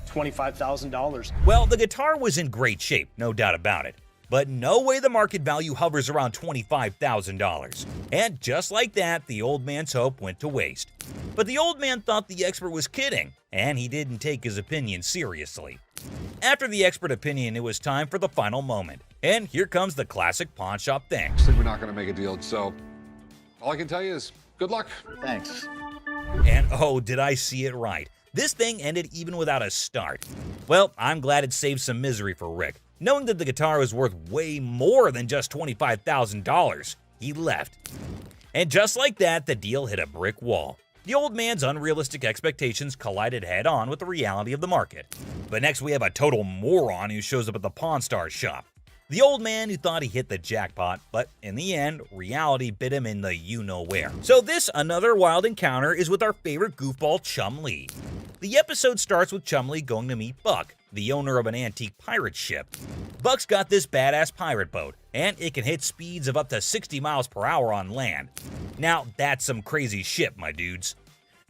$25,000. Well, the guitar was in great shape, no doubt about it. But no way the market value hovers around $25,000. And just like that, the old man's hope went to waste. But the old man thought the expert was kidding, and he didn't take his opinion seriously. After the expert opinion, it was time for the final moment. And here comes the classic pawn shop thing. We're not going to make a deal, so all I can tell you is good luck. Thanks. And oh, did I see it right. This thing ended even without a start. Well, I'm glad it saved some misery for Rick. Knowing that the guitar was worth way more than just $25,000, he left. And just like that, the deal hit a brick wall. The old man's unrealistic expectations collided head-on with the reality of the market. But next we have a total moron who shows up at the Pawn Stars shop. The old man who thought he hit the jackpot, but in the end, reality bit him in the you-know-where. So this another wild encounter is with our favorite goofball Chum Lee. The episode starts with Chum Lee going to meet Buck, the owner of an antique pirate ship. Buck's got this badass pirate boat, and it can hit speeds of up to 60 miles per hour on land. Now, that's some crazy shit, my dudes.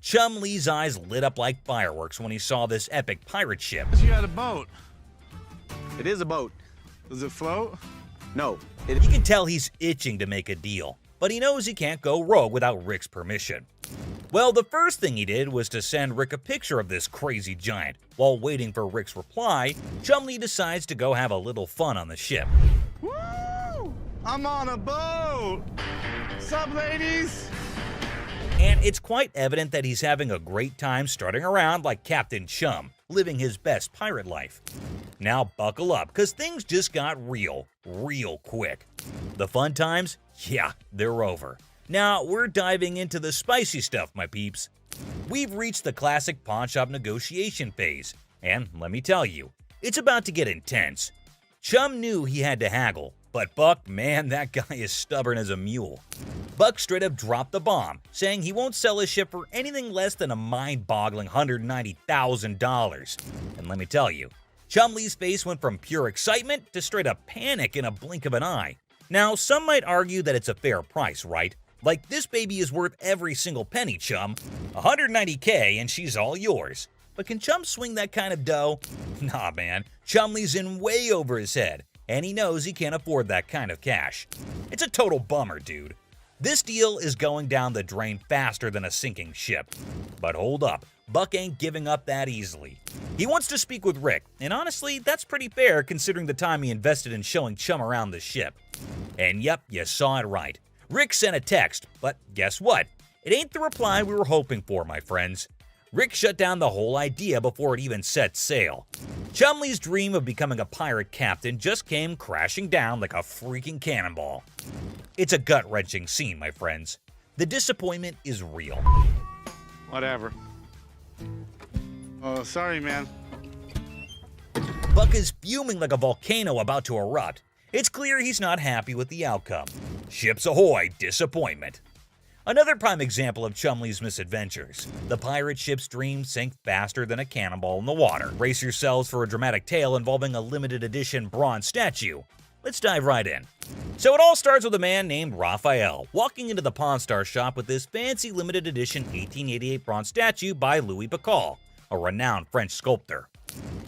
Chum Lee's eyes lit up like fireworks when he saw this epic pirate ship. You got a boat. It is a boat. Does it float? No. You can tell he's itching to make a deal, but he knows he can't go rogue without Rick's permission. Well, the first thing he did was to send Rick a picture of this crazy giant. While waiting for Rick's reply, Chum Lee decides to go have a little fun on the ship. Woo! I'm on a boat! Sup, ladies? And it's quite evident that he's having a great time strutting around like Captain Chum, living his best pirate life. Now buckle up, because things just got real quick. The fun times? Yeah, they're over. Now we're diving into the spicy stuff, my peeps. We've reached the classic pawn shop negotiation phase, and let me tell you, it's about to get intense. Chum knew he had to haggle, But Buck, man, that guy is stubborn as a mule. Buck straight up dropped the bomb, saying he won't sell his ship for anything less than a mind-boggling $190,000. And let me tell you, Chumley's face went from pure excitement to straight up panic in a blink of an eye. Now, some might argue that it's a fair price, right? Like, this baby is worth every single penny, Chum. $190K and she's all yours. But can Chum swing that kind of dough? Nah, man. Chumley's in way over his head, and he knows he can't afford that kind of cash. It's a total bummer, dude. This deal is going down the drain faster than a sinking ship. But hold up, Buck ain't giving up that easily. He wants to speak with Rick, and honestly, that's pretty fair considering the time he invested in showing Chum around the ship. And yep, you saw it right. Rick sent a text, but guess what? It ain't the reply we were hoping for, my friends. Rick shut down the whole idea before it even set sail. Chumley's dream of becoming a pirate captain just came crashing down like a freaking cannonball. It's a gut-wrenching scene, my friends. The disappointment is real. Whatever. Oh, sorry, man. Buck is fuming like a volcano about to erupt. It's clear he's not happy with the outcome. Ships ahoy, disappointment. Another prime example of Chumley's misadventures. The pirate ship's dream sank faster than a cannonball in the water. Brace yourselves for a dramatic tale involving a limited edition bronze statue. Let's dive right in. So it all starts with a man named Raphael walking into the Pawn Star shop with this fancy limited edition 1888 bronze statue by Louis Picault, a renowned French sculptor.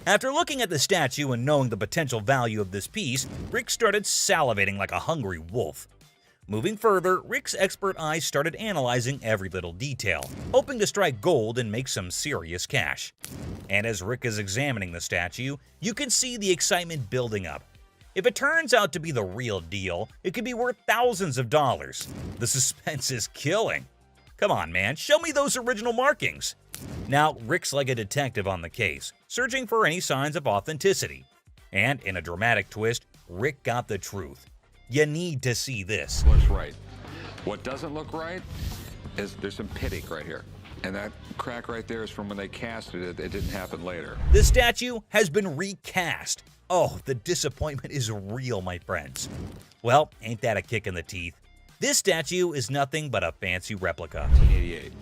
After looking at the statue and knowing the potential value of this piece, Rick started salivating like a hungry wolf. Moving further, Rick's expert eyes started analyzing every little detail, hoping to strike gold and make some serious cash. And as Rick is examining the statue, you can see the excitement building up. If it turns out to be the real deal, it could be worth thousands of dollars. The suspense is killing. Come on, man, show me those original markings. Now, Rick's like a detective on the case, searching for any signs of authenticity. And in a dramatic twist, Rick got the truth. You need to see this. Looks right. What doesn't look right is there's some pitting right here. And that crack right there is from when they casted it. It didn't happen later. The statue has been recast. Oh, the disappointment is real, my friends. Well, ain't that a kick in the teeth? This statue is nothing but a fancy replica. 1888.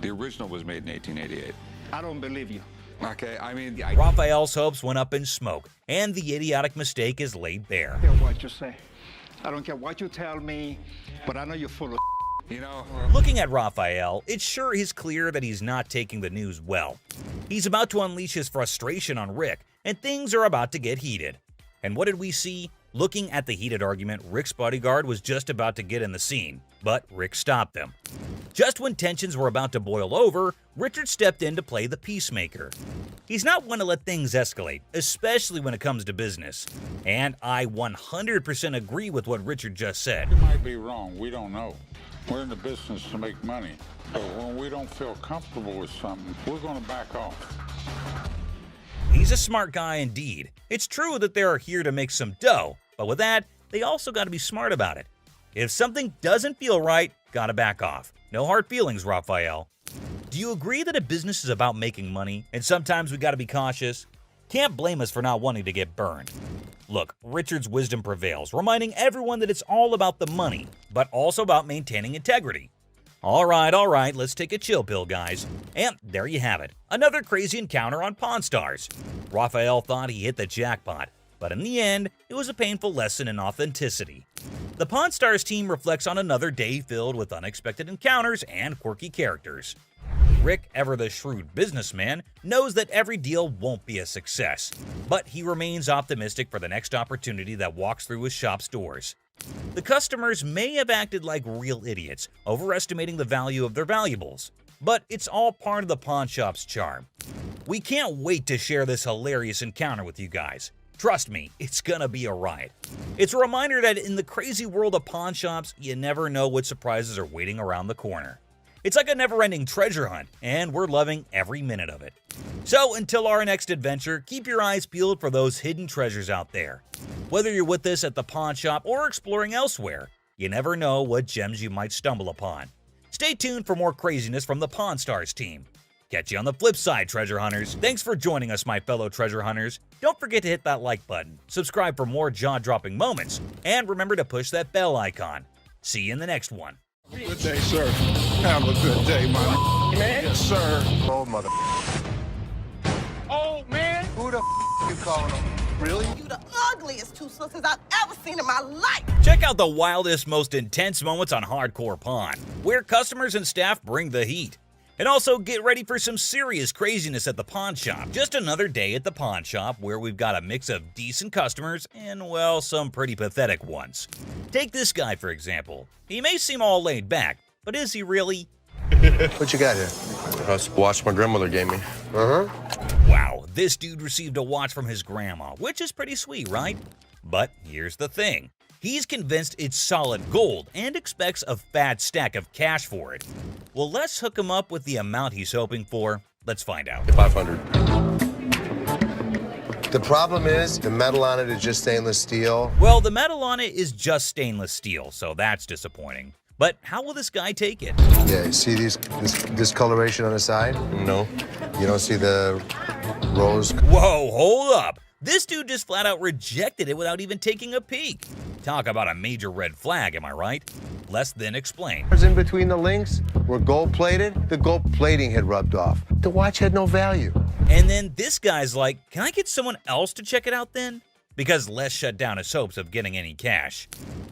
The original was made in 1888. I don't believe you. Okay, I mean... Raphael's hopes went up in smoke, and the idiotic mistake is laid bare. I don't care what you say. I don't care what you tell me, but I know you're full of You know... Looking at Raphael, it sure is clear that he's not taking the news well. He's about to unleash his frustration on Rick, and things are about to get heated. And what did we see? Looking at the heated argument, Rick's bodyguard was just about to get in the scene, but Rick stopped them. Just when tensions were about to boil over, Richard stepped in to play the peacemaker. He's not one to let things escalate, especially when it comes to business. And I 100% agree with what Richard just said. You might be wrong, we don't know. We're in the business to make money. But when we don't feel comfortable with something, we're going to back off. He's a smart guy indeed. It's true that they're here to make some dough, but with that, they also got to be smart about it. If something doesn't feel right, gotta back off. No hard feelings, Raphael. Do you agree that a business is about making money, and sometimes we gotta be cautious? Can't blame us for not wanting to get burned. Look, Richard's wisdom prevails, reminding everyone that it's all about the money, but also about maintaining integrity. All right, let's take a chill pill, guys. And there you have it, another crazy encounter on Pawn Stars. Raphael thought he hit the jackpot, but in the end, it was a painful lesson in authenticity. The Pawn Stars team reflects on another day filled with unexpected encounters and quirky characters. Rick, ever the shrewd businessman, knows that every deal won't be a success, but he remains optimistic for the next opportunity that walks through his shop's doors. The customers may have acted like real idiots, overestimating the value of their valuables, but it's all part of the pawn shop's charm. We can't wait to share this hilarious encounter with you guys. Trust me, it's gonna be a riot. It's a reminder that in the crazy world of pawn shops, you never know what surprises are waiting around the corner. It's like a never-ending treasure hunt, and we're loving every minute of it. So until our next adventure, keep your eyes peeled for those hidden treasures out there. Whether you're with us at the pawn shop or exploring elsewhere, you never know what gems you might stumble upon. Stay tuned for more craziness from the Pawn Stars team. Catch you on the flip side, treasure hunters. Thanks for joining us, my fellow treasure hunters. Don't forget to hit that like button, subscribe for more jaw-dropping moments, and remember to push that bell icon. See you in the next one. Good day, sir. Have a good day, my man. Yes, sir. Old mother. Oh, man. Who the you calling him? Really? You the ugliest two sisters I've ever seen in my life. Check out the wildest, most intense moments on Hardcore Pawn, where customers and staff bring the heat. And also get ready for some serious craziness at the pawn shop. Just another day at the pawn shop where we've got a mix of decent customers and, well, some pretty pathetic ones. Take this guy, for example. He may seem all laid back, but is he really? What you got here? That's a watch my grandmother gave me. Wow, this dude received a watch from his grandma, which is pretty sweet, right? But here's the thing. He's convinced it's solid gold and expects a fat stack of cash for it. Well, let's hook him up with the amount he's hoping for. Let's find out. 500. The problem is the metal on it is just stainless steel. Well, the metal on it is just stainless steel, so that's disappointing. But how will this guy take it? Yeah, you see this discoloration on the side? No. You don't see the rose? Whoa, hold up. This dude just flat out rejected it without even taking a peek. Talk about a major red flag, am I right? Less than explain. In between the links were gold-plated. The gold plating had rubbed off. The watch had no value. And then this guy's like, can I get someone else to check it out then? Because Les shut down his hopes of getting any cash.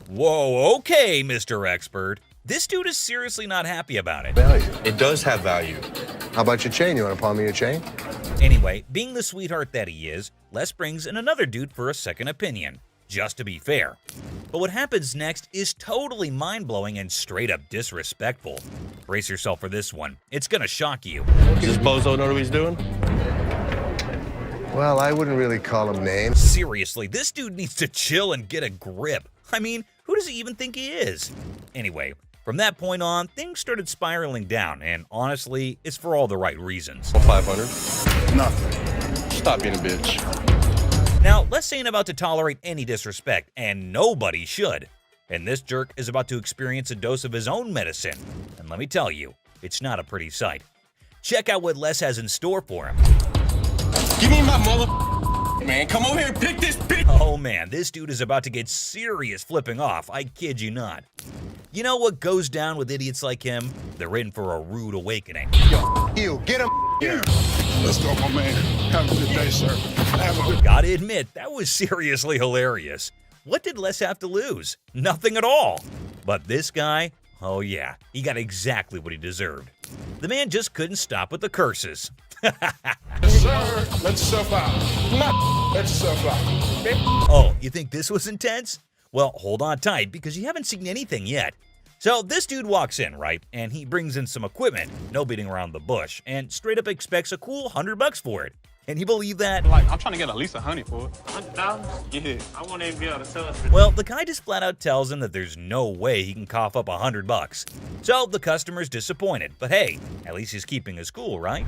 Whoa, okay, Mr. Expert. This dude is seriously not happy about it. Value. It does have value. How about your chain? You want to pawn me your chain? Anyway, being the sweetheart that he is, Les brings in another dude for a second opinion, just to be fair. But what happens next is totally mind-blowing and straight up disrespectful. Brace yourself for this one. It's gonna shock you. Does Bozo know what he's doing? Well, I wouldn't really call him names. Seriously, this dude needs to chill and get a grip. I mean, who does he even think he is? Anyway, from that point on, things started spiraling down, and honestly, it's for all the right reasons. 500. Nothing. Stop being a bitch. Now, Les ain't about to tolerate any disrespect, and nobody should. And this jerk is about to experience a dose of his own medicine. And let me tell you, it's not a pretty sight. Check out what Les has in store for him. Give me my mother... Man, come over here and pick this bitch. Oh man, this dude is about to get serious flipping off, I kid you not. You know what goes down with idiots like him? They're in for a rude awakening. Yo, you, get him here. Let's go, my man. Have a good day, sir. Have a good... Gotta admit, that was seriously hilarious. What did Les have to lose? Nothing at all. But this guy, oh yeah, he got exactly what he deserved. The man just couldn't stop with the curses. Yes, sir. Let yourself out. Let yourself out. Oh, you think this was intense? Well, hold on tight because you haven't seen anything yet. So this dude walks in, right? And he brings in some equipment, no beating around the bush, and straight up expects a cool $100 for it. Can you believe that? Like, I'm trying to get at least $100 for it. $100? Yeah. I won't even be able to sell it for. Well, the guy just flat out tells him that there's no way he can cough up $100. So the customer's disappointed, but hey, at least he's keeping his cool, right?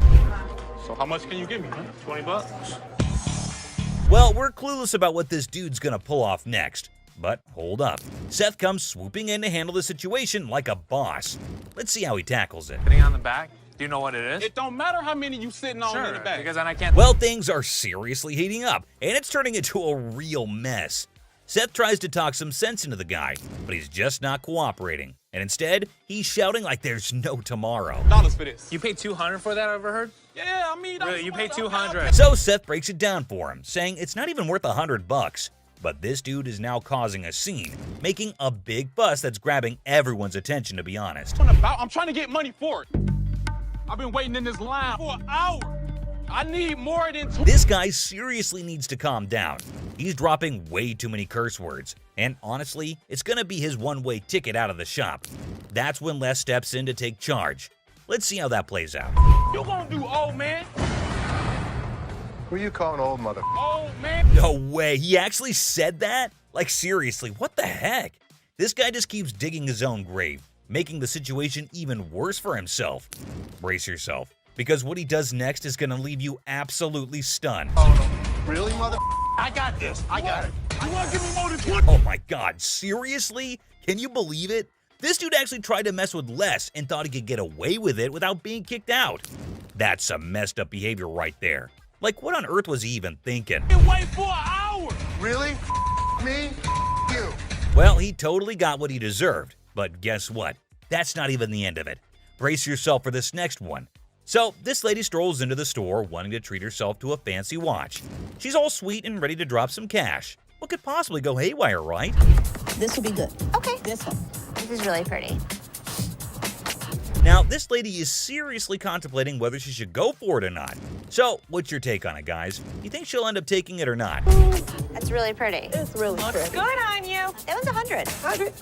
So how much can you give me, man? $20? Well, we're clueless about what this dude's gonna pull off next. But hold up. Seth comes swooping in to handle the situation like a boss. Let's see how he tackles it. Sitting on the back? Do you know what it is? It don't matter how many you sitting on in the back. Because then I can't... Well, things are seriously heating up, and it's turning into a real mess. Seth tries to talk some sense into the guy, but he's just not cooperating. And instead, he's shouting like there's no tomorrow. Dollars for this. You paid $200 for that, I overheard? Yeah, I mean... Really, you paid $200. So Seth breaks it down for him, saying it's not even worth $100. But this dude is now causing a scene, making a big fuss that's grabbing everyone's attention, to be honest. I'm trying to get money for it. I've been waiting in this line for an hour. I need more than... This guy seriously needs to calm down. He's dropping way too many curse words. And honestly, it's gonna be his one-way ticket out of the shop. That's when Les steps in to take charge. Let's see how that plays out. You gonna do old man? Who are you calling old mother? Old man? No way, he actually said that? Like seriously, what the heck? This guy just keeps digging his own grave, making the situation even worse for himself. Brace yourself, because what he does next is gonna leave you absolutely stunned. Really, mother? I got this. I got it. You wanna give me more than $20? Oh my god, seriously? Can you believe it? This dude actually tried to mess with less and thought he could get away with it without being kicked out. That's some messed up behavior right there. Like, what on earth was he even thinking? Wait for an hour. Really? Me? You. Well, he totally got what he deserved. But guess what? That's not even the end of it. Brace yourself for this next one. So, this lady strolls into the store wanting to treat herself to a fancy watch. She's all sweet and ready to drop some cash. What could possibly go haywire, right? This will be good. Okay. This one. This is really pretty. Now, this lady is seriously contemplating whether she should go for it or not. So, what's your take on it, guys? You think she'll end up taking it or not? That's really pretty. It's really pretty. Good on you. That was 100. 100.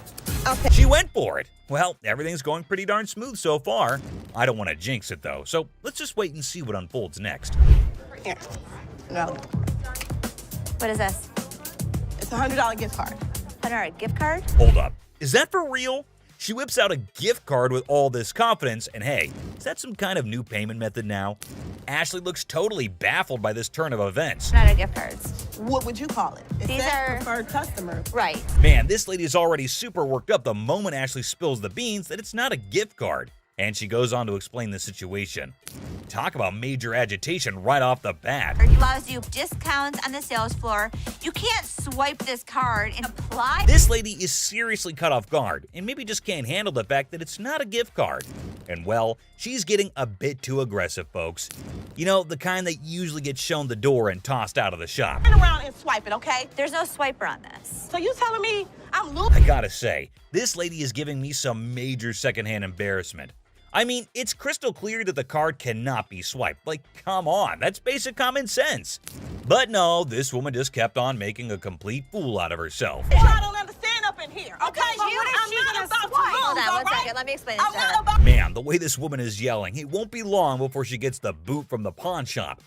Okay. She went for it. Well, everything's going pretty darn smooth so far. I don't want to jinx it, though, so let's just wait and see what unfolds next. Here. No. What is this? It's a $100 gift card. $100 gift card? Hold up. Is that for real? She whips out a gift card with all this confidence, and hey, is that some kind of new payment method now? Ashley looks totally baffled by this turn of events. Not a gift cards. What would you call it? It These says are preferred customer. Right. Man, this lady is already super worked up the moment Ashley spills the beans that it's not a gift card. And she goes on to explain the situation. Talk about major agitation right off the bat. It allows you discounts on the sales floor. You can't swipe this card and apply. This lady is seriously caught off guard and maybe just can't handle the fact that it's not a gift card. And well, she's getting a bit too aggressive, folks. You know, the kind that usually gets shown the door and tossed out of the shop. Turn around and swipe it, okay? There's no swiper on this. So you telling me I'm I losing? gotta say, this lady is giving me some major secondhand embarrassment. I mean, it's crystal clear that the card cannot be swiped. Like, come on, that's basic common sense. But no, this woman just kept on making a complete fool out of herself. I don't understand up in here, okay? Because you I'm she's not gonna about to swipe. lose, Hold on all one right? second. Let me explain this I'm to not her. about Man, the way this woman is yelling, it won't be long before she gets the boot from the pawn shop.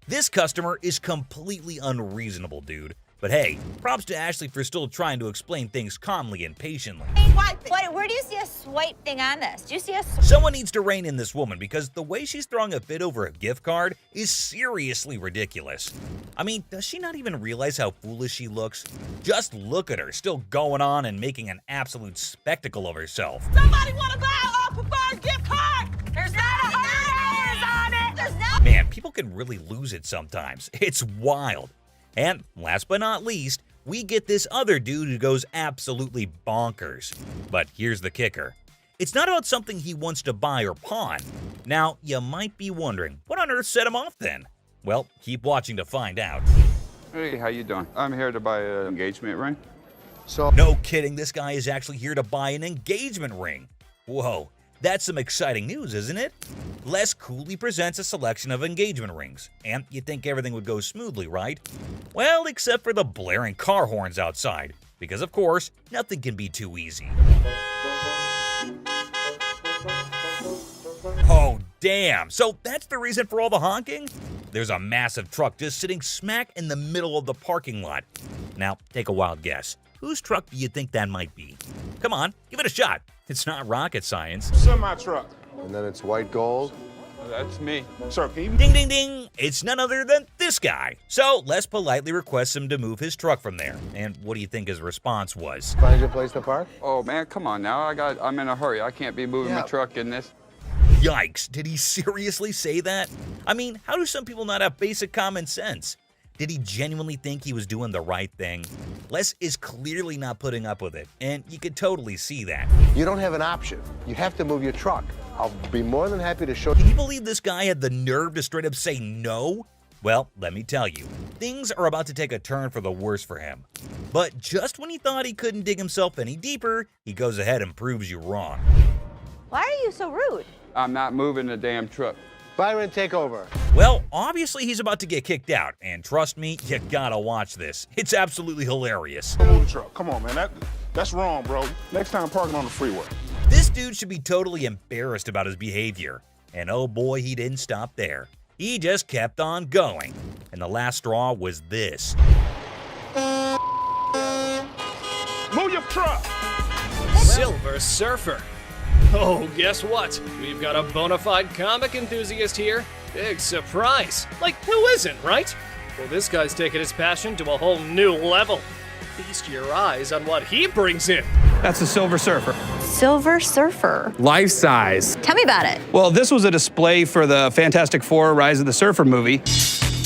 This customer is completely unreasonable, dude. But hey, props to Ashley for still trying to explain things calmly and patiently. swipe it. Where do you see a swipe thing on this? Do you see a Someone needs to rein in this woman because the way she's throwing a fit over a gift card is seriously ridiculous. I mean, does she not even realize how foolish she looks? Just look at her, still going on and making an absolute spectacle of herself. Somebody want to buy a preferred gift card? There's not $100 on it. There's not. Man, people can really lose it sometimes. It's wild. And last but not least, we get this other dude who goes absolutely bonkers. But here's the kicker. It's not about something he wants to buy or pawn. Now, you might be wondering, what on earth set him off then? Well, keep watching to find out. Hey, how you doing? I'm here to buy an engagement ring. So, No kidding, this guy is actually here to buy an engagement ring. Whoa, that's some exciting news, isn't it? Les coolly presents a selection of engagement rings, and you'd think everything would go smoothly, right? Well, except for the blaring car horns outside, because of course, nothing can be too easy. Oh, damn, so that's the reason for all the honking? There's a massive truck just sitting smack in the middle of the parking lot. Now, take a wild guess. Whose truck do you think that might be? Come on, give it a shot. It's not rocket science. Semi-truck. and then it's white gold. That's me. Sir, can you... Ding, ding, ding. It's none other than this guy. So Les politely requests him to move his truck from there. And what do you think his response was? Find your place to park? Oh, man, come on now. I'm in a hurry. I can't be moving my truck in this. Yikes, did he seriously say that? I mean, how do some people not have basic common sense? Did he genuinely think he was doing the right thing? Les is clearly not putting up with it, and you could totally see that. You don't have an option. You have to move your truck. I'll be more than happy to show Can you. you believe this guy had the nerve to straight up say no? Well, let me tell you, things are about to take a turn for the worse for him. But just when he thought he couldn't dig himself any deeper, he goes ahead and proves you wrong. Why are you so rude? I'm not moving the damn truck. Byron, take over. Well, obviously he's about to get kicked out, and trust me, you gotta watch this. It's absolutely hilarious. Move the truck. Come on, man. That's wrong, bro. Next time, parking on the freeway. This dude should be totally embarrassed about his behavior. And oh boy, he didn't stop there. He just kept on going. And the last straw was this. Move your truck! Silver Surfer. Oh, guess what? We've got a bona fide comic enthusiast here. Big surprise. Like, who isn't, right? Well, this guy's taking his passion to a whole new level. Feast your eyes on what he brings in. That's a Silver Surfer. Silver Surfer. Life size. Tell me about it. Well, this was a display for the Fantastic Four Rise of the Surfer movie.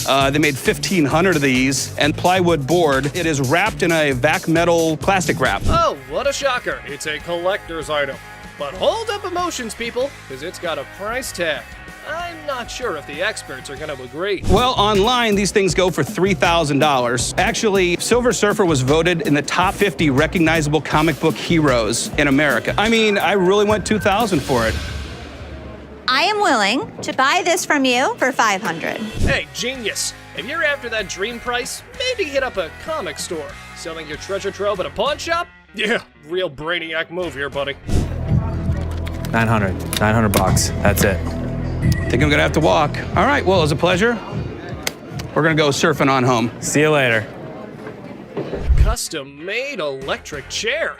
They made 1,500 of these, and plywood board. It is wrapped in a vac metal plastic wrap. Oh, what a shocker. It's a collector's item. But hold up emotions, people, because it's got a price tag. I'm not sure if the experts are going to agree. Well, online, these things go for $3,000. Actually, Silver Surfer was voted in the top 50 recognizable comic book heroes in America. I mean, I really went $2,000 for it. I am willing to buy this from you for $500. Hey, genius. If you're after that dream price, maybe hit up a comic store. Selling your treasure trove at a pawn shop? Yeah, real brainiac move here, buddy. 900 bucks. That's it. I think I'm gonna have to walk. All right, well, it was a pleasure. We're gonna go surfing on home. See you later. Custom-made electric chair.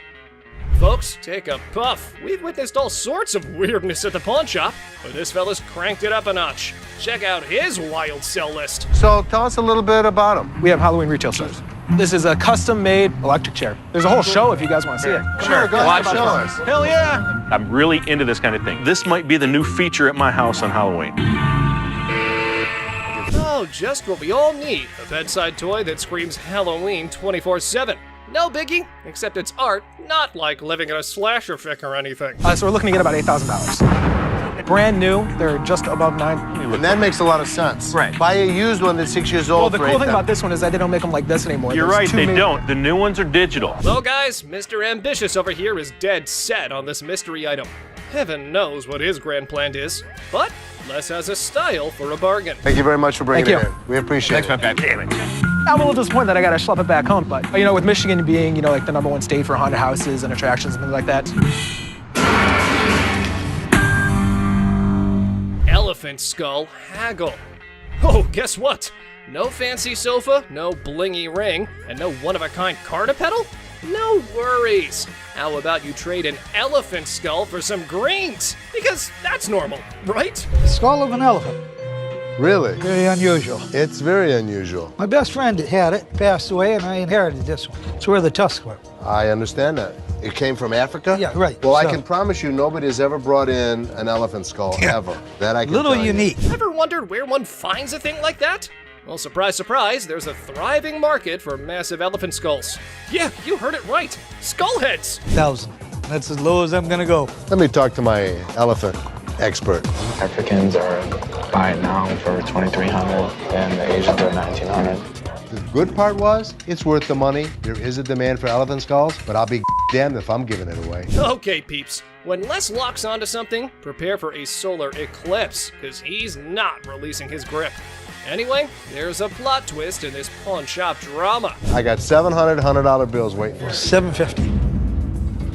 Folks, take a puff. We've witnessed all sorts of weirdness at the pawn shop, but this fella's cranked it up a notch. Check out his wild sell list. So tell us a little bit about them. We have Halloween retail stores. This is a custom-made electric chair. There's a whole show if you guys want to see it. Come Sure, here. go ahead, show us. Hell yeah! I'm really into this kind of thing. This might be the new feature at my house on Halloween. Oh, just what we all need. A bedside toy that screams Halloween 24/7. No biggie, except it's art, not like living in a slasher fic or anything. So we're looking to get about $8,000. Brand new, they're just above $9,000. And that makes a lot of sense. Right. Buy a used one that's 6 years old. Well, the for cool thing $8,000. about this one is that they don't make them like this anymore. You're There's right, two they main- don't. The new ones are digital. Well, guys, Mr. Ambitious over here is dead set on this mystery item. Heaven knows what his grand plan is, but Les has a style for a bargain. Thank you very much for bringing Thank it you. in. We appreciate it. Damn it. I'm a little disappointed that I gotta schlep it back home, but you know, with Michigan being, you know, like the #1 state for haunted houses and attractions and things like that. Elephant skull haggle. Oh, guess what? No fancy sofa, no blingy ring, and no one-of-a-kind car to pedal? No worries. How about you trade an elephant skull for some greens? Because that's normal, right? The skull of an elephant. Really? Very unusual. It's very unusual. My best friend had it, passed away, and I inherited this one. It's where the tusks were. I understand that. It came from Africa? Yeah, right. Well, I So- can promise you nobody has ever brought in an elephant skull, ever. That I can Little tell you. unique. Ever wondered where one finds a thing like that? Well, surprise, surprise, there's a thriving market for massive elephant skulls. Yeah, you heard it right. Skull heads. 1,000. That's as low as I'm gonna go. Let me talk to my elephant expert. Africans are buying now for $2,300 and the Asians are $1,900. The good part was, it's worth the money. There is a demand for elephant skulls, but I'll be damned if I'm giving it away. Okay, peeps. When Les locks onto something, prepare for a solar eclipse, because he's not releasing his grip. Anyway, there's a plot twist in this pawn shop drama. I got $700 $100 bills waiting for me. $750.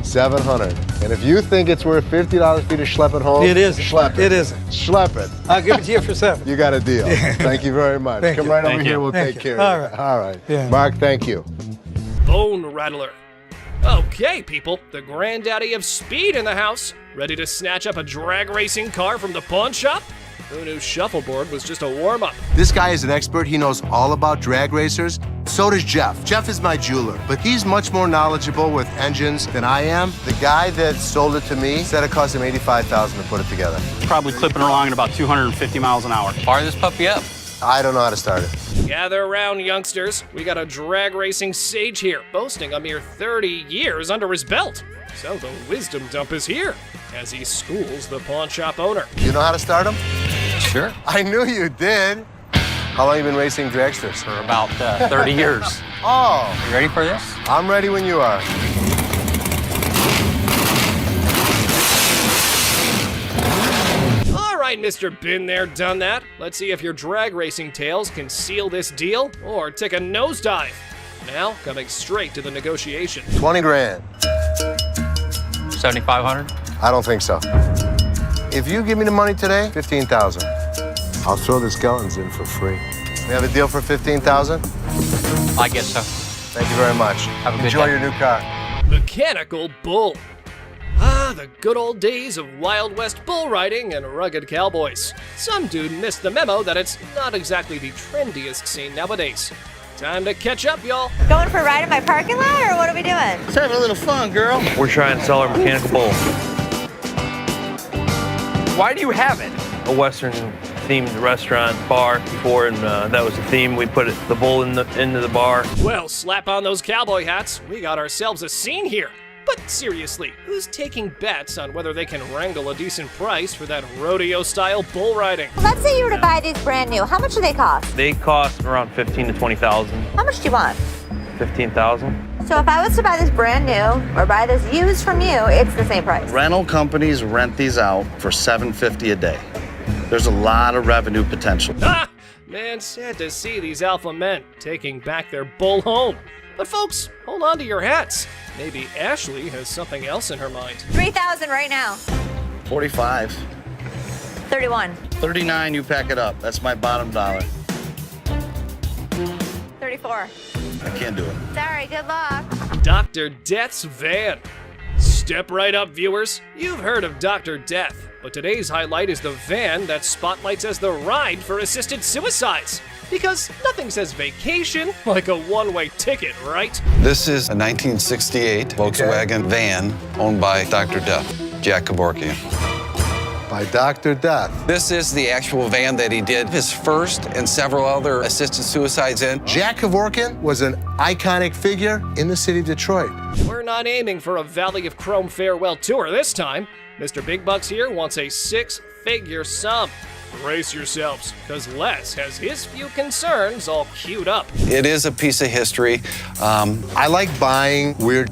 $700. And if you think it's worth $50 for you to schlep it home, It isn't. Schlep it. It isn't. Schlep it. I'll give it to you for $7. You got a deal. Thank you very much. Thank Come you. right Thank over you. here. We'll Thank take you. care All of it. right. All right. Yeah. Mark, thank you. Bone rattler. Okay, people, the granddaddy of speed in the house. Ready to snatch up a drag racing car from the pawn shop? Who knew shuffleboard was just a warm-up? This guy is an expert. He knows all about drag racers. So does Jeff. Jeff is my jeweler, but he's much more knowledgeable with engines than I am. The guy that sold it to me said it cost him $85,000 to put it together. Probably clipping along at about 250 miles an hour. Fire this puppy up. I don't know how to start it. Gather around, youngsters. We got a drag racing sage here, boasting a mere 30 years under his belt. So the wisdom dump is here, as he schools the pawn shop owner. You know how to start him? Sure. I knew you did. How long you been racing dragsters? For about 30 years. Oh. You ready for this? I'm ready when you are. All right, Mr. Been There, Done That. Let's see if your drag racing tales can seal this deal or take a nosedive. Now, coming straight to the negotiation. 20 grand. 7,500. I don't think so. If you give me the money today, 15,000. I'll throw the skeletons in for free. We have a deal for 15,000? I guess so. Thank you very much. Have a good Enjoy day. your new car. Mechanical bull. Ah, the good old days of Wild West bull riding and rugged cowboys. Some dude missed the memo that it's not exactly the trendiest scene nowadays. Time to catch up, y'all. Going for a ride in my parking lot, or what are we doing? Let's have a little fun, girl. We're trying to sell our mechanical bull. Why do you have it? A Western-themed restaurant bar before, and that was the theme. We put the bull into the bar. Well, slap on those cowboy hats. We got ourselves a scene here. But seriously, who's taking bets on whether they can wrangle a decent price for that rodeo-style bull riding? Let's say you were to buy these brand new. How much do they cost? They cost around $15,000 to $20,000. How much do you want? $15,000. So if I was to buy this brand new or buy this used from you, it's the same price. Rental companies rent these out for $750 a day. There's a lot of revenue potential. Ah! Man, sad to see these alpha men taking back their bull home. But folks, hold on to your hats. Maybe Ashley has something else in her mind. 3,000 right now. 45. 31. 39, you pack it up. That's my bottom dollar. 34. I can't do it. Sorry, good luck. Dr. Death's van. Step right up, viewers. You've heard of Dr. Death, but today's highlight is the van that spotlights as the ride for assisted suicides. Because nothing says vacation like a one-way ticket, right? This is a 1968 Volkswagen van owned by Dr. Death, Jack Kevorkian. By Dr. Death. This is the actual van that he did his first and several other assisted suicides in. Jack Kevorkian was an iconic figure in the city of Detroit. We're not aiming for a Valley of Chrome farewell tour this time. Mr. Big Bucks here wants a six-figure sum. Brace yourselves, because Les has his few concerns all queued up. It is a piece of history. I like buying weird.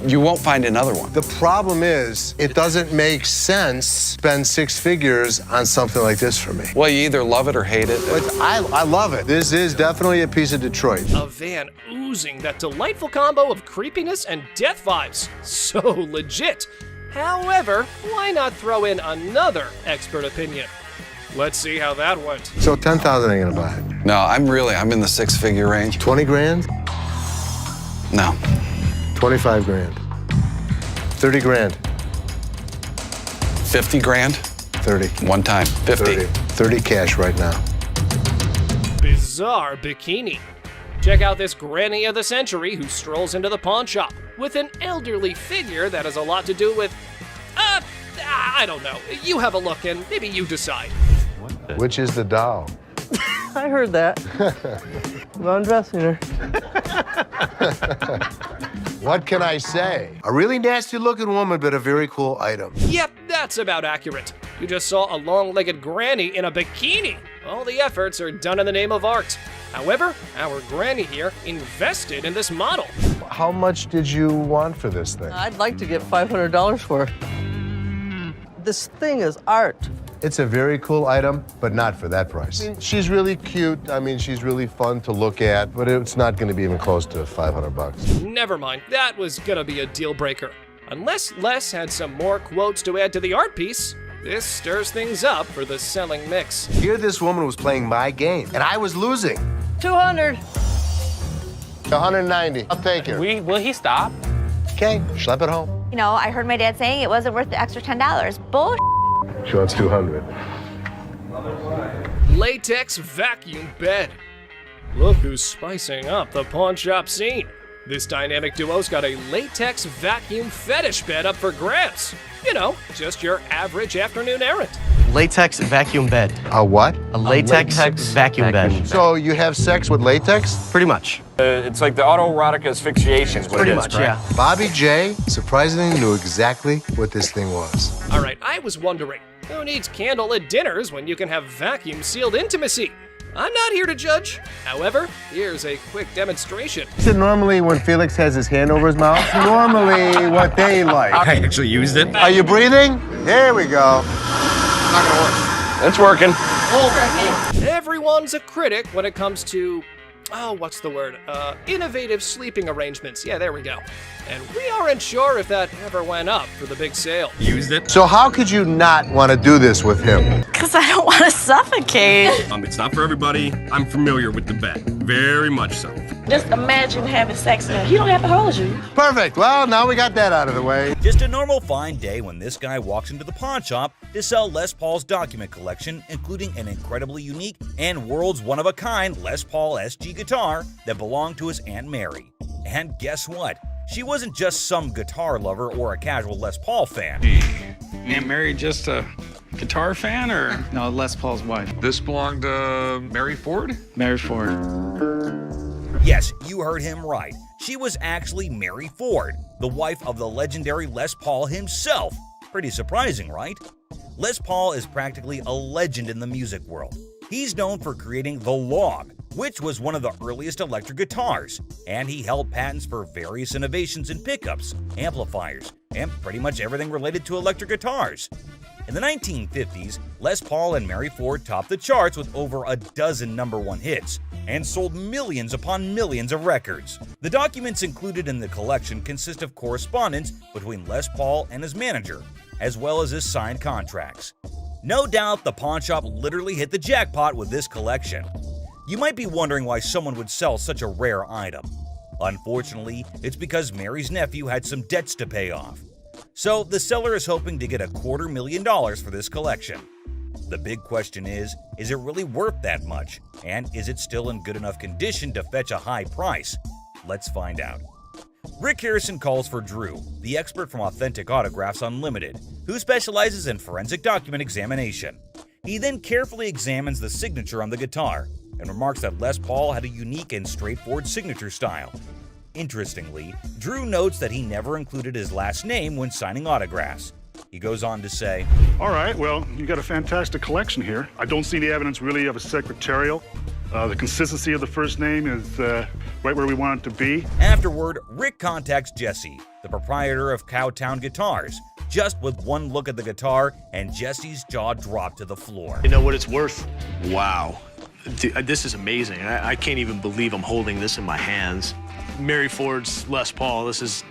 You won't find another one. The problem is, it doesn't make sense to spend six figures on something like this for me. Well, you either love it or hate it. But I love it. This is definitely a piece of Detroit. A van oozing that delightful combo of creepiness and death vibes. So legit. However, why not throw in another expert opinion? Let's see how that went. So 10,000 ain't gonna buy it. No, I'm in the six-figure range. 20 grand? No. 25 grand. 30 grand. 50 grand? 30. One time. 50. 30 cash right now. Bizarre bikini. Check out this granny of the century who strolls into the pawn shop with an elderly figure that has a lot to do with, I don't know. You have a look and maybe you decide. Which is the doll? I heard that. I'm undressing her. What can I say? A really nasty looking woman, but a very cool item. Yep, that's about accurate. You just saw a long-legged granny in a bikini. All the efforts are done in the name of art. However, our granny here invested in this model. How much did you want for this thing? I'd like to get $500 for it. This thing is art. It's a very cool item, but not for that price. I mean, she's really cute. I mean, she's really fun to look at, but it's not going to be even close to 500 bucks. Never mind, that was gonna be a deal breaker. Unless Les had some more quotes to add to the art piece, this stirs things up for the selling mix. Here this woman was playing my game, and I was losing. 200. 190. I'll take her. Will he stop? Okay, schlep it home. You know, I heard my dad saying it wasn't worth the extra $10. Bull. She wants 200. Latex vacuum bed. Look who's spicing up the pawn shop scene. This dynamic duo's got a latex vacuum fetish bed up for grabs. You know, just your average afternoon errand. Latex vacuum bed. A what? A latex vacuum bed. So you have sex with latex? Pretty much. It's like the autoerotic asphyxiation is what Pretty it is, much, correct? yeah. Bobby J surprisingly knew exactly what this thing was. All right, I was wondering, who needs candlelit dinners when you can have vacuum-sealed intimacy? I'm not here to judge. However, here's a quick demonstration. So normally when Felix has his hand over his mouth, normally what they like. I actually used it. Are you breathing? There we go. Not gonna work. It's working. Everyone's a critic when it comes to, what's the word? Innovative sleeping arrangements. Yeah, there we go. And we aren't sure if that ever went up for the big sale. Used it. So how could you not want to do this with him? Because I don't want to suffocate. It's not for everybody. I'm familiar with the bed. Very much so. Just imagine having sex now. He don't have to hold you. Perfect. Well, now we got that out of the way. Just a normal fine day when this guy walks into the pawn shop to sell Les Paul's document collection, including an incredibly unique and world's one-of-a-kind Les Paul SG guitar that belonged to his Aunt Mary. And guess what? She wasn't just some guitar lover or a casual Les Paul fan. Aunt Mary just a guitar fan, or? No, Les Paul's wife. This belonged to Mary Ford? Mary Ford. Yes, you heard him right. She was actually Mary Ford, the wife of the legendary Les Paul himself. Pretty surprising, right? Les Paul is practically a legend in the music world. He's known for creating the Log, which was one of the earliest electric guitars, and he held patents for various innovations in pickups, amplifiers, and pretty much everything related to electric guitars. In the 1950s, Les Paul and Mary Ford topped the charts with over a dozen #1 hits and sold millions upon millions of records. The documents included in the collection consist of correspondence between Les Paul and his manager, as well as his signed contracts. No doubt the pawn shop literally hit the jackpot with this collection. You might be wondering why someone would sell such a rare item. Unfortunately, it's because Mary's nephew had some debts to pay off. So the seller is hoping to get $250,000 for this collection. The big question is it really worth that much? And is it still in good enough condition to fetch a high price? Let's find out. Rick Harrison calls for Drew, the expert from Authentic Autographs Unlimited, who specializes in forensic document examination. He then carefully examines the signature on the guitar and remarks that Les Paul had a unique and straightforward signature style. Interestingly, Drew notes that he never included his last name when signing autographs. He goes on to say, "All right, well, you got a fantastic collection here. I don't see the evidence really of a secretarial. The consistency of the first name is right where we want it to be." Afterward, Rick contacts Jesse, the proprietor of Cowtown Guitars. Just with one look at the guitar, and Jesse's jaw dropped to the floor. You know what it's worth? Wow. This is amazing. I can't even believe I'm holding this in my hands. Mary Ford's Les Paul. This is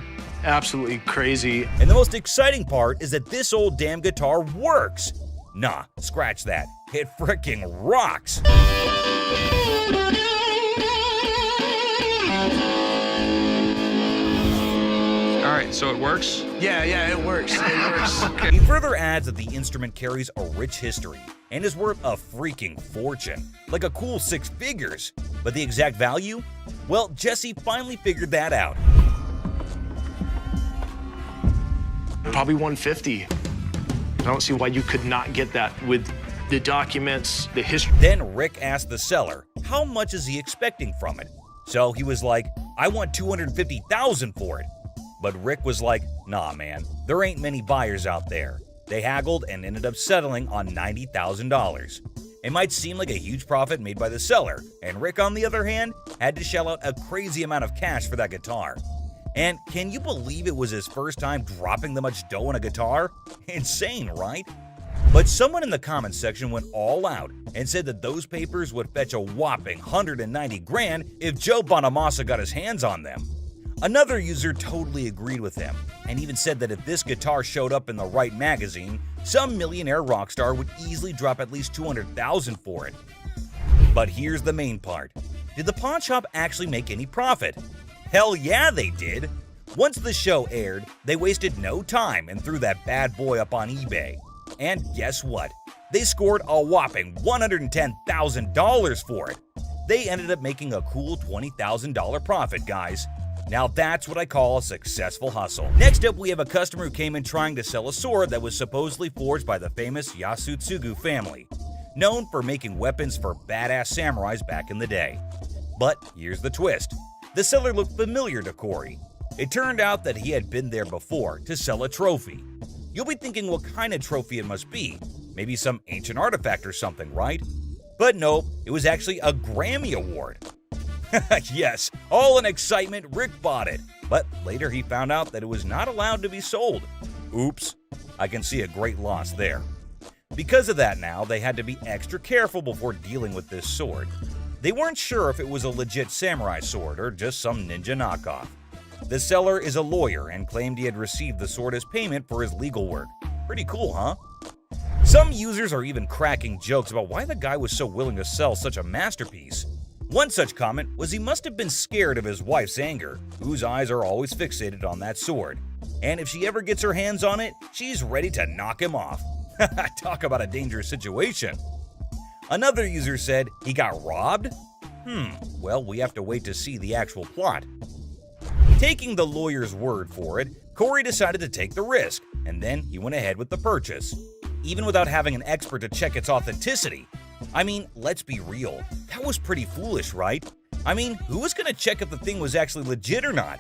absolutely crazy. And the most exciting part is that this old damn guitar works. Nah, scratch that. It frickin' rocks. All right, so it works? Yeah, it works. It works. Okay. He further adds that the instrument carries a rich history and is worth a freaking fortune, like a cool 6 figures. But the exact value? Well, Jesse finally figured that out. Probably $150. I don't see why you could not get that with the documents, the history. Then Rick asked the seller, how much is he expecting from it? So he was like, I want $250,000 for it. But Rick was like, nah man, there ain't many buyers out there. They haggled and ended up settling on $90,000. It might seem like a huge profit made by the seller, and Rick, on the other hand, had to shell out a crazy amount of cash for that guitar. And can you believe it was his first time dropping that much dough on a guitar? Insane, right? But someone in the comments section went all out and said that those papers would fetch a whopping $190,000 if Joe Bonamassa got his hands on them. Another user totally agreed with him and even said that if this guitar showed up in the right magazine, some millionaire rock star would easily drop at least $200,000 for it. But here's the main part. Did the pawn shop actually make any profit? Hell yeah, they did. Once the show aired, they wasted no time and threw that bad boy up on eBay. And guess what? They scored a whopping $110,000 for it. They ended up making a cool $20,000 profit, guys. Now that's what I call a successful hustle. Next up, we have a customer who came in trying to sell a sword that was supposedly forged by the famous Yasutsugu family, known for making weapons for badass samurais back in the day. But here's the twist. The seller looked familiar to Corey. It turned out that he had been there before to sell a trophy. You'll be thinking what kind of trophy it must be. Maybe some ancient artifact or something, right? But nope, it was actually a Grammy Award. Yes, all in excitement, Rick bought it. But later he found out that it was not allowed to be sold. Oops, I can see a great loss there. Because of that now, they had to be extra careful before dealing with this sword. They weren't sure if it was a legit samurai sword or just some ninja knockoff. The seller is a lawyer and claimed he had received the sword as payment for his legal work. Pretty cool, huh? Some users are even cracking jokes about why the guy was so willing to sell such a masterpiece. One such comment was he must have been scared of his wife's anger, whose eyes are always fixated on that sword. And if she ever gets her hands on it, she's ready to knock him off. Talk about a dangerous situation. Another user said he got robbed? Well, we have to wait to see the actual plot. Taking the lawyer's word for it, Corey decided to take the risk, and then he went ahead with the purchase, even without having an expert to check its authenticity. I mean, let's be real, that was pretty foolish, right? I mean, who was going to check if the thing was actually legit or not?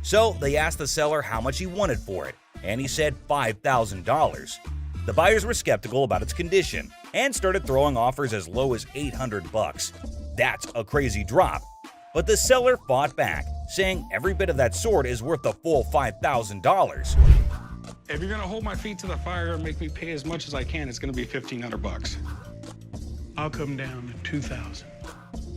So they asked the seller how much he wanted for it, and he said $5,000. The buyers were skeptical about its condition and started throwing offers as low as $800. That's a crazy drop. But the seller fought back, saying every bit of that sword is worth the full $5,000. If you're gonna hold my feet to the fire and make me pay as much as I can, it's gonna be $1,500. I'll come down to $2,000.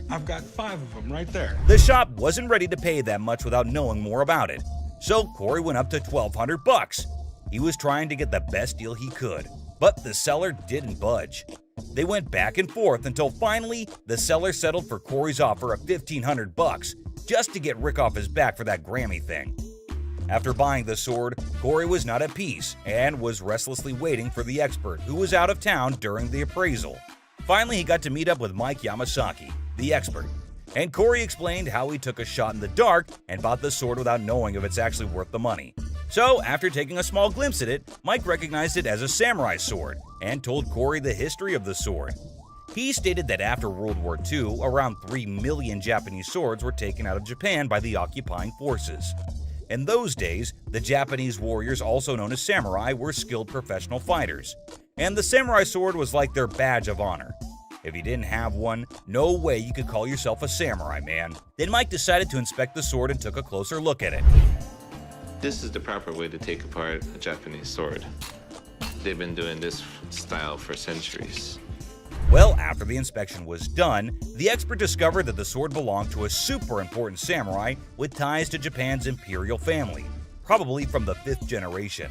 I've got 5 of them right there. The shop wasn't ready to pay that much without knowing more about it, so Corey went up to $1,200. He was trying to get the best deal he could, but the seller didn't budge. They went back and forth until finally the seller settled for Corey's offer of $1,500 just to get Rick off his back for that Grammy thing. After buying the sword, Corey was not at peace and was restlessly waiting for the expert who was out of town during the appraisal. Finally, he got to meet up with Mike Yamasaki, the expert, and Corey explained how he took a shot in the dark and bought the sword without knowing if it's actually worth the money. So, after taking a small glimpse at it, Mike recognized it as a samurai sword and told Corey the history of the sword. He stated that after World War II, around 3 million Japanese swords were taken out of Japan by the occupying forces. In those days, the Japanese warriors, also known as samurai, were skilled professional fighters, and the samurai sword was like their badge of honor. If you didn't have one, no way you could call yourself a samurai, man. Then Mike decided to inspect the sword and took a closer look at it. This is the proper way to take apart a Japanese sword. They've been doing this style for centuries. Well, after the inspection was done, the expert discovered that the sword belonged to a super important samurai with ties to Japan's imperial family, probably from the 5th generation.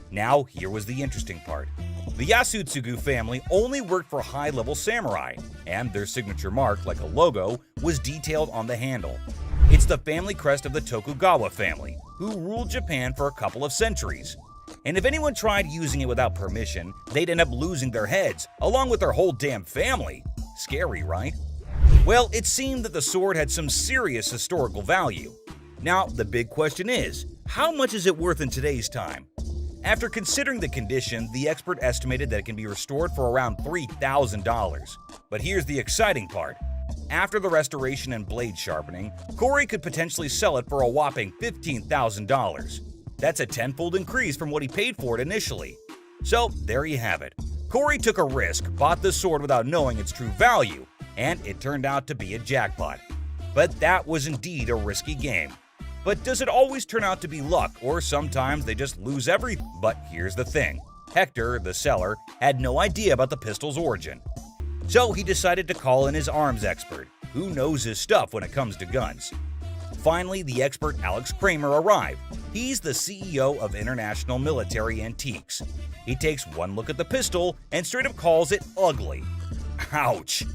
Now, here was the interesting part. The Yasutsugu family only worked for high-level samurai, and their signature mark, like a logo, was detailed on the handle. It's the family crest of the Tokugawa family, who ruled Japan for a couple of centuries. And if anyone tried using it without permission, they'd end up losing their heads, along with their whole damn family. Scary, right? Well, it seemed that the sword had some serious historical value. Now, the big question is, how much is it worth in today's time? After considering the condition, the expert estimated that it can be restored for around $3,000. But here's the exciting part. After the restoration and blade sharpening, Corey could potentially sell it for a whopping $15,000. That's a tenfold increase from what he paid for it initially. So there you have it. Corey took a risk, bought the sword without knowing its true value, and it turned out to be a jackpot. But that was indeed a risky game. But does it always turn out to be luck, or sometimes they just lose everything? But here's the thing. Hector, the seller, had no idea about the pistol's origin. So he decided to call in his arms expert, who knows his stuff when it comes to guns. Finally, the expert Alex Kramer arrived. He's the CEO of International Military Antiques. He takes one look at the pistol and straight up calls it ugly. Ouch!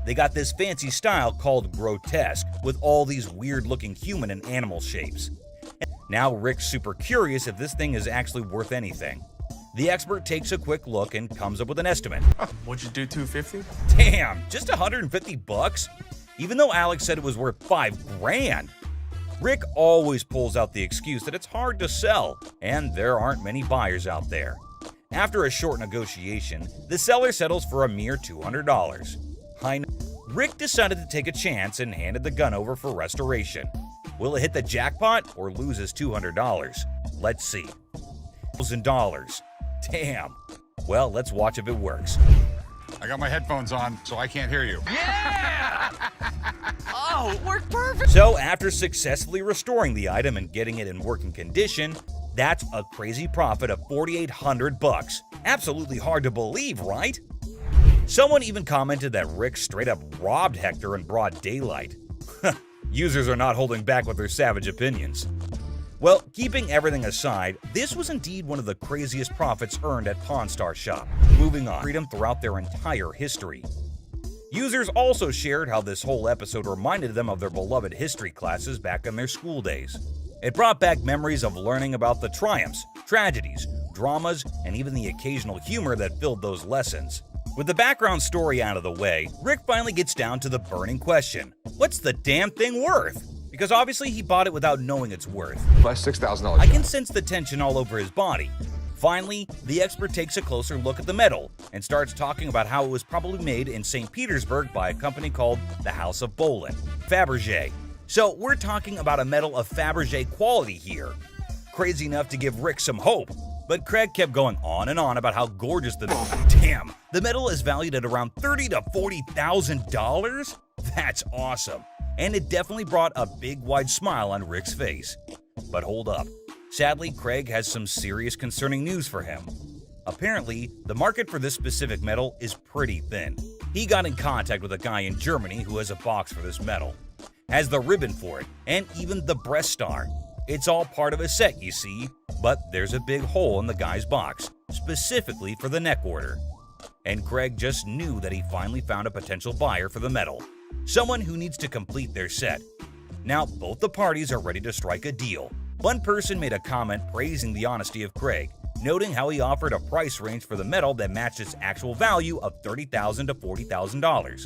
They got this fancy style called grotesque, with all these weird-looking human and animal shapes. Now Rick's super curious if this thing is actually worth anything. The expert takes a quick look and comes up with an estimate. What'd you do, $250? Damn, just $150? Even though Alex said it was worth $5,000. Rick always pulls out the excuse that it's hard to sell, and there aren't many buyers out there. After a short negotiation, the seller settles for a mere $200. Rick decided to take a chance and handed the gun over for restoration. Will it hit the jackpot or lose his $200? Let's see. $1,000. Damn. Well, let's watch if it works. I got my headphones on, so I can't hear you. Yeah! Oh, it worked perfect! So after successfully restoring the item and getting it in working condition, that's a crazy profit of $4,800. Absolutely hard to believe, right? Someone even commented that Rick straight up robbed Hector in broad daylight. Users are not holding back with their savage opinions. Well, keeping everything aside, this was indeed one of the craziest profits earned at Pawn Star Shop. Moving on, freedom throughout their entire history. Users also shared how this whole episode reminded them of their beloved history classes back in their school days. It brought back memories of learning about the triumphs, tragedies, dramas, and even the occasional humor that filled those lessons. With the background story out of the way, Rick finally gets down to the burning question. What's the damn thing worth? Because obviously he bought it without knowing its worth. Plus $6,000. I can sense the tension all over his body. Finally, the expert takes a closer look at the metal and starts talking about how it was probably made in St. Petersburg by a company called the House of Bolin, Fabergé. So we're talking about a metal of Fabergé quality here. Crazy enough to give Rick some hope. But Craig kept going on and on about how gorgeous the metal is valued at around $30,000 to $40,000? That's awesome. And it definitely brought a big wide smile on Rick's face. But hold up. Sadly, Craig has some serious concerning news for him. Apparently, the market for this specific metal is pretty thin. He got in contact with a guy in Germany who has a box for this metal, has the ribbon for it, and even the breast star. It's all part of a set, you see, but there's a big hole in the guy's box, specifically for the neck order. And Craig just knew that he finally found a potential buyer for the metal, someone who needs to complete their set. Now, both the parties are ready to strike a deal. One person made a comment praising the honesty of Craig, noting how he offered a price range for the metal that matched its actual value of $30,000 to $40,000.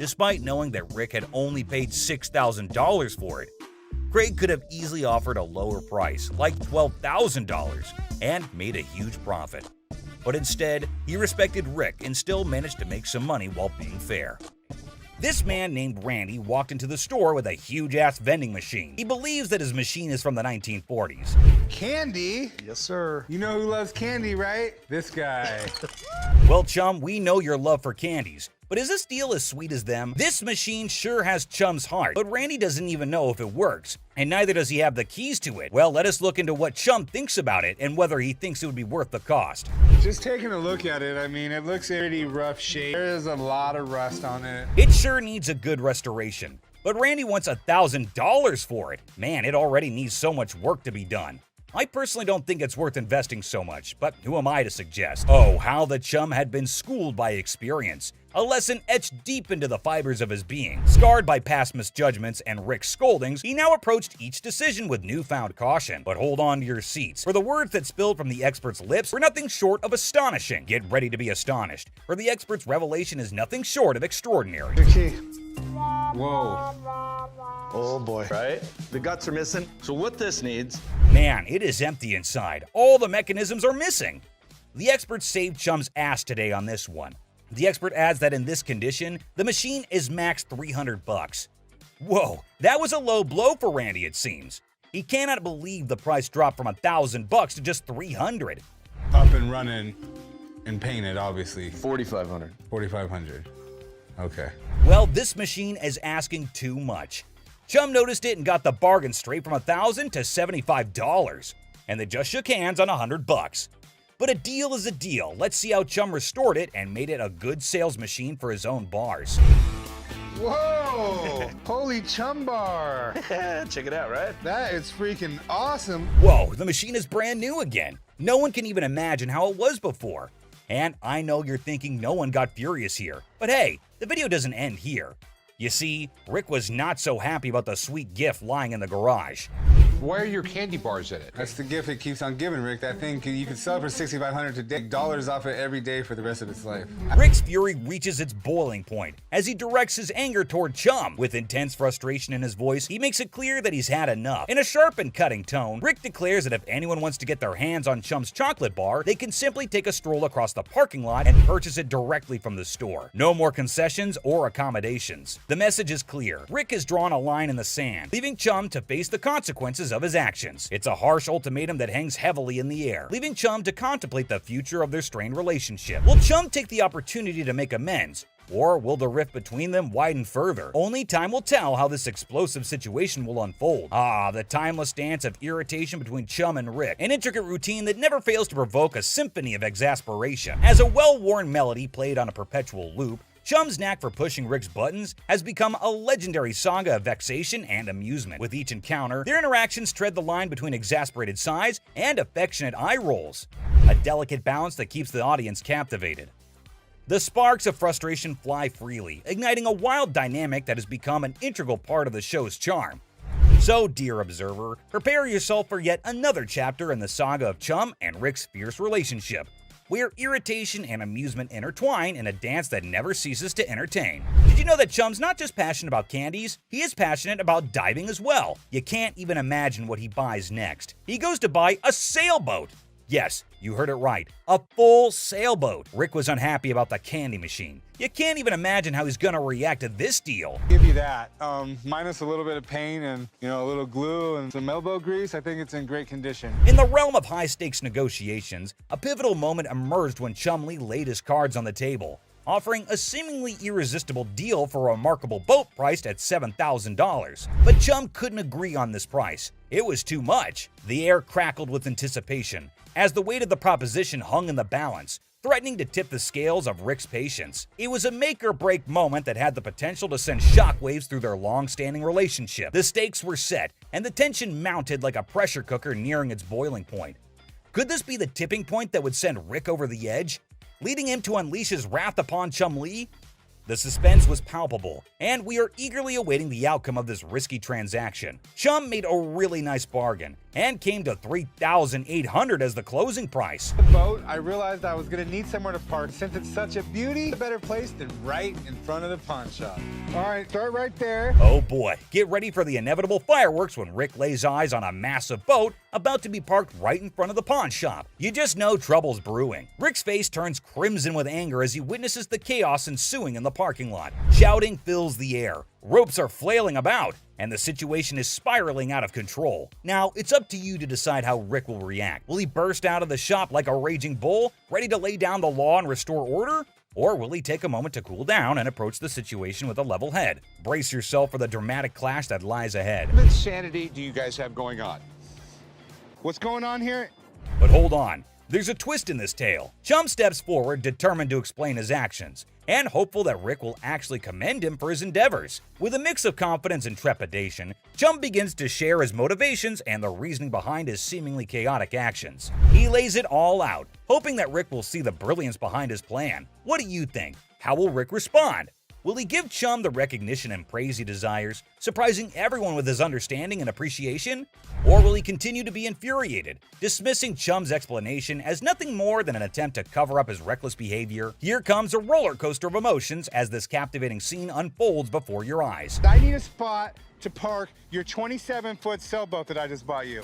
Despite knowing that Rick had only paid $6,000 for it, Craig could have easily offered a lower price, like $12,000, and made a huge profit. But instead, he respected Rick and still managed to make some money while being fair. This man named Randy walked into the store with a huge-ass vending machine. He believes that his machine is from the 1940s. Candy? Yes, sir. You know who loves candy, right? This guy. Well, Chum, we know your love for candies, but is this deal as sweet as them? This machine sure has Chum's heart, but Randy doesn't even know if it works, and neither does he have the keys to it. Well, let us look into what Chum thinks about it and whether he thinks it would be worth the cost. Just taking a look at it, I mean, it looks pretty rough shape. There is a lot of rust on it. It sure needs a good restoration, but Randy wants $1,000 for it. Man, it already needs so much work to be done. I personally don't think it's worth investing so much, but who am I to suggest? Oh, how the Chum had been schooled by experience. A lesson etched deep into the fibers of his being. Scarred by past misjudgments and Rick's scoldings, he now approached each decision with newfound caution. But hold on to your seats, for the words that spilled from the expert's lips were nothing short of astonishing. Get ready to be astonished, for the expert's revelation is nothing short of extraordinary. Okay. Whoa. Oh boy, right? The guts are missing. So what this needs... Man, it is empty inside. All the mechanisms are missing. The expert saved Chum's ass today on this one. The expert adds that in this condition, the machine is max $300. Whoa, that was a low blow for Randy, it seems. He cannot believe the price dropped from $1,000 to just $300. Up and running and painted, obviously. $4,500. $4,500. Okay. Well, this machine is asking too much. Chum noticed it and got the bargain straight from $1,000 to $75, and they just shook hands on $100. But a deal is a deal. Let's see how Chum restored it and made it a good sales machine for his own bars. Whoa! Holy Chum bar! Check it out, right? That is freaking awesome. Whoa, the machine is brand new again. No one can even imagine how it was before. And I know you're thinking no one got furious here, but hey, the video doesn't end here. You see, Rick was not so happy about the sweet gift lying in the garage. Why are your candy bars in it? That's the gift it keeps on giving, Rick. That thing, you can sell it for $6,500 today, dollars off it every day for the rest of its life. Rick's fury reaches its boiling point as he directs his anger toward Chum. With intense frustration in his voice, he makes it clear that he's had enough. In a sharp and cutting tone, Rick declares that if anyone wants to get their hands on Chum's chocolate bar, they can simply take a stroll across the parking lot and purchase it directly from the store. No more concessions or accommodations. The message is clear. Rick has drawn a line in the sand, leaving Chum to face the consequences of his actions. It's a harsh ultimatum that hangs heavily in the air, leaving Chum to contemplate the future of their strained relationship. Will Chum take the opportunity to make amends, or will the rift between them widen further? Only time will tell how this explosive situation will unfold. Ah, the timeless dance of irritation between Chum and Rick, an intricate routine that never fails to provoke a symphony of exasperation. As a well-worn melody played on a perpetual loop, Chum's knack for pushing Rick's buttons has become a legendary saga of vexation and amusement. With each encounter, their interactions tread the line between exasperated sighs and affectionate eye rolls, a delicate balance that keeps the audience captivated. The sparks of frustration fly freely, igniting a wild dynamic that has become an integral part of the show's charm. So, dear observer, prepare yourself for yet another chapter in the saga of Chum and Rick's fierce relationship, where irritation and amusement intertwine in a dance that never ceases to entertain. Did you know that Chum's not just passionate about candies, he is passionate about diving as well? You can't even imagine what he buys next. He goes to buy a sailboat! Yes, you heard it right, a full sailboat. Rick was unhappy about the candy machine. You can't even imagine how he's gonna react to this deal. Give you that. Minus a little bit of paint and, a little glue and some elbow grease, I think it's in great condition. In the realm of high-stakes negotiations, a pivotal moment emerged when Chumlee laid his cards on the table, offering a seemingly irresistible deal for a remarkable boat priced at $7,000. But Chum couldn't agree on this price. It was too much. The air crackled with anticipation as the weight of the proposition hung in the balance, threatening to tip the scales of Rick's patience. It was a make-or-break moment that had the potential to send shockwaves through their long-standing relationship. The stakes were set, and the tension mounted like a pressure cooker nearing its boiling point. Could this be the tipping point that would send Rick over the edge, leading him to unleash his wrath upon Chumlee? The suspense was palpable, and we are eagerly awaiting the outcome of this risky transaction. Chum made a really nice bargain, and came to $3,800 as the closing price. The boat, I realized I was gonna need somewhere to park. Since it's such a beauty, a better place than right in front of the pawn shop. All right, start right there. Oh boy, get ready for the inevitable fireworks when Rick lays eyes on a massive boat about to be parked right in front of the pawn shop. You just know trouble's brewing. Rick's face turns crimson with anger as he witnesses the chaos ensuing in the parking lot. Shouting fills the air. Ropes are flailing about, and the situation is spiraling out of control. Now, it's up to you to decide how Rick will react. Will he burst out of the shop like a raging bull, ready to lay down the law and restore order? Or will he take a moment to cool down and approach the situation with a level head? Brace yourself for the dramatic clash that lies ahead. What insanity do you guys have going on? What's going on here? But hold on, there's a twist in this tale. Chum steps forward, determined to explain his actions, and hopeful that Rick will actually commend him for his endeavors. With a mix of confidence and trepidation, Chum begins to share his motivations and the reasoning behind his seemingly chaotic actions. He lays it all out, hoping that Rick will see the brilliance behind his plan. What do you think? How will Rick respond? Will he give Chum the recognition and praise he desires, surprising everyone with his understanding and appreciation? Or will he continue to be infuriated, dismissing Chum's explanation as nothing more than an attempt to cover up his reckless behavior? Here comes a roller coaster of emotions as this captivating scene unfolds before your eyes. I need a spot to park your 27-foot sailboat that I just bought you.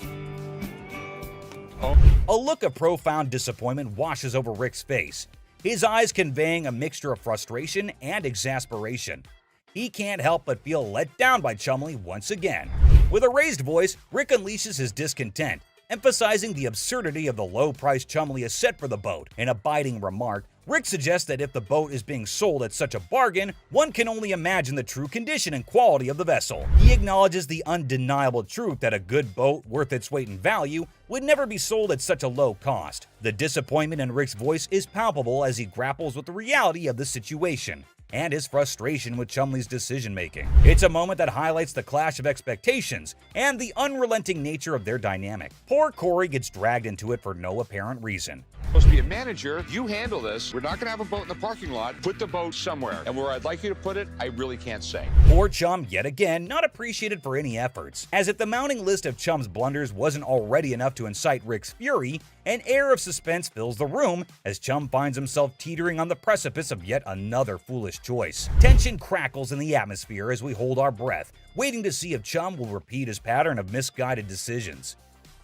A look of profound disappointment washes over Rick's face, his eyes conveying a mixture of frustration and exasperation. He can't help but feel let down by Chumlee once again. With a raised voice, Rick unleashes his discontent, emphasizing the absurdity of the low price Chumlee has set for the boat. In a biting remark, Rick suggests that if the boat is being sold at such a bargain, one can only imagine the true condition and quality of the vessel. He acknowledges the undeniable truth that a good boat worth its weight in value would never be sold at such a low cost. The disappointment in Rick's voice is palpable as he grapples with the reality of the situation and his frustration with Chumlee's decision-making. It's a moment that highlights the clash of expectations and the unrelenting nature of their dynamic. Poor Corey gets dragged into it for no apparent reason. Supposed to be a manager. You handle this. We're not going to have a boat in the parking lot. Put the boat somewhere. And where I'd like you to put it, I really can't say. Poor Chum, yet again, not appreciated for any efforts. As if the mounting list of Chum's blunders wasn't already enough to incite Rick's fury, an air of suspense fills the room as Chum finds himself teetering on the precipice of yet another foolish choice. Tension crackles in the atmosphere as we hold our breath, waiting to see if Chum will repeat his pattern of misguided decisions.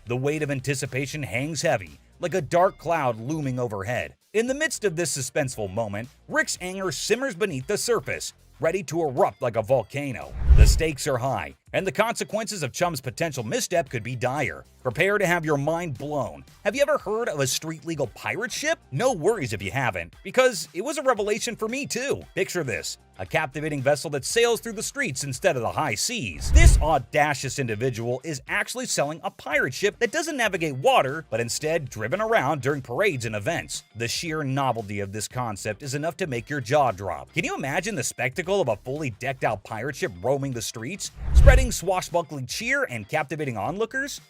The weight of anticipation hangs heavy, like a dark cloud looming overhead. In the midst of this suspenseful moment, Rick's anger simmers beneath the surface, ready to erupt like a volcano. The stakes are high, and the consequences of Chum's potential misstep could be dire. Prepare to have your mind blown. Have you ever heard of a street-legal pirate ship? No worries if you haven't, because it was a revelation for me too. Picture this: a captivating vessel that sails through the streets instead of the high seas. This audacious individual is actually selling a pirate ship that doesn't navigate water, but instead driven around during parades and events. The sheer novelty of this concept is enough to make your jaw drop. Can you imagine the spectacle of a fully decked out pirate ship roaming the streets, spreading swashbuckling cheer and captivating onlookers?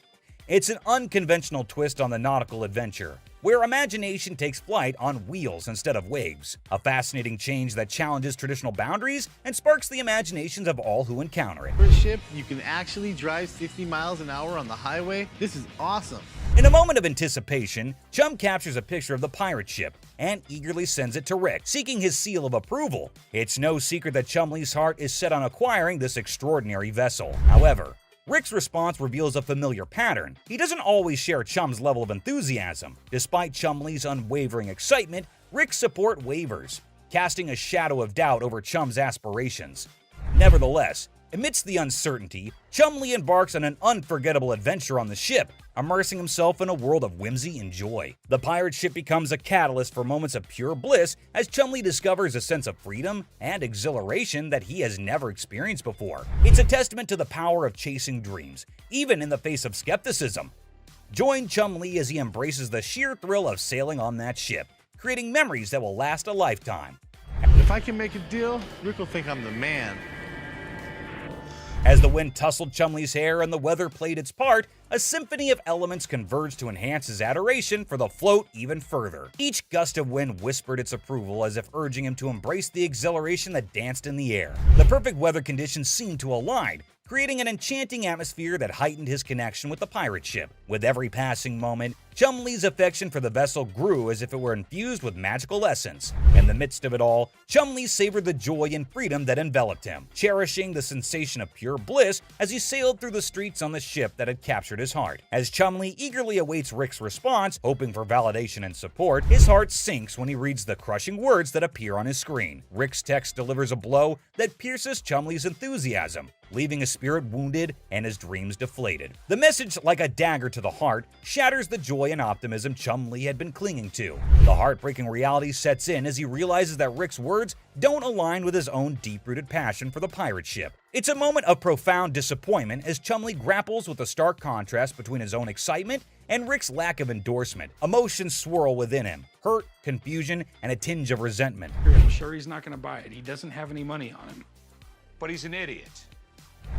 It's an unconventional twist on the nautical adventure, where imagination takes flight on wheels instead of waves. A fascinating change that challenges traditional boundaries and sparks the imaginations of all who encounter it. First ship, you can actually drive 60 miles an hour on the highway. This is awesome. In a moment of anticipation, Chum captures a picture of the pirate ship and eagerly sends it to Rick, seeking his seal of approval. It's no secret that Chumley's heart is set on acquiring this extraordinary vessel. However, Rick's response reveals a familiar pattern. He doesn't always share Chum's level of enthusiasm. Despite Chumley's unwavering excitement, Rick's support wavers, casting a shadow of doubt over Chum's aspirations. Nevertheless, amidst the uncertainty, Chumley embarks on an unforgettable adventure on the ship, immersing himself in a world of whimsy and joy. The pirate ship becomes a catalyst for moments of pure bliss as Chumley discovers a sense of freedom and exhilaration that he has never experienced before. It's a testament to the power of chasing dreams, even in the face of skepticism. Join Chumley as he embraces the sheer thrill of sailing on that ship, creating memories that will last a lifetime. If I can make a deal, Rick will think I'm the man. As the wind tousled Chumley's hair and the weather played its part, a symphony of elements converged to enhance his adoration for the float even further. Each gust of wind whispered its approval as if urging him to embrace the exhilaration that danced in the air. The perfect weather conditions seemed to align, creating an enchanting atmosphere that heightened his connection with the pirate ship. With every passing moment, Chumley's affection for the vessel grew as if it were infused with magical essence. In the midst of it all, Chumley savored the joy and freedom that enveloped him, cherishing the sensation of pure bliss as he sailed through the streets on the ship that had captured his heart. As Chumley eagerly awaits Rick's response, hoping for validation and support, his heart sinks when he reads the crushing words that appear on his screen. Rick's text delivers a blow that pierces Chumley's enthusiasm, leaving his spirit wounded and his dreams deflated. The message, like a dagger to the heart, shatters the joy and optimism Chumley had been clinging to. The heartbreaking reality sets in as he realizes that Rick's words don't align with his own deep-rooted passion for the pirate ship. It's a moment of profound disappointment as Chumley grapples with the stark contrast between his own excitement and Rick's lack of endorsement. Emotions swirl within him, hurt, confusion, and a tinge of resentment. I'm sure he's not going to buy it. He doesn't have any money on him. But he's an idiot.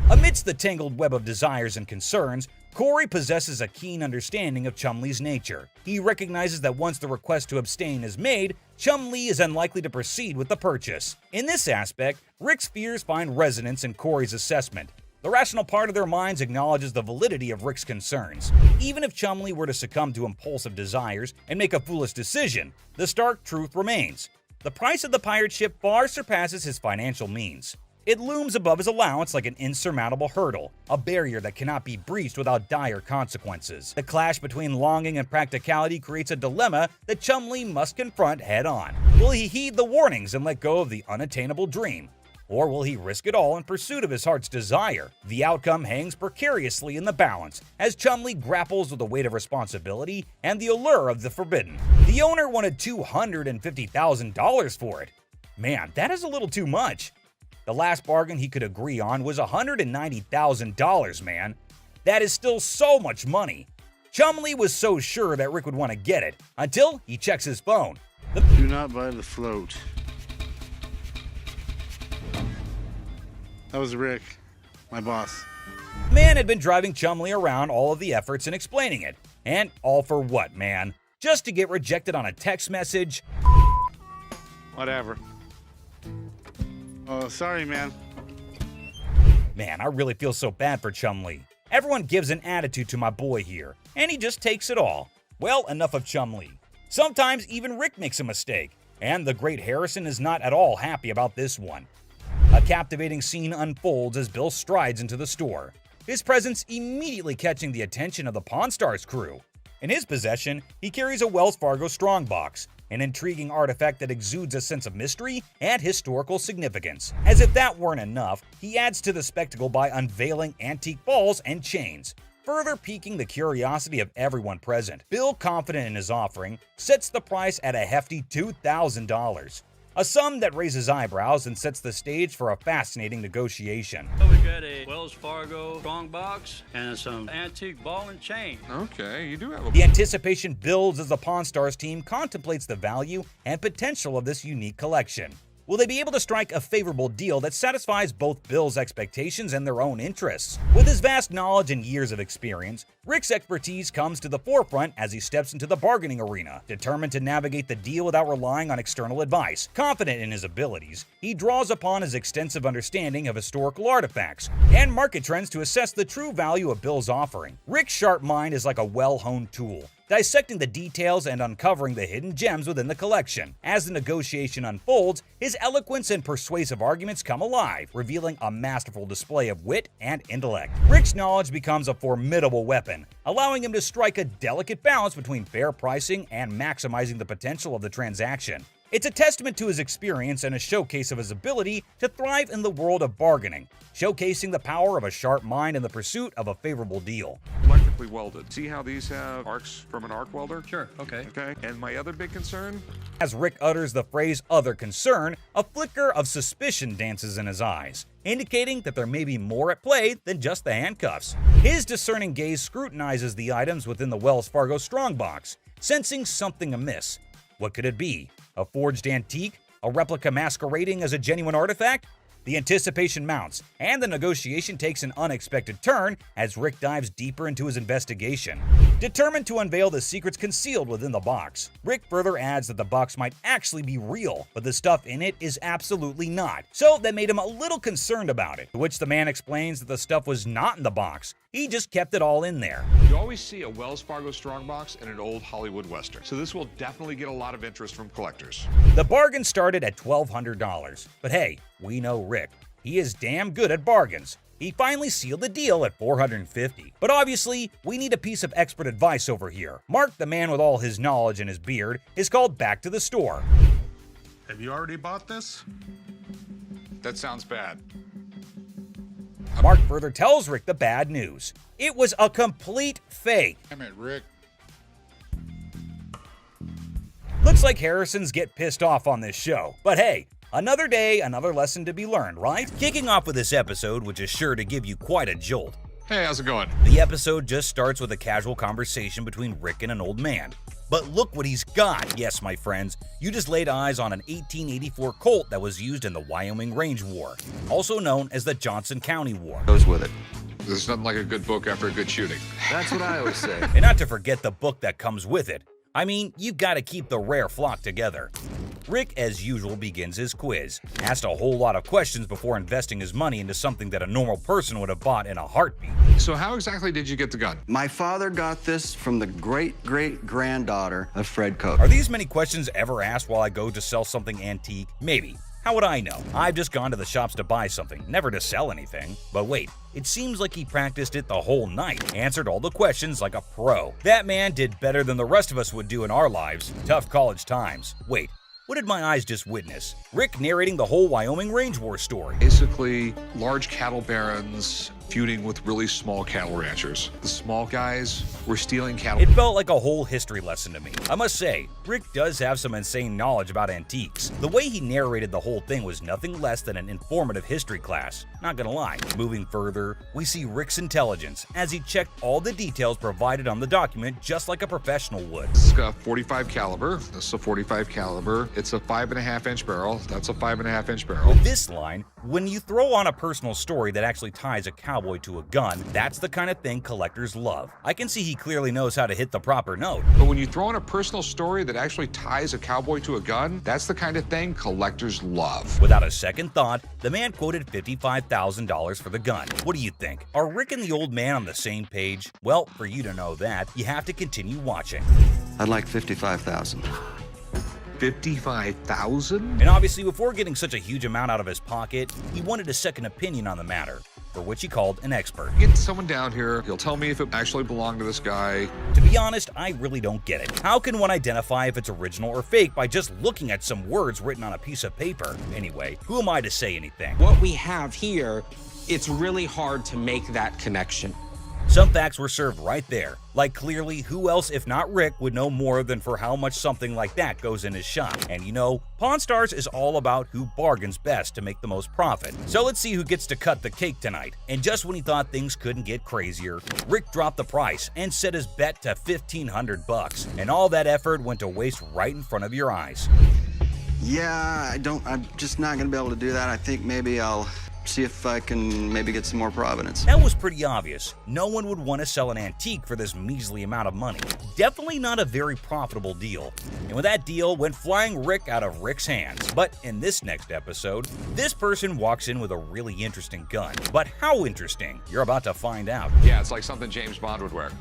Amidst the tangled web of desires and concerns, Corey possesses a keen understanding of Chumley's nature. He recognizes that once the request to abstain is made, Chumley is unlikely to proceed with the purchase. In this aspect, Rick's fears find resonance in Corey's assessment. The rational part of their minds acknowledges the validity of Rick's concerns. Even if Chumley were to succumb to impulsive desires and make a foolish decision, the stark truth remains. The price of the pirate ship far surpasses his financial means. It looms above his allowance like an insurmountable hurdle, a barrier that cannot be breached without dire consequences. The clash between longing and practicality creates a dilemma that Chumley must confront head-on. Will he heed the warnings and let go of the unattainable dream? Or will he risk it all in pursuit of his heart's desire? The outcome hangs precariously in the balance as Chumley grapples with the weight of responsibility and the allure of the forbidden. The owner wanted $250,000 for it. Man, that is a little too much. The last bargain he could agree on was $190,000, man. That is still so much money. Chumley was so sure that Rick would want to get it, until he checks his phone. Do not buy the float. That was Rick, my boss. The man had been driving Chumley around all of the efforts in explaining it. And all for what, man? Just to get rejected on a text message? Whatever. Oh, sorry, man. Man, I really feel so bad for Chumley. Everyone gives an attitude to my boy here, and he just takes it all. Well, enough of Chumley. Sometimes even Rick makes a mistake, and the great Harrison is not at all happy about this one. A captivating scene unfolds as Bill strides into the store, his presence immediately catching the attention of the Pawn Stars crew. In his possession, he carries a Wells Fargo strongbox, an intriguing artifact that exudes a sense of mystery and historical significance. As if that weren't enough, he adds to the spectacle by unveiling antique balls and chains, further piquing the curiosity of everyone present. Bill, confident in his offering, sets the price at a hefty $2,000. A sum that raises eyebrows and sets the stage for a fascinating negotiation. We got a Wells Fargo strongbox and some antique ball and chain. Okay, you do have a... The anticipation builds as the Pawn Stars team contemplates the value and potential of this unique collection. Will they be able to strike a favorable deal that satisfies both Bill's expectations and their own interests? With his vast knowledge and years of experience, Rick's expertise comes to the forefront as he steps into the bargaining arena. Determined to navigate the deal without relying on external advice, confident in his abilities, he draws upon his extensive understanding of historical artifacts and market trends to assess the true value of Bill's offering. Rick's sharp mind is like a well-honed tool, dissecting the details and uncovering the hidden gems within the collection. As the negotiation unfolds, his eloquence and persuasive arguments come alive, revealing a masterful display of wit and intellect. Rick's knowledge becomes a formidable weapon, allowing him to strike a delicate balance between fair pricing and maximizing the potential of the transaction. It's a testament to his experience and a showcase of his ability to thrive in the world of bargaining, showcasing the power of a sharp mind in the pursuit of a favorable deal. Electrically welded. See how these have arcs from an arc welder? Sure, okay. Okay, and my other big concern? As Rick utters the phrase "other concern," a flicker of suspicion dances in his eyes, indicating that there may be more at play than just the handcuffs. His discerning gaze scrutinizes the items within the Wells Fargo strongbox, sensing something amiss. What could it be? A forged antique? A replica masquerading as a genuine artifact? The anticipation mounts, and the negotiation takes an unexpected turn as Rick dives deeper into his investigation. Determined to unveil the secrets concealed within the box, Rick further adds that the box might actually be real, but the stuff in it is absolutely not. So that made him a little concerned about it, to which the man explains that the stuff was not in the box. He just kept it all in there. You always see a Wells Fargo strongbox in an old Hollywood Western, so this will definitely get a lot of interest from collectors. The bargain started at $1,200, but hey, we know Rick. He is damn good at bargains. He finally sealed the deal at $450. But obviously, we need a piece of expert advice over here. Mark, the man with all his knowledge and his beard, is called back to the store. Have you already bought this? That sounds bad. Mark further tells Rick the bad news. It was a complete fake. Damn it, Rick. Looks like Harrisons get pissed off on this show. But hey, another day, another lesson to be learned, right? Kicking off with this episode, which is sure to give you quite a jolt. Hey, how's it going? The episode just starts with a casual conversation between Rick and an old man. But look what he's got. Yes, my friends, you just laid eyes on an 1884 Colt that was used in the Wyoming Range War, also known as the Johnson County War. Goes with it. There's nothing like a good book after a good shooting. That's what I always say. And not to forget the book that comes with it. I mean, you've got to keep the rare flock together. Rick, as usual, begins his quiz, asked a whole lot of questions before investing his money into something that a normal person would have bought in a heartbeat. So how exactly did you get the gun? My father got this from the great-great-granddaughter of Fred Koch. Are these many questions ever asked while I go to sell something antique? Maybe. How would I know? I've just gone to the shops to buy something, never to sell anything. But wait, it seems like he practiced it the whole night, answered all the questions like a pro. That man did better than the rest of us would do in our lives. Tough college times. Wait, what did my eyes just witness? Rick narrating the whole Wyoming Range War story. Basically, large cattle barons feuding with really small cattle ranchers. The small guys were stealing cattle. It felt like a whole history lesson to me. I must say, Rick does have some insane knowledge about antiques. The way he narrated the whole thing was nothing less than an informative history class. Not gonna lie. Moving further, we see Rick's intelligence as he checked all the details provided on the document just like a professional would. This is a 45 caliber. This is a 45 caliber. It's a 5.5-inch barrel. That's a 5.5-inch barrel. With this line, when you throw on a personal story that actually ties a cowboy to a gun, that's the kind of thing collectors love. I can see he clearly knows how to hit the proper note. But when you throw in a personal story that actually ties a cowboy to a gun, that's the kind of thing collectors love. Without a second thought, the man quoted $55,000 for the gun. What do you think? Are Rick and the old man on the same page? Well, for you to know that, you have to continue watching. I'd like $55,000. $55,000? And obviously, before getting such a huge amount out of his pocket, he wanted a second opinion on the matter, for which he called an expert. Get someone down here, he'll tell me if it actually belonged to this guy. To be honest, I really don't get it. How can one identify if it's original or fake by just looking at some words written on a piece of paper? Anyway, who am I to say anything? What we have here, it's really hard to make that connection. Some facts were served right there. Like clearly, who else if not Rick would know more than for how much something like that goes in his shop. And you know, Pawn Stars is all about who bargains best to make the most profit. So let's see who gets to cut the cake tonight. And just when he thought things couldn't get crazier, Rick dropped the price and set his bet to $1,500 bucks. And all that effort went to waste right in front of your eyes. Yeah, I'm just not gonna be able to do that. I think maybe I'll see if I can maybe get some more provenance. That was pretty obvious. No one would want to sell an antique for this measly amount of money. Definitely not a very profitable deal. And with that deal went flying Rick out of Rick's hands. But in this next episode, this person walks in with a really interesting gun. But how interesting? You're about to find out. Yeah, it's like something James Bond would wear.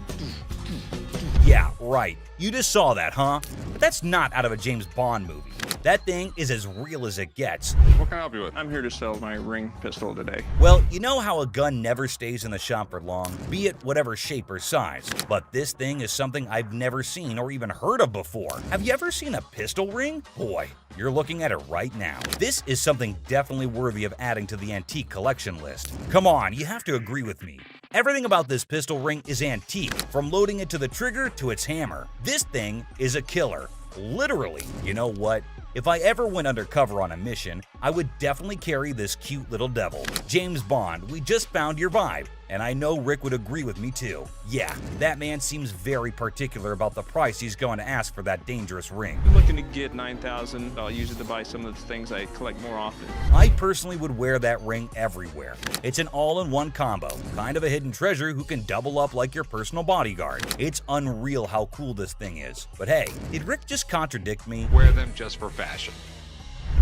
Yeah, right. You just saw that, huh? But that's not out of a James Bond movie. That thing is as real as it gets. What can I help you with? I'm here to sell my ring pistol today. Well, you know how a gun never stays in the shop for long, be it whatever shape or size. But this thing is something I've never seen or even heard of before. Have you ever seen a pistol ring? Boy, you're looking at it right now. This is something definitely worthy of adding to the antique collection list. Come on, you have to agree with me. Everything about this pistol ring is antique, from loading it to the trigger to its hammer. This thing is a killer. Literally. You know what? If I ever went undercover on a mission, I would definitely carry this cute little devil. James Bond, we just found your vibe. And I know Rick would agree with me too. Yeah, that man seems very particular about the price he's going to ask for that dangerous ring. I'm looking to get $9,000. I'll use it to buy some of the things I collect more often. I personally would wear that ring everywhere. It's an all-in-one combo, kind of a hidden treasure who can double up like your personal bodyguard. It's unreal how cool this thing is. But hey, did Rick just contradict me? Wear them just for fashion.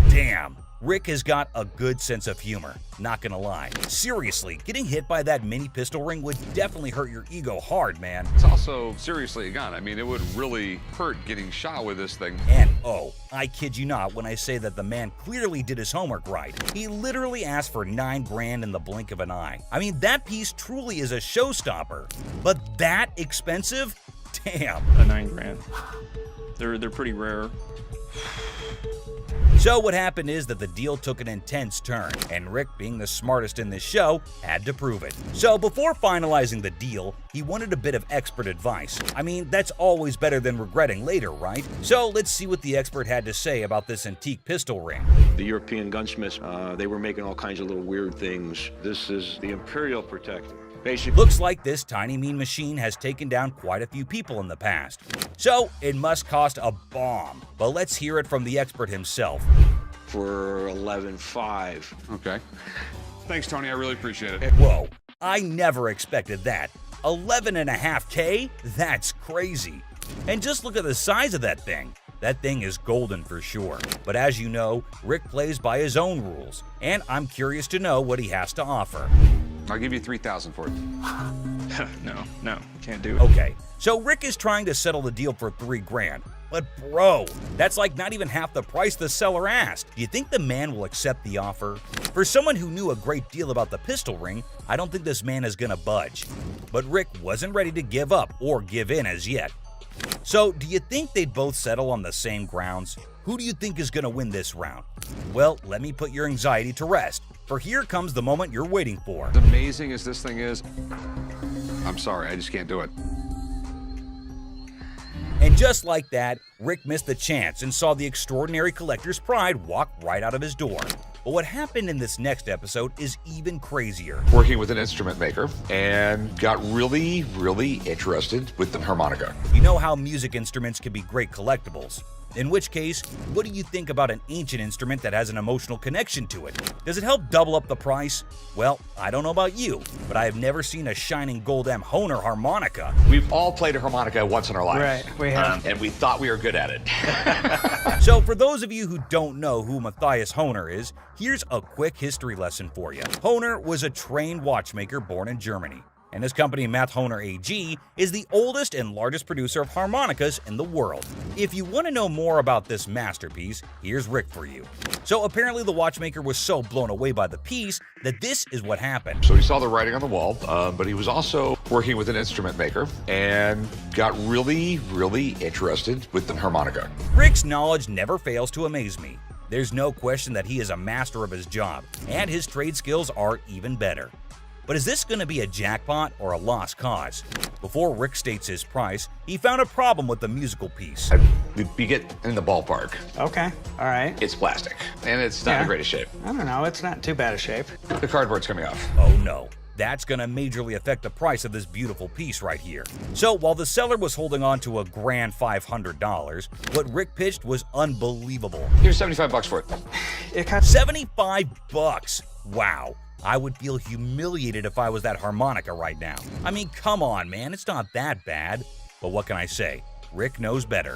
Damn. Rick has got a good sense of humor, not gonna lie. Seriously, getting hit by that mini pistol ring would definitely hurt your ego hard, man. It's also seriously a gun. I mean, it would really hurt getting shot with this thing. And oh, I kid you not when I say that the man clearly did his homework right. He literally asked for $9 grand in the blink of an eye. I mean, that piece truly is a showstopper. But that expensive? Damn. A $9 grand. They're pretty rare. So what happened is that the deal took an intense turn, and Rick, being the smartest in this show, had to prove it. So before finalizing the deal, he wanted a bit of expert advice. I mean, that's always better than regretting later, right? So let's see what the expert had to say about this antique pistol ring. The European gunsmiths, they were making all kinds of little weird things. This is the Imperial Protector. Basically, looks like this tiny mean machine has taken down quite a few people in the past. So it must cost a bomb. But let's hear it from the expert himself. For $11,500. Okay. Thanks, Tony. I really appreciate it. Whoa, I never expected that. $11.5K? That's crazy. And just look at the size of that thing. That thing is golden for sure. But as you know, Rick plays by his own rules. And I'm curious to know what he has to offer. I'll give you $3,000 for it. No, can't do it. Okay, so Rick is trying to settle the deal for $3 grand. But bro, that's like not even half the price the seller asked. Do you think the man will accept the offer? For someone who knew a great deal about the pistol ring, I don't think this man is gonna budge. But Rick wasn't ready to give up or give in as yet. So do you think they'd both settle on the same grounds? Who do you think is gonna win this round? Well, let me put your anxiety to rest. For here comes the moment you're waiting for. As amazing as this thing is, I'm sorry, I just can't do it. And just like that, Rick missed the chance and saw the extraordinary collector's pride walk right out of his door. But what happened in this next episode is even crazier. Working with an instrument maker and got really, really interested with the harmonica. You know how music instruments can be great collectibles. In which case, what do you think about an ancient instrument that has an emotional connection to it? Does it help double up the price? Well, I don't know about you, but I have never seen a shining gold M Hohner harmonica. We've all played a harmonica once in our lives. Right, we have. And we thought we were good at it. So for those of you who don't know who Matthias Hohner is, here's a quick history lesson for you. Hohner was a trained watchmaker born in Germany. And his company, Matt Hohner AG, is the oldest and largest producer of harmonicas in the world. If you want to know more about this masterpiece, here's Rick for you. So apparently the watchmaker was so blown away by the piece that this is what happened. So he saw the writing on the wall, but he was also working with an instrument maker and got really, really interested with the harmonica. Rick's knowledge never fails to amaze me. There's no question that he is a master of his job, and his trade skills are even better. But is this going to be a jackpot or a lost cause? Before Rick states his price, he found a problem with the musical piece. We get in the ballpark. Okay, all right. It's plastic, and it's not in the greatest shape. I don't know, it's not too bad a shape. The cardboard's coming off. Oh no. that's gonna majorly affect the price of this beautiful piece right here. So while the seller was holding on to a grand $500, what Rick pitched was unbelievable. Here's 75 bucks for it. It cost 75 bucks. Wow. I would feel humiliated if I was that harmonica right now. I mean, come on, man, it's not that bad. But what can I say? Rick knows better.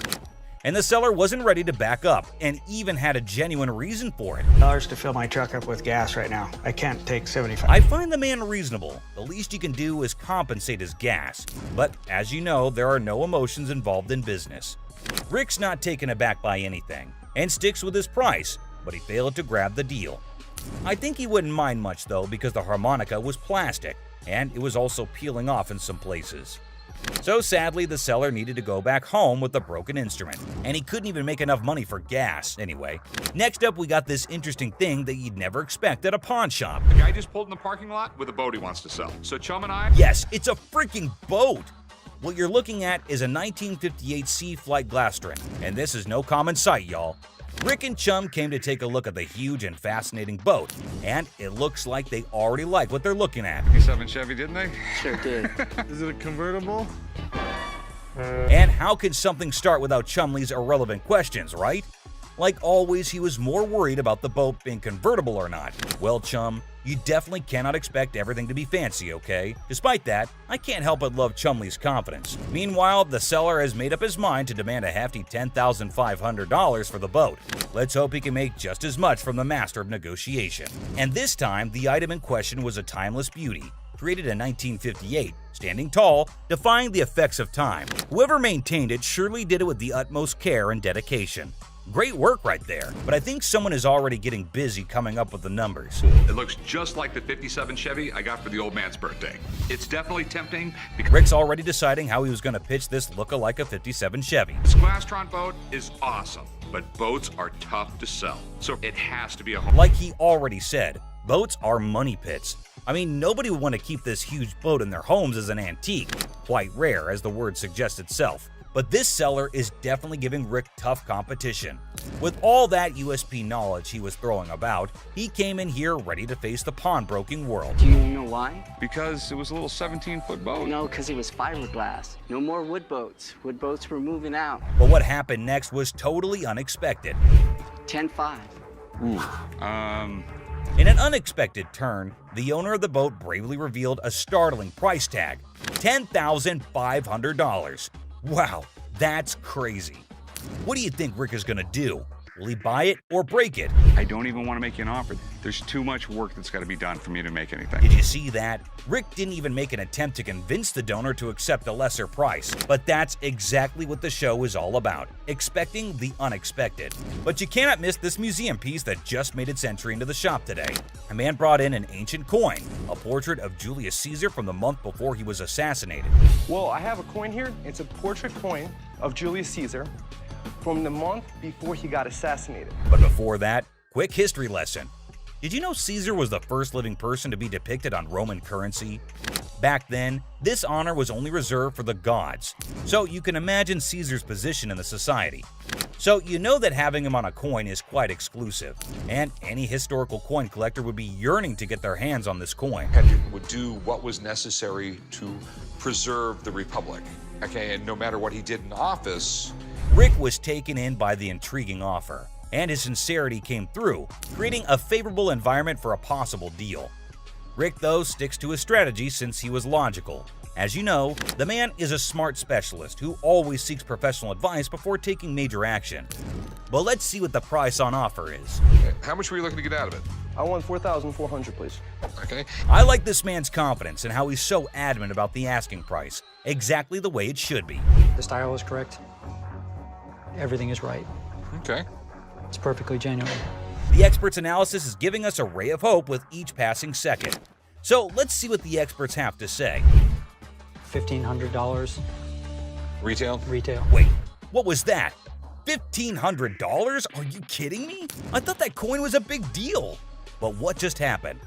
And the seller wasn't ready to back up, and even had a genuine reason for it. $1 to fill my truck up with gas right now. I can't take 75. I find the man reasonable. The least you can do is compensate his gas. But as you know, there are no emotions involved in business. Rick's not taken aback by anything, and sticks with his price, but he failed to grab the deal. I think he wouldn't mind much though, because the harmonica was plastic, and it was also peeling off in some places. So sadly, the seller needed to go back home with the broken instrument, and he couldn't even make enough money for gas anyway. Next up, we got this interesting thing that you'd never expect at a pawn shop. The guy just pulled in the parking lot with a boat he wants to sell. So Chum and I... Yes, it's a freaking boat! What you're looking at is a 1958 Sea Flight Glastron, and this is no common sight, y'all. Rick and Chum came to take a look at the huge and fascinating boat, and it looks like they already like what they're looking at. 57 Chevy, didn't they? Sure did. Is it a convertible? And how can something start without Chumley's irrelevant questions, right? Like always, he was more worried about the boat being convertible or not. Well, Chum, you definitely cannot expect everything to be fancy, okay? Despite that, I can't help but love Chumley's confidence. Meanwhile, the seller has made up his mind to demand a hefty $10,500 for the boat. Let's hope he can make just as much from the master of negotiation. And this time, the item in question was a timeless beauty, created in 1958, standing tall, defying the effects of time. Whoever maintained it surely did it with the utmost care and dedication. Great work right there, but I think someone is already getting busy coming up with the numbers. It looks just like the 57 Chevy I got for the old man's birthday. It's definitely tempting because Rick's already deciding how he was going to pitch this look-alike a 57 Chevy. this Glastron boat is awesome, but boats are tough to sell, so it has to be a home. Like he already said, boats are money pits. I mean, nobody would want to keep this huge boat in their homes as an antique. Quite rare, as the word suggests itself. But this seller is definitely giving Rick tough competition. With all that USP knowledge he was throwing about, he came in here ready to face the pawnbroking world. Do you know why? Because it was a little 17-foot boat. No, because it was fiberglass. No more wood boats. Wood boats were moving out. But what happened next was totally unexpected. 10-5. In an unexpected turn, the owner of the boat bravely revealed a startling price tag, $10,500. Wow, that's crazy. What do you think Rick is gonna do? Will he buy it or break it? I don't even want to make you an offer. There's too much work that's got to be done for me to make anything. Did you see that? Rick didn't even make an attempt to convince the donor to accept a lesser price. But that's exactly what the show is all about, expecting the unexpected. But you cannot miss this museum piece that just made its entry into the shop today. A man brought in an ancient coin, a portrait of Julius Caesar from the month before he was assassinated. Well, I have a coin here. It's a portrait coin of Julius Caesar from the month before he got assassinated. But before that, quick history lesson. Did you know Caesar was the first living person to be depicted on Roman currency? Back then, this honor was only reserved for the gods, so you can imagine Caesar's position in the society. So you know that having him on a coin is quite exclusive, and any historical coin collector would be yearning to get their hands on this coin. Would do what was necessary to preserve the Republic. Okay, and no matter what he did in office, Rick was taken in by the intriguing offer, and his sincerity came through, creating a favorable environment for a possible deal. Rick, though, sticks to his strategy since he was logical. As you know, the man is a smart specialist who always seeks professional advice before taking major action. But let's see what the price on offer is. how much were you looking to get out of it? I want $4,400, please. Okay. I like this man's confidence and how he's so adamant about the asking price, exactly the way it should be. The style is correct. Everything is right. Okay. It's perfectly genuine. The expert's analysis is giving us a ray of hope with each passing second. So let's see what the experts have to say. $1,500. Retail? Retail. Wait, what was that? $1,500? Are you kidding me? I thought that coin was a big deal. But what just happened?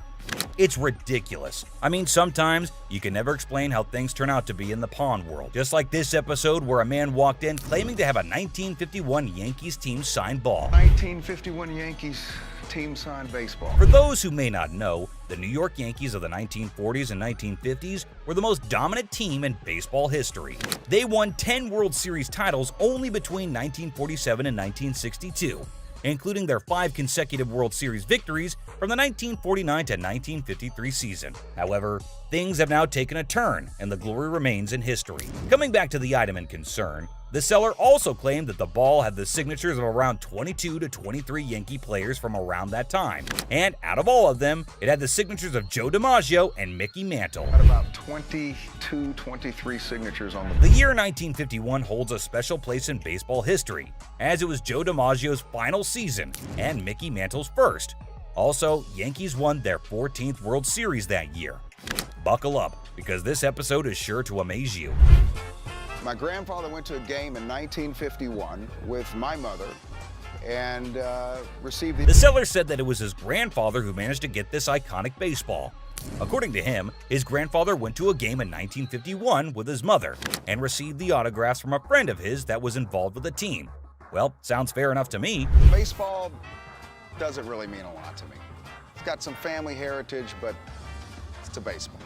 It's ridiculous. I mean, sometimes you can never explain how things turn out to be in the pawn world. Just like this episode where a man walked in claiming to have a 1951 Yankees team signed ball. 1951 Yankees team-signed baseball. For those who may not know, the New York Yankees of the 1940s and 1950s were the most dominant team in baseball history. They won 10 World Series titles only between 1947 and 1962, including their 5 consecutive World Series victories from the 1949 to 1953 season. However, things have now taken a turn, and the glory remains in history. Coming back to the item in concern, the seller also claimed that the ball had the signatures of around 22 to 23 Yankee players from around that time, and out of all of them, it had the signatures of Joe DiMaggio and Mickey Mantle. Had about 22, 23 signatures on The year 1951 holds a special place in baseball history, as it was Joe DiMaggio's final season and Mickey Mantle's first. Also, Yankees won their 14th World Series that year. Buckle up, because this episode is sure to amaze you. My grandfather went to a game in 1951 with my mother and received The seller said that it was his grandfather who managed to get this iconic baseball. According to him, his grandfather went to a game in 1951 with his mother and received the autographs from a friend of his that was involved with the team. Well, sounds fair enough to me. Baseball doesn't really mean a lot to me. It's got some family heritage, but it's a baseball.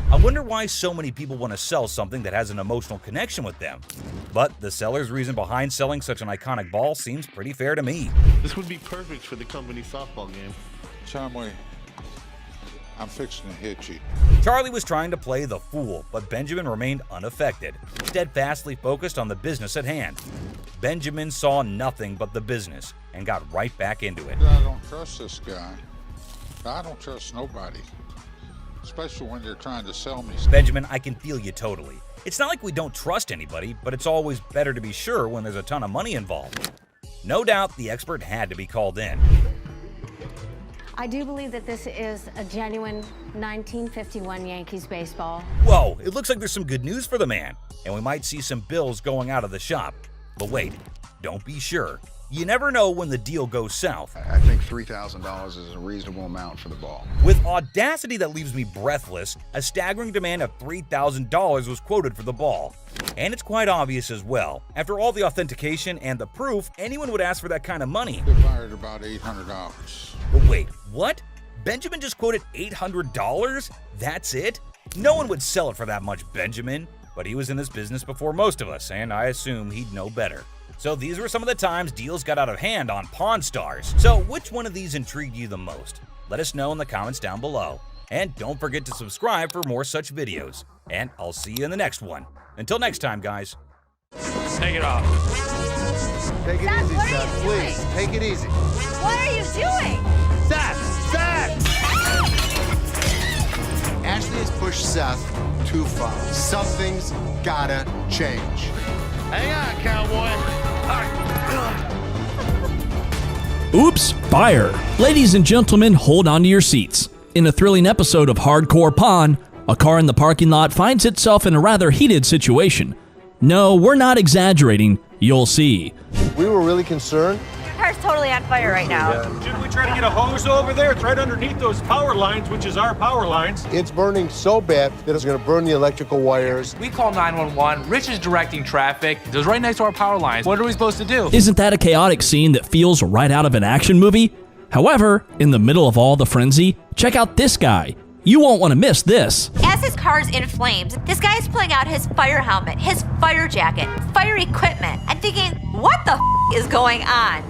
I wonder why so many people want to sell something that has an emotional connection with them. But the seller's reason behind selling such an iconic ball seems pretty fair to me. This would be perfect for the company softball game. Chumley, I'm fixing to hit you. Charlie was trying to play the fool, but Benjamin remained unaffected, steadfastly focused on the business at hand. Benjamin saw nothing but the business and got right back into it. I don't trust this guy. I don't trust nobody. Especially when they're trying to sell me stuff. Benjamin, I can feel you totally. It's not like we don't trust anybody, but it's always better to be sure when there's a ton of money involved. No doubt the expert had to be called in. I do believe that this is a genuine 1951 Yankees baseball. Whoa, it looks like there's some good news for the man, and we might see some bills going out of the shop. But wait, don't be sure. You never know when the deal goes south. I think $3,000 is a reasonable amount for the ball. With audacity that leaves me breathless, a staggering demand of $3,000 was quoted for the ball. And it's quite obvious as well. After all the authentication and the proof, anyone would ask for that kind of money. They fired about $800. But wait, what? Benjamin just quoted $800? That's it? No one would sell it for that much, Benjamin. But he was in this business before most of us, and I assume he'd know better. So these were some of the times deals got out of hand on Pawn Stars. So which one of these intrigued you the most? Let us know in the comments down below. And don't forget to subscribe for more such videos. And I'll see you in the next one. Until next time, guys. Take it off. Take it Seth, easy, what are Seth. you Please, doing? take it easy. What are you doing? Seth! Seth! Ashley has pushed Seth too far. Something's gotta change. Hang on, cowboy. Oops, fire. Ladies and gentlemen, hold on to your seats. In a thrilling episode of Hardcore Pawn, a car in the parking lot finds itself in a rather heated situation. No, we're not exaggerating. You'll see. We were really concerned. Your car's totally on fire right now. Shouldn't we try to get a hose over there? It's right underneath those power lines, which is our power lines. It's burning so bad that it's gonna burn the electrical wires. We call 911. Rich is directing traffic. It was right next to our power lines. What are we supposed to do? Isn't that a chaotic scene that feels right out of an action movie? However, in the middle of all the frenzy, check out this guy. You won't want to miss this. As his car's in flames, this guy is pulling out his fire helmet, his fire jacket, fire equipment. I'm thinking, what the is going on?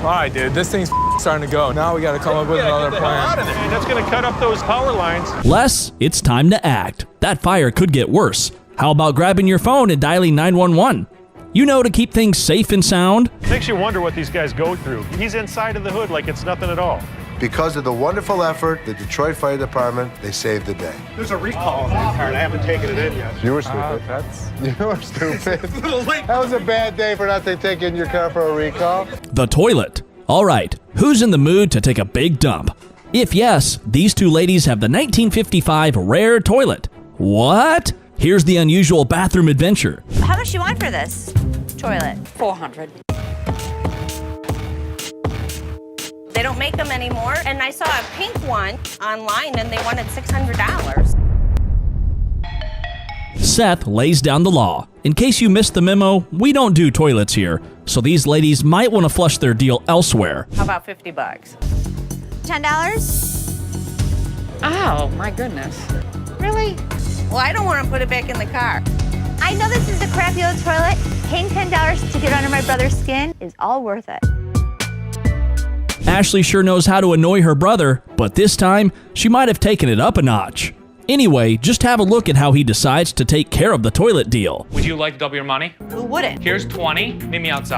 All right, dude, this thing's starting to go. Now we got to come up with another plan. And that's going to cut up those power lines. Les, it's time to act. That fire could get worse. How about grabbing your phone and dialing 911? You know, to keep things safe and sound. Makes you wonder what these guys go through. He's inside of the hood like it's nothing at all. Because of the wonderful effort, the Detroit Fire Department, they saved the day. There's a recall on that part. I haven't taken it in yet. You were stupid. You were stupid. That was a bad day for not to take in your car for a recall. The toilet. All right, who's in the mood to take a big dump? If yes, these two ladies have the 1955 rare toilet. What? Here's the unusual bathroom adventure. How much do you want for this toilet? $400. They don't make them anymore, and I saw a pink one online, and they wanted $600. Seth lays down the law. In case you missed the memo, we don't do toilets here, so these ladies might want to flush their deal elsewhere. How about 50 bucks? $10? Oh, my goodness. Really? Well, I don't want to put it back in the car. I know this is a crappy old toilet. Paying $10 to get under my brother's skin is all worth it. Ashley sure knows how to annoy her brother, but this time, she might have taken it up a notch. Anyway, just have a look at how he decides to take care of the toilet deal. Would you like to double your money? Who wouldn't? Here's 20. Meet me outside.